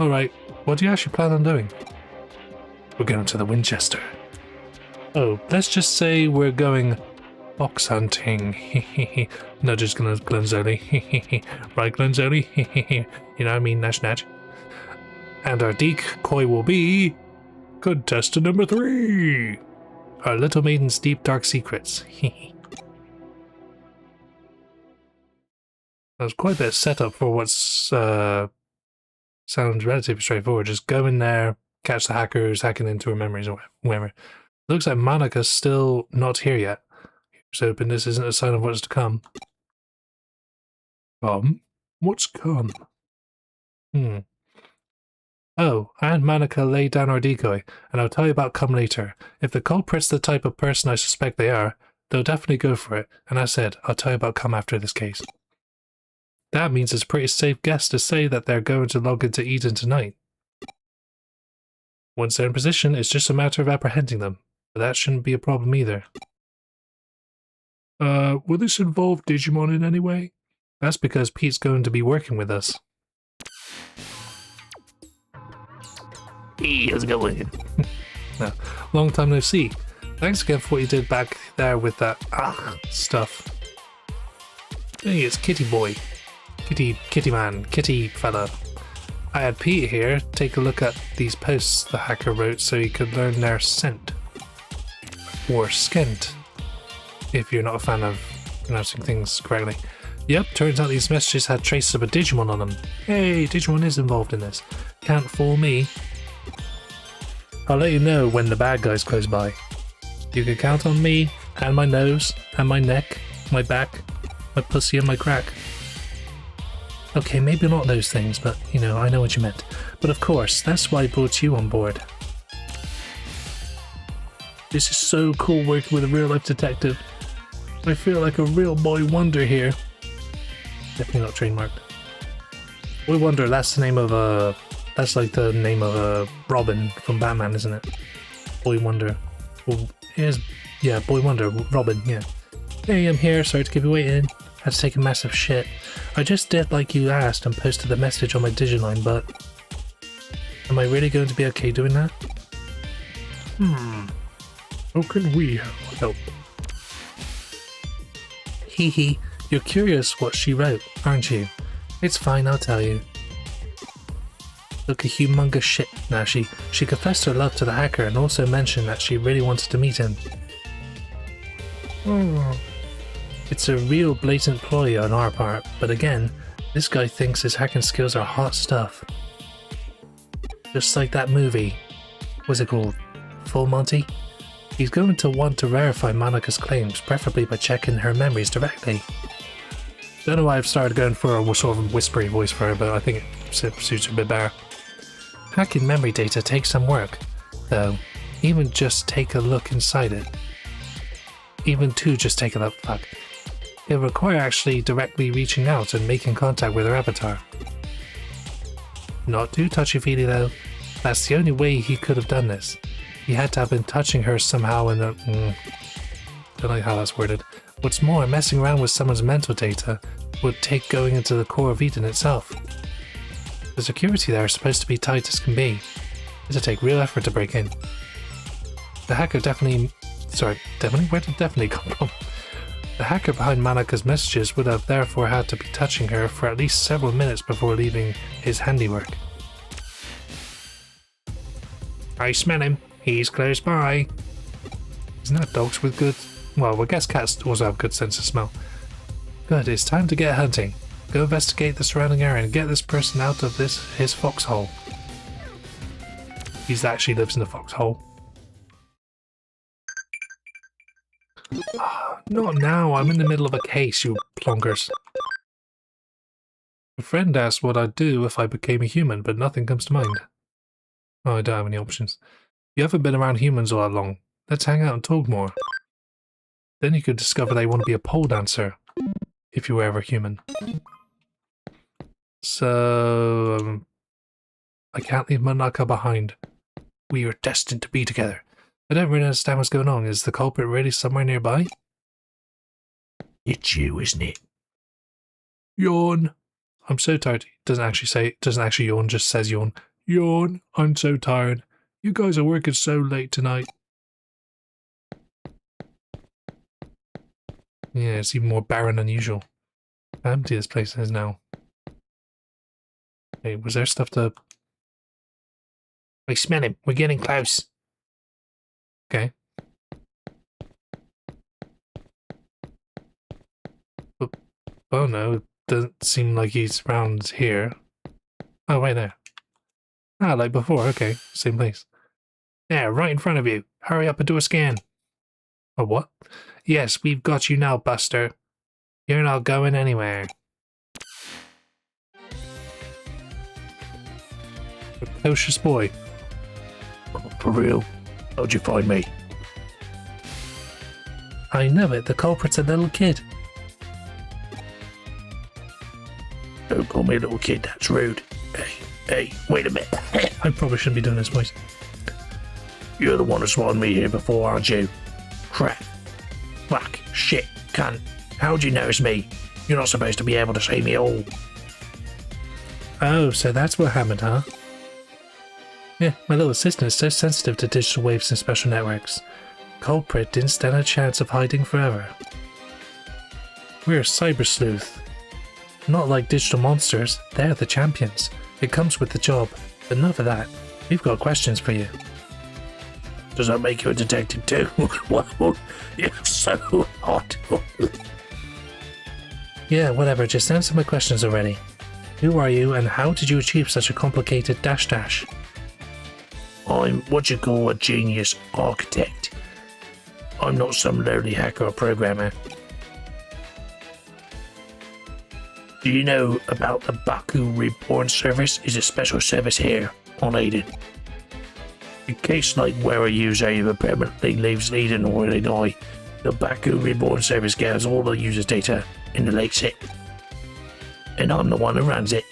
Alright, what do you actually plan on doing? We're going to the Winchester. Oh, let's just say we're going fox hunting. No, just gonna Glenzoli. Right, Glenzoli? You know what I mean, Nash Nash. And our decoy will be contestant number 3. Our little maiden's deep dark secrets. There's quite a bit of setup for what's sounds relatively straightforward. Just go in there, catch the hackers hacking into her memories or whatever. Looks like Monika's still not here yet. Here's hoping this isn't a sign of what's to come. What's come? Oh, and Monika laid down our decoy, and I'll tell you about come later. If the culprit's the type of person I suspect they are, they'll definitely go for it, and as I said, I'll tell you about come after this case. That means it's a pretty safe guess to say that they're going to log into Eden tonight. Once they're in position, it's just a matter of apprehending them, but that shouldn't be a problem either. Will this involve Digimon in any way? That's because Pete's going to be working with us. Hey, how's it going? No, long time no see. Thanks again for what you did back there with that stuff. Hey, it's Kitty Boy. Kitty man, Kitty fella. I had Pete here take a look at these posts the hacker wrote so he could learn their scent. Or skent, if you're not a fan of pronouncing things correctly. Yep, turns out these messages had traces of a Digimon on them. Hey, Digimon is involved in this. Can't fool me. I'll let you know when the bad guy's close by. You can count on me, and my nose, and my neck, my back, my pussy and my crack. Okay, maybe not those things, but, you know, I know what you meant. But of course, that's why I brought you on board. This is so cool working with a real-life detective. I feel like a real boy wonder here. Definitely not trademarked. Boy Wonder, that's the name of a... That's like the name of a Robin from Batman, isn't it? Boy Wonder. Well, here's... Yeah, Boy Wonder, Robin, yeah. Hey, I'm here, sorry to keep you waiting. Had to take a massive shit. I just did like you asked and posted the message on my Digiline, but... Am I really going to be okay doing that? How can we help? Hee hee, you're curious what she wrote, aren't you? It's fine, I'll tell you. Look a humongous shit. Now she confessed her love to the hacker and also mentioned that she really wanted to meet him. It's a real blatant ploy on our part, but again, this guy thinks his hacking skills are hot stuff. Just like that movie. What's it called? Full Monty? He's going to want to verify Monika's claims, preferably by checking her memories directly. Don't know why I've started going for a sort of whispery voice for her, but I think it suits her a bit better. Hacking memory data takes some work, though. Even just take a look inside it. Even to just take a look, fuck. It'll require actually directly reaching out and making contact with her avatar. Not too touchy-feely though. That's the only way he could have done this. He had to have been touching her somehow in the... don't like how that's worded. What's more, messing around with someone's mental data would take going into the core of Eden itself. The security there is supposed to be tight as can be. It'll take real effort to break in. The hacker definitely... Sorry, definitely? Where did definitely come from? The hacker behind Monika's messages would have therefore had to be touching her for at least several minutes before leaving his handiwork. I smell him. He's close by. Isn't that dogs with good... Well, I guess cats also have good sense of smell. Good, it's time to get hunting. Go investigate the surrounding area and get this person out of his foxhole. He actually lives in the foxhole. Not now, I'm in the middle of a case, you plonkers. A friend asked what I'd do if I became a human, but nothing comes to mind. Oh, I don't have any options. You haven't been around humans all that long. Let's hang out and talk more. Then you could discover that you want to be a pole dancer, if you were ever human. So, I can't leave Manaka behind. We are destined to be together. I don't really understand what's going on. Is the culprit really somewhere nearby? It's you, isn't it? Yawn. I'm so tired. Doesn't actually yawn, just says yawn. Yawn. I'm so tired. You guys are working so late tonight. Yeah, it's even more barren than usual. How empty this place is now. Hey, was there stuff to... I smell him. We're getting close. Okay. Oh no, it doesn't seem like he's around here. Oh, right there. Ah, like before. Okay, same place. Yeah, right in front of you. Hurry up and do a scan. Oh, what? Yes, we've got you now, Buster. You're not going anywhere. Precocious boy. Oh, for real? How'd you find me? I know it. The culprit's a little kid. Don't call me a little kid. That's rude. Hey, wait a minute. I probably shouldn't be doing this voice. You're the one who swatted me here before, aren't you? Crap. Fuck. Shit. Cunt. How'd you notice me? You're not supposed to be able to see me all. Oh, so that's what happened, huh? Yeah, my little assistant is so sensitive to digital waves and special networks. Culprit didn't stand a chance of hiding forever. We're Cyber Sleuth. Not like digital monsters, they're the champions. It comes with the job, but enough of that. We've got questions for you. Does that make you a detective too? Wow, you're so hot. Yeah, whatever, just answer my questions already. Who are you and how did you achieve such a complicated dash? I'm what you call a genius architect. I'm not some lowly hacker or programmer. Do you know about the Baku Reborn service? Is a special service here on Aiden. In case like where a user either permanently leaves Eden or they die, the Baku Reborn service gathers all the user's data in the lake set. And I'm the one who runs it.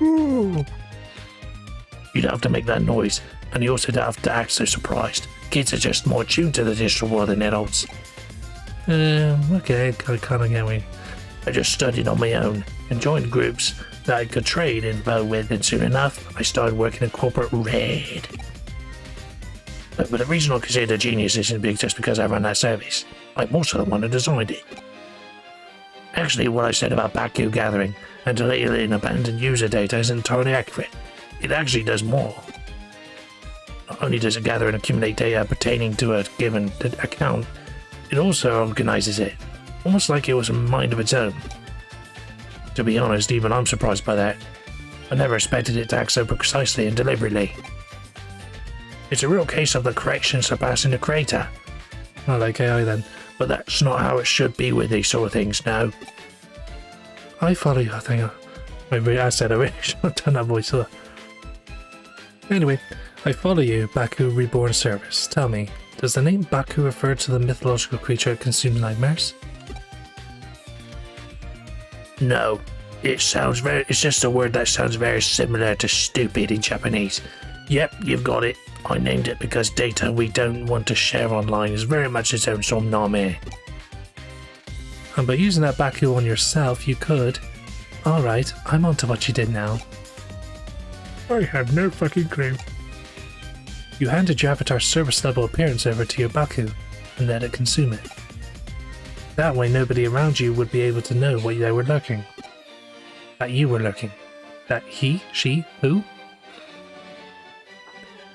Ooh. You don't have to make that noise, and you also don't have to act so surprised. Kids are just more tuned to the digital world than adults. Okay, I kinda get me. I just studied on my own and joined groups that I could trade info with, and soon enough, I started working in corporate red. But the reason I consider a genius isn't big just because I run that service. I'm also the one who designed it. Actually, what I said about Baku gathering and deleting abandoned user data is entirely accurate. It actually does more. Not only does it gather and accumulate data pertaining to a given account, it also organizes it, almost like it was a mind of its own. To be honest, even I'm surprised by that. I never expected it to act so precisely and deliberately. It's a real case of the correction surpassing the creator. I like AI then, but that's not how it should be with these sort of things now. I follow you, I think. I said I wish I'd done that voice. Anyway, I follow you, Baku Reborn Service. Tell me, does the name Baku refer to the mythological creature that consumes nightmares? No, it's just a word that sounds very similar to stupid in Japanese. Yep, you've got it. I named it because data we don't want to share online is very much its own sort of name. And by using that Baku on yourself, you could. Alright, I'm onto what you did now. I have no fucking clue. You handed your avatar's service level appearance over to your Baku and let it consume it. That way nobody around you would be able to know what they were lurking. That you were lurking. That he, she, who?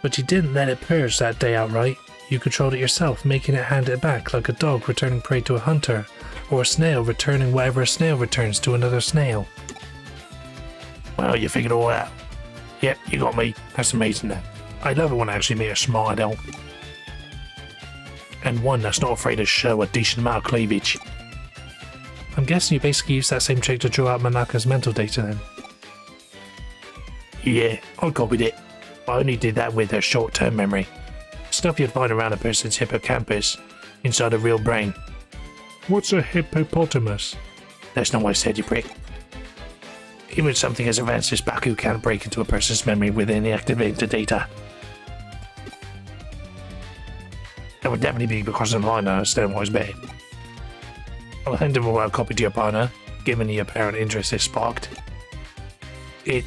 But you didn't let it purge that day outright. You controlled it yourself, making it hand it back like a dog returning prey to a hunter, or a snail returning whatever a snail returns to another snail. Well, you figured it all out. Yep, you got me. That's amazing that. I love it when I actually meet a smart adult. and one that's not afraid to show a decent amount of cleavage. I'm guessing you basically used that same trick to draw out Manaka's mental data then. Yeah, I copied it. I only did that with her short-term memory. Stuff you'd find around a person's hippocampus, inside a real brain. What's a hippopotamus? That's not what I said, you prick. Even something as advanced as Baku can't break into a person's memory with any activated data. That would definitely be because of the line I understand what is bad. I'll hand over what I copied to your partner, given the apparent interest it sparked. It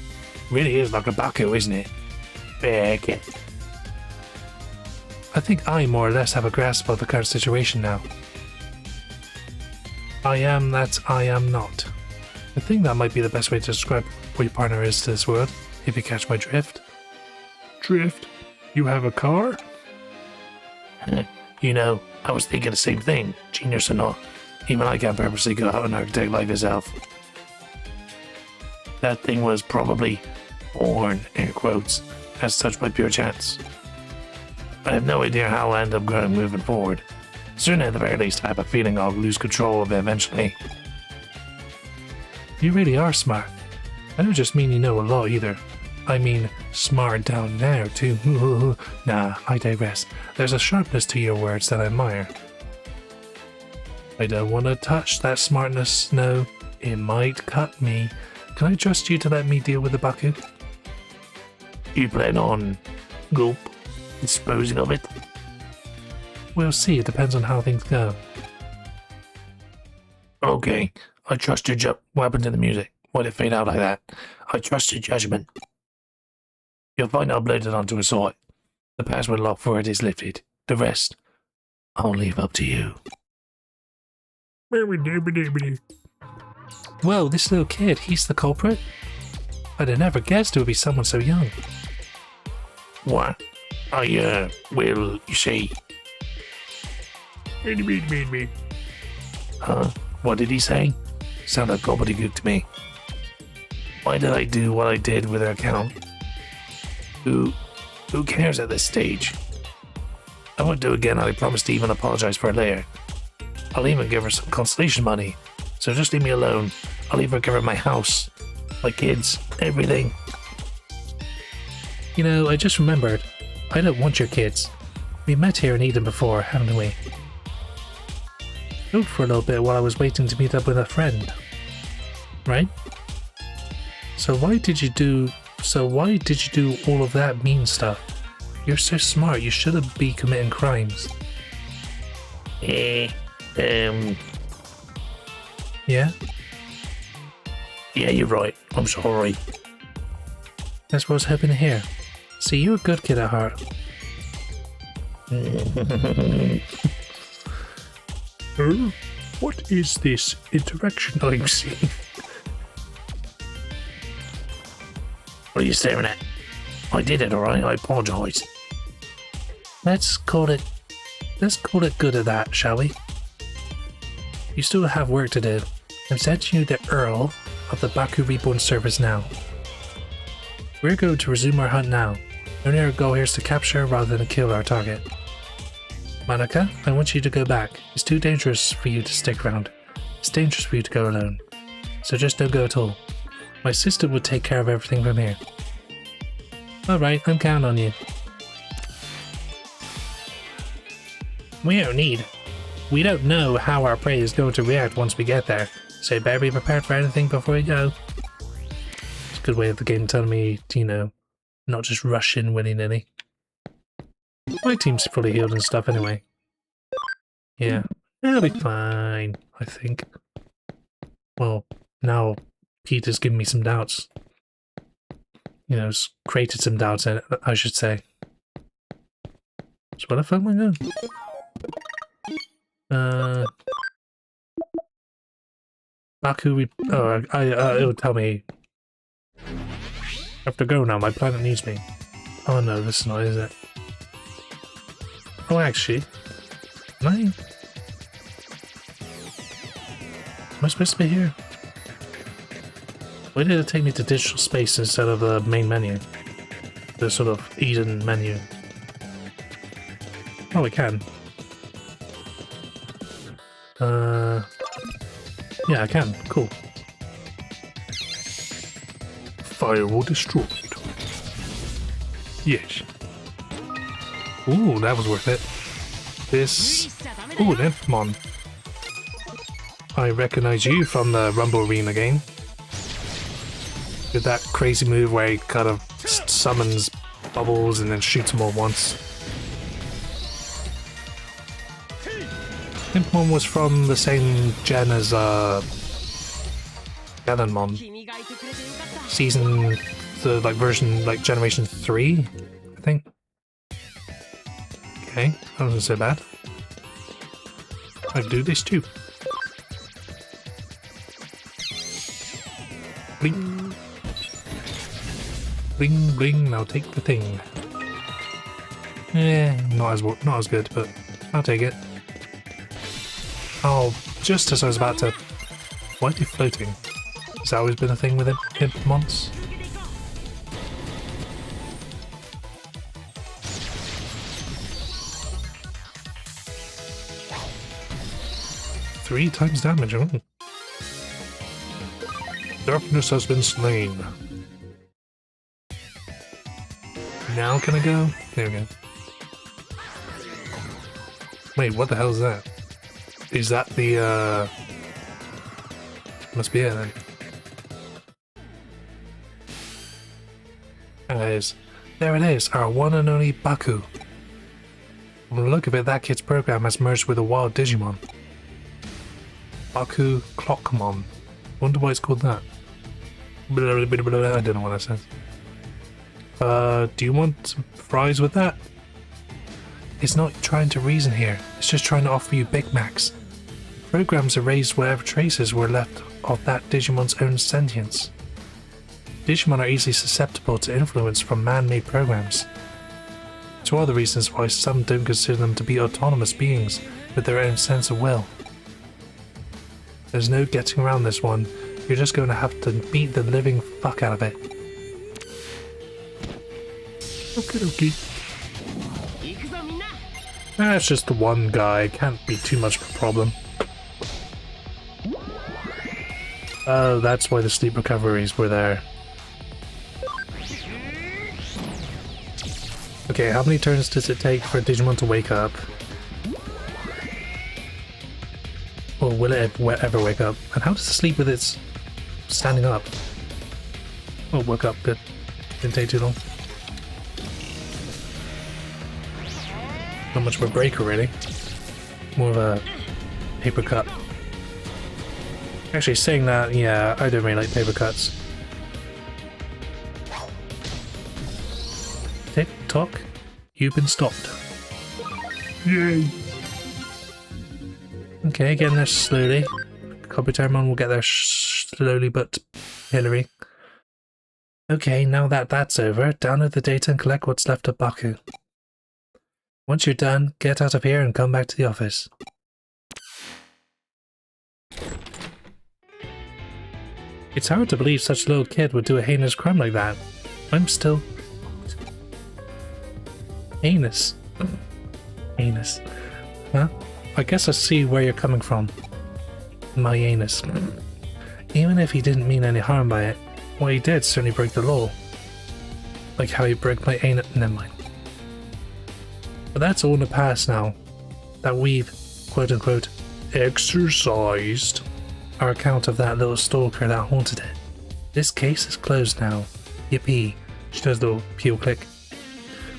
really is like a Baku, isn't it? Big. I think I more or less have a grasp of the current situation now. I am that I am not. I think that might be the best way to describe what your partner is to this world, if you catch my drift. Drift? You have a car? You know, I was thinking the same thing, genius or not. Even I can't purposely go out and architect like yourself. That thing was probably born, air quotes, as such by pure chance. I have no idea how I'll end up growing moving forward. Certainly at the very least I have a feeling I'll lose control of it eventually. You really are smart. I don't just mean you know a lot either. I mean smart down now too. Nah, I digress. There's a sharpness to your words that I admire. I don't want to touch that smartness, no. It might cut me. Can I trust you to let me deal with the Baku? You plan on gulp disposing of it? We'll see, it depends on how things go. Okay, I trust your what happened to the music? Why'd it fade out like that? I trust your judgment. You'll find uploaded onto a site. The password lock for it is lifted. The rest, I'll leave up to you. Whoa, this little kid, he's the culprit? I'd have never guessed it would be someone so young. What? Well, you see. Huh? What did he say? Sounded gobbledygook to me. Why did I do what I did with her account? Who cares at this stage? I won't do it again, I promise to even apologize for it later. I'll even give her some consolation money, so just leave me alone. I'll even give her my house, my kids, everything. You know, I just remembered. I don't want your kids. We met here in Eden before, haven't we? Moved for a little bit while I was waiting to meet up with a friend. Right? So why did you do all of that mean stuff? You're so smart, you shouldn't be committing crimes. Yeah? Yeah, you're right. I'm sorry. that's what I was hoping to hear. See, you're a good kid at heart. What is this interaction I'm seeing? What are you staring at? I did it, alright? I apologise. Let's call it good at that, shall we? You still have work to do. I'm setting you the Earl of the Baku Reborn service now. We're going to resume our hunt now. Only our goal here is to capture rather than kill our target. Monica, I want you to go back. It's too dangerous for you to stick around. It's dangerous for you to go alone. So just don't go at all. My sister will take care of everything from here. Alright, I'm counting on you. We don't know how our prey is going to react once we get there, so you better be prepared for anything before you go. It's a good way of the game telling me, you know, not just rush in willy-nilly. My team's fully healed and stuff anyway. Yeah, it'll be fine, I think. Well, now Peter's given me some doubts. You know, it's created some doubts, I should say. So where the fuck am I going? Baku, it'll tell me. I have to go now, my planet needs me. Oh no, this is not, is it? Oh, actually, am I supposed to be here? Why did it take me to digital space instead of the main menu? The sort of Eden menu. Oh, we can. Yeah, I can. Cool. Firewall destroyed. Yes. Ooh, that was worth it. This... Ooh, an Impmon. I recognize you from the Rumble Arena game. Did that crazy move where he kind of summons bubbles and then shoots them all once. Impmon was from the same gen as Gallonmon. Season, the like version, like generation 3, I think. Okay, that wasn't so bad. I do this too. Bling. Bling bling, now take the thing. Not as good, but I'll take it. Oh, just as I was about to... Why are you floating? Has that always been a thing with Impmons? Three times damage, oh. Darkness has been slain. Now can I go? There we go. Wait, what the hell is that? Is that the, Must be it then. There it is, our one and only Baku. From the look of it, that kid's program has merged with a wild Digimon. Baku Clockmon. Wonder why it's called that. I don't know what that says. Do you want some fries with that? It's not trying to reason here, it's just trying to offer you Big Macs. Programs erased whatever traces were left of that Digimon's own sentience. Digimon are easily susceptible to influence from man-made programs. It's one of the reasons why some don't consider them to be autonomous beings with their own sense of will. There's no getting around this one, you're just going to have to beat the living fuck out of it. Okay. That's just the one guy, can't be too much of a problem. Oh, that's why the sleep recoveries were there. Okay, how many turns does it take for a Digimon to wake up? Or will it ever wake up? And how does it sleep with its standing up? Oh, woke up, good. Didn't take too long. Not much of a breaker, really. More of a paper cut. Actually, saying that, yeah, I don't really like paper cuts. Tick tock, you've been stopped. Yay! Okay, getting there slowly. Kabuterimon will get there slowly but Hillary. Okay, now that that's over, download the data and collect what's left of Baku. Once you're done, get out of here and come back to the office. It's hard to believe such a little kid would do a heinous crime like that. I'm still... Heinous. Heinous. Huh? I guess I see where you're coming from. My anus. Even if he didn't mean any harm by it, what he did certainly broke the law. Like how he broke my anus. Never mind. But that's all in the past now. That we've, quote unquote, exercised our account of that little stalker that haunted it. This case is closed now. Yippee. She does a little peel click.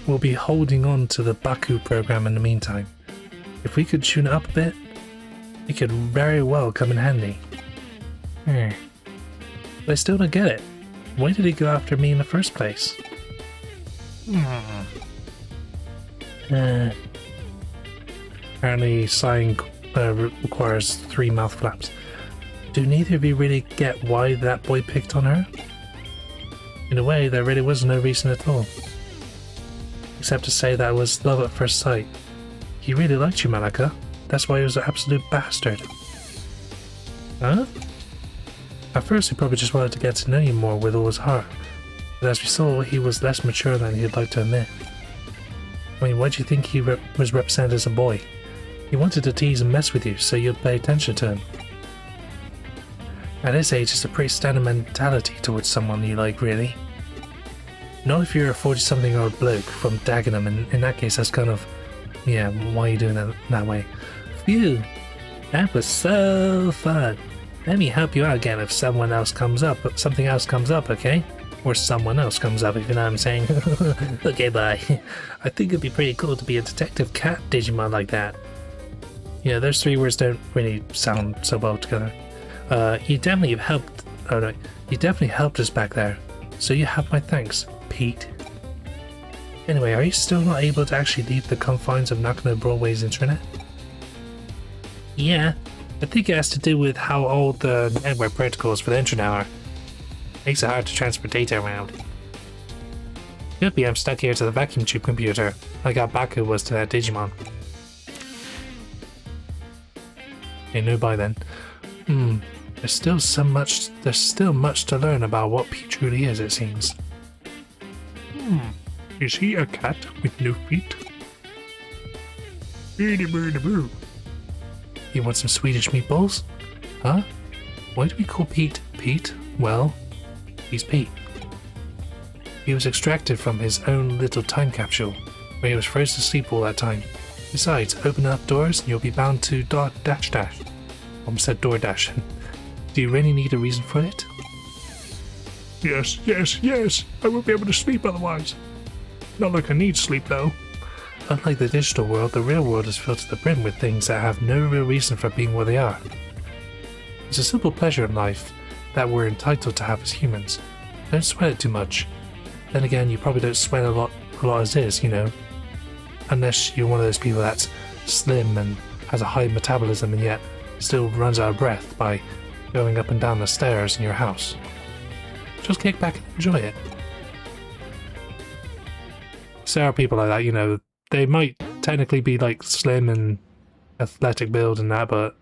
We'll be holding on to the Baku program in the meantime. If we could tune it up a bit, it could very well come in handy. But I still don't get it. Why did he go after me in the first place? Apparently sighing requires 3 mouth flaps. Do neither of you really get why that boy picked on her? In a way, there really was no reason at all. Except to say that it was love at first sight. He really liked you, Malaka. That's why he was an absolute bastard. Huh? At first he probably just wanted to get to know you more with all his heart. But as we saw, he was less mature than he'd like to admit. I mean, why do you think he was represented as a boy? He wanted to tease and mess with you, so you'd pay attention to him. At this age, it's a pretty standard mentality towards someone you like, really. Not if you're a 40-something-year-old bloke from Dagenham, and in that case, that's kind of... Yeah, why are you doing that that way? Phew! That was so fun. Let me help you out again if something else comes up, okay? Or someone else comes up, if you know what I'm saying. Okay, bye. I think it'd be pretty cool to be a detective cat Digimon like that. Yeah, those three words don't really sound so well together. You definitely helped... Oh no, you definitely helped us back there. So you have my thanks, Pete. Anyway, are you still not able to actually leave the confines of Nakano Broadway's internet? Yeah, I think it has to do with how old the network protocols for the internet are. Makes it hard to transfer data around. Could be I'm stuck here to the vacuum tube computer, like how Baku was to that Digimon. Okay, no bye then. There's still much to learn about what Pete truly is, it seems. Is he a cat with no feet? You want some Swedish meatballs? Huh? Why do we call Pete Pete? Well, he's Pete. He was extracted from his own little time capsule, where he was frozen to sleep all that time. Besides, open up doors and you'll be bound to dash. Almost said DoorDash. Do you really need a reason for it? Yes. I won't be able to sleep otherwise. Not like I need sleep though. Unlike the digital world, the real world is filled to the brim with things that have no real reason for being what they are. It's a simple pleasure in life that we're entitled to have as humans. Don't sweat it too much. Then again, you probably don't sweat a lot as is, you know. Unless you're one of those people that's slim and has a high metabolism and yet still runs out of breath by going up and down the stairs in your house. Just kick back and enjoy it. There are people like that, you know, they might technically be like slim and athletic build and that, but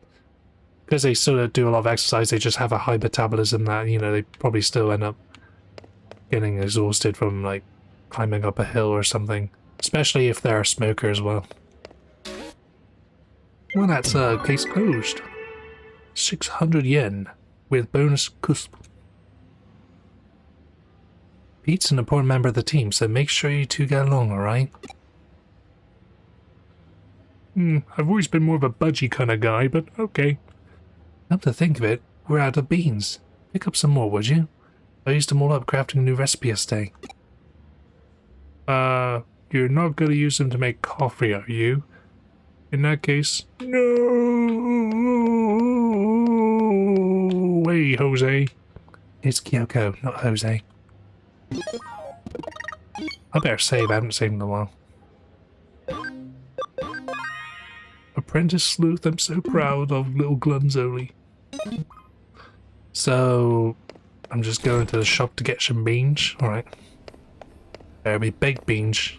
because they sort of do a lot of exercise, they just have a high metabolism that, you know, they probably still end up getting exhausted from like climbing up a hill or something, especially if they're a smoker as well. Well, that's case closed. 600 yen with bonus cusp. Pete's an important member of the team, so make sure you two get along, alright? I've always been more of a budgie kind of guy, but okay. Come to think of it, we're out of beans. Pick up some more, would you? I used them all up crafting a new recipe yesterday. You're not gonna use them to make coffee, are you? In that case, no way, Jose. It's Kyoko, not Jose. I better save, I haven't saved in a while. Apprentice Sleuth, I'm so proud of little Glunzoli. So, I'm just going to the shop to get some beans, alright. There'll be baked beans,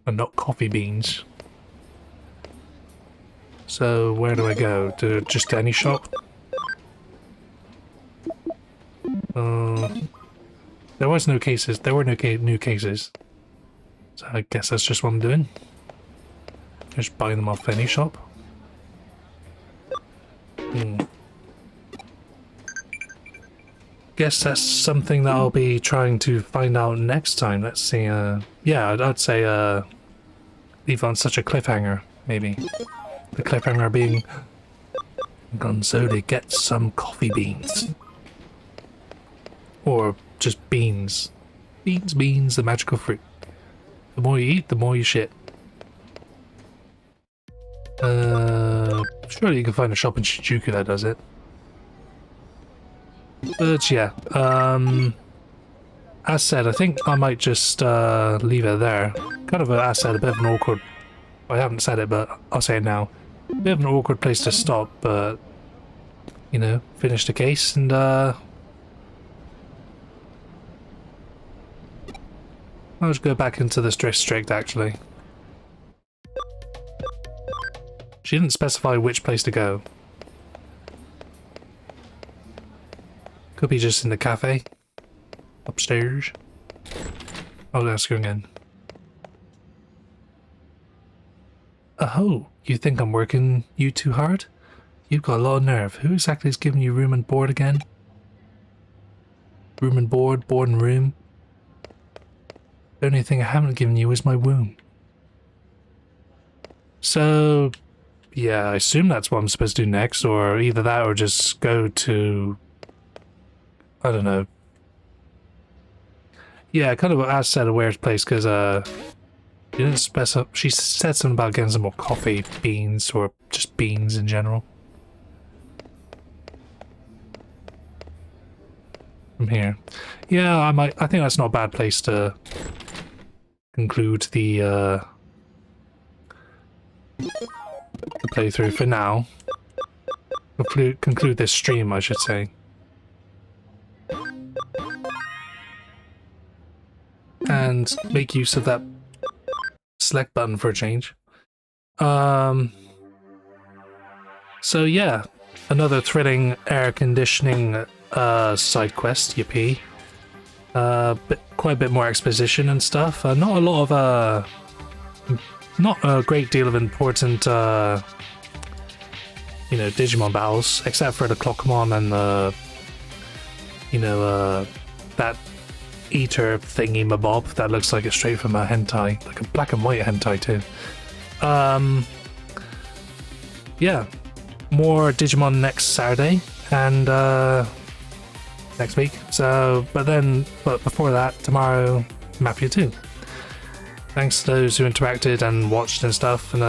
and not coffee beans. So, where do I go? To just any shop? There was no cases. There were no new cases. So I guess that's just what I'm doing. Just buying them off any shop. Guess that's something that I'll be trying to find out next time. Let's see. Yeah, I'd say leave on such a cliffhanger, maybe. The cliffhanger being Gonzoli get some coffee beans. Or just beans. Beans, the magical fruit. The more you eat, the more you shit. Surely you can find a shop in Shinjuku that does it. But yeah, as said, I think I might just leave it there. Kind of, as said, a bit of an awkward... I haven't said it, but I'll say it now. A bit of an awkward place to stop, but... You know, finish the case and I'll just go back into this district, actually. She didn't specify which place to go. Could be just in the cafe. Upstairs. I'll ask her again. Oh, you think I'm working you too hard? You've got a lot of nerve. Who exactly is giving you room and board again? Room and board, board and room. The only thing I haven't given you is my womb. So, yeah, I assume that's what I'm supposed to do next, or either that or just go to... I don't know. Yeah, kind of, as I said, a weird place, because, she didn't specify... She said something about getting some more coffee beans, or just beans in general. From here. Yeah, I think that's not a bad place to conclude the playthrough for now. Conclude this stream, I should say. And make use of that select button for a change. So yeah, another thrilling air conditioning side quest, yippee. Quite a bit more exposition and stuff. Not a lot of not a great deal of important you know, Digimon battles, except for the Clockmon and the that eater thingy mabob that looks like it's straight from a hentai, like a black and white hentai too. Yeah, more Digimon next Saturday and next week. So, but before that, tomorrow, Mapia 2. Thanks to those who interacted and watched and stuff, and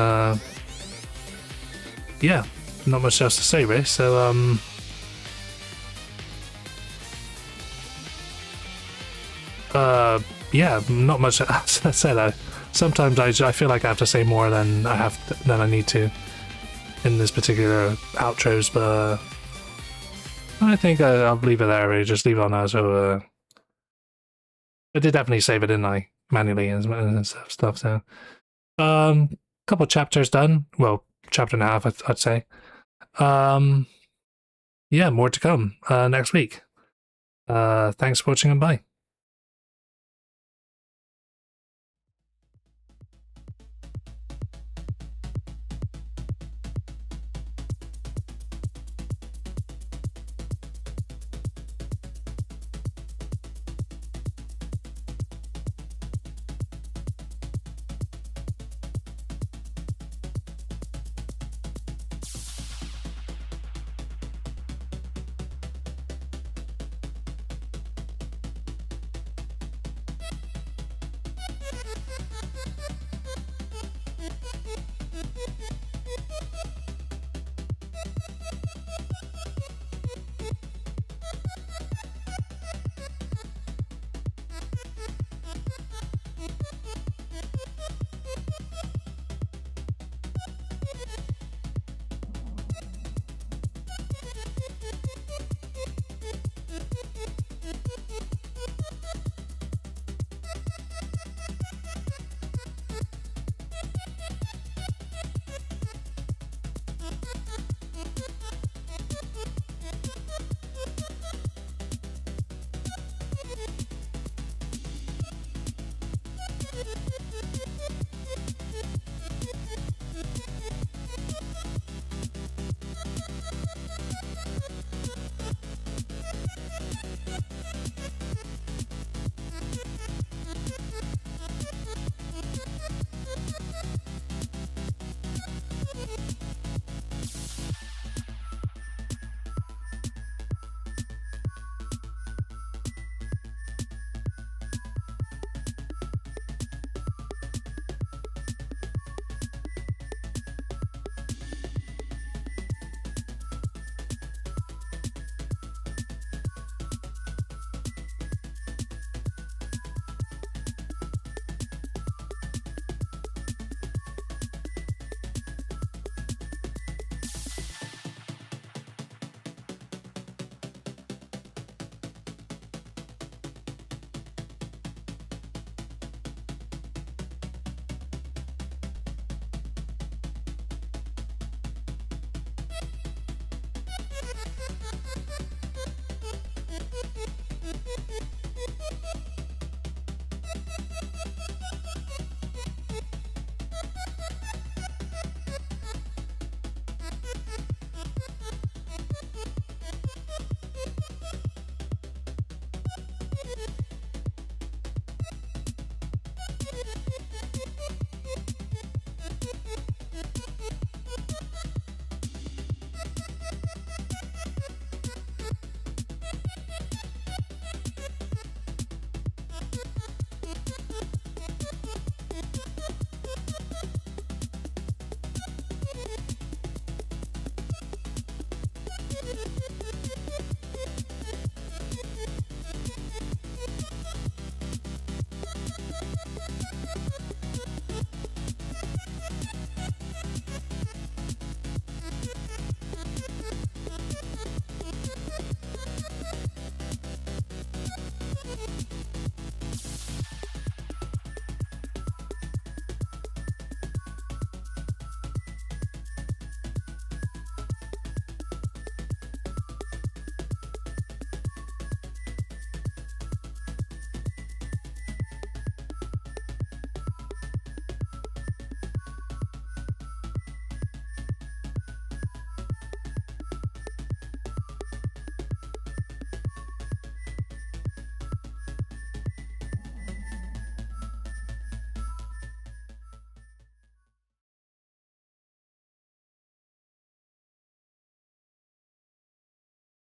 yeah, not much else to say really. So yeah, not much. As I said, sometimes I feel like I have to say more than I need to in this particular outros, but I think I'll leave it there. Really, just leave it on there. So I did definitely save it, didn't I, manually and stuff. So couple chapters done. Well, chapter and a half, I'd say. Yeah, more to come next week. Thanks for watching and bye.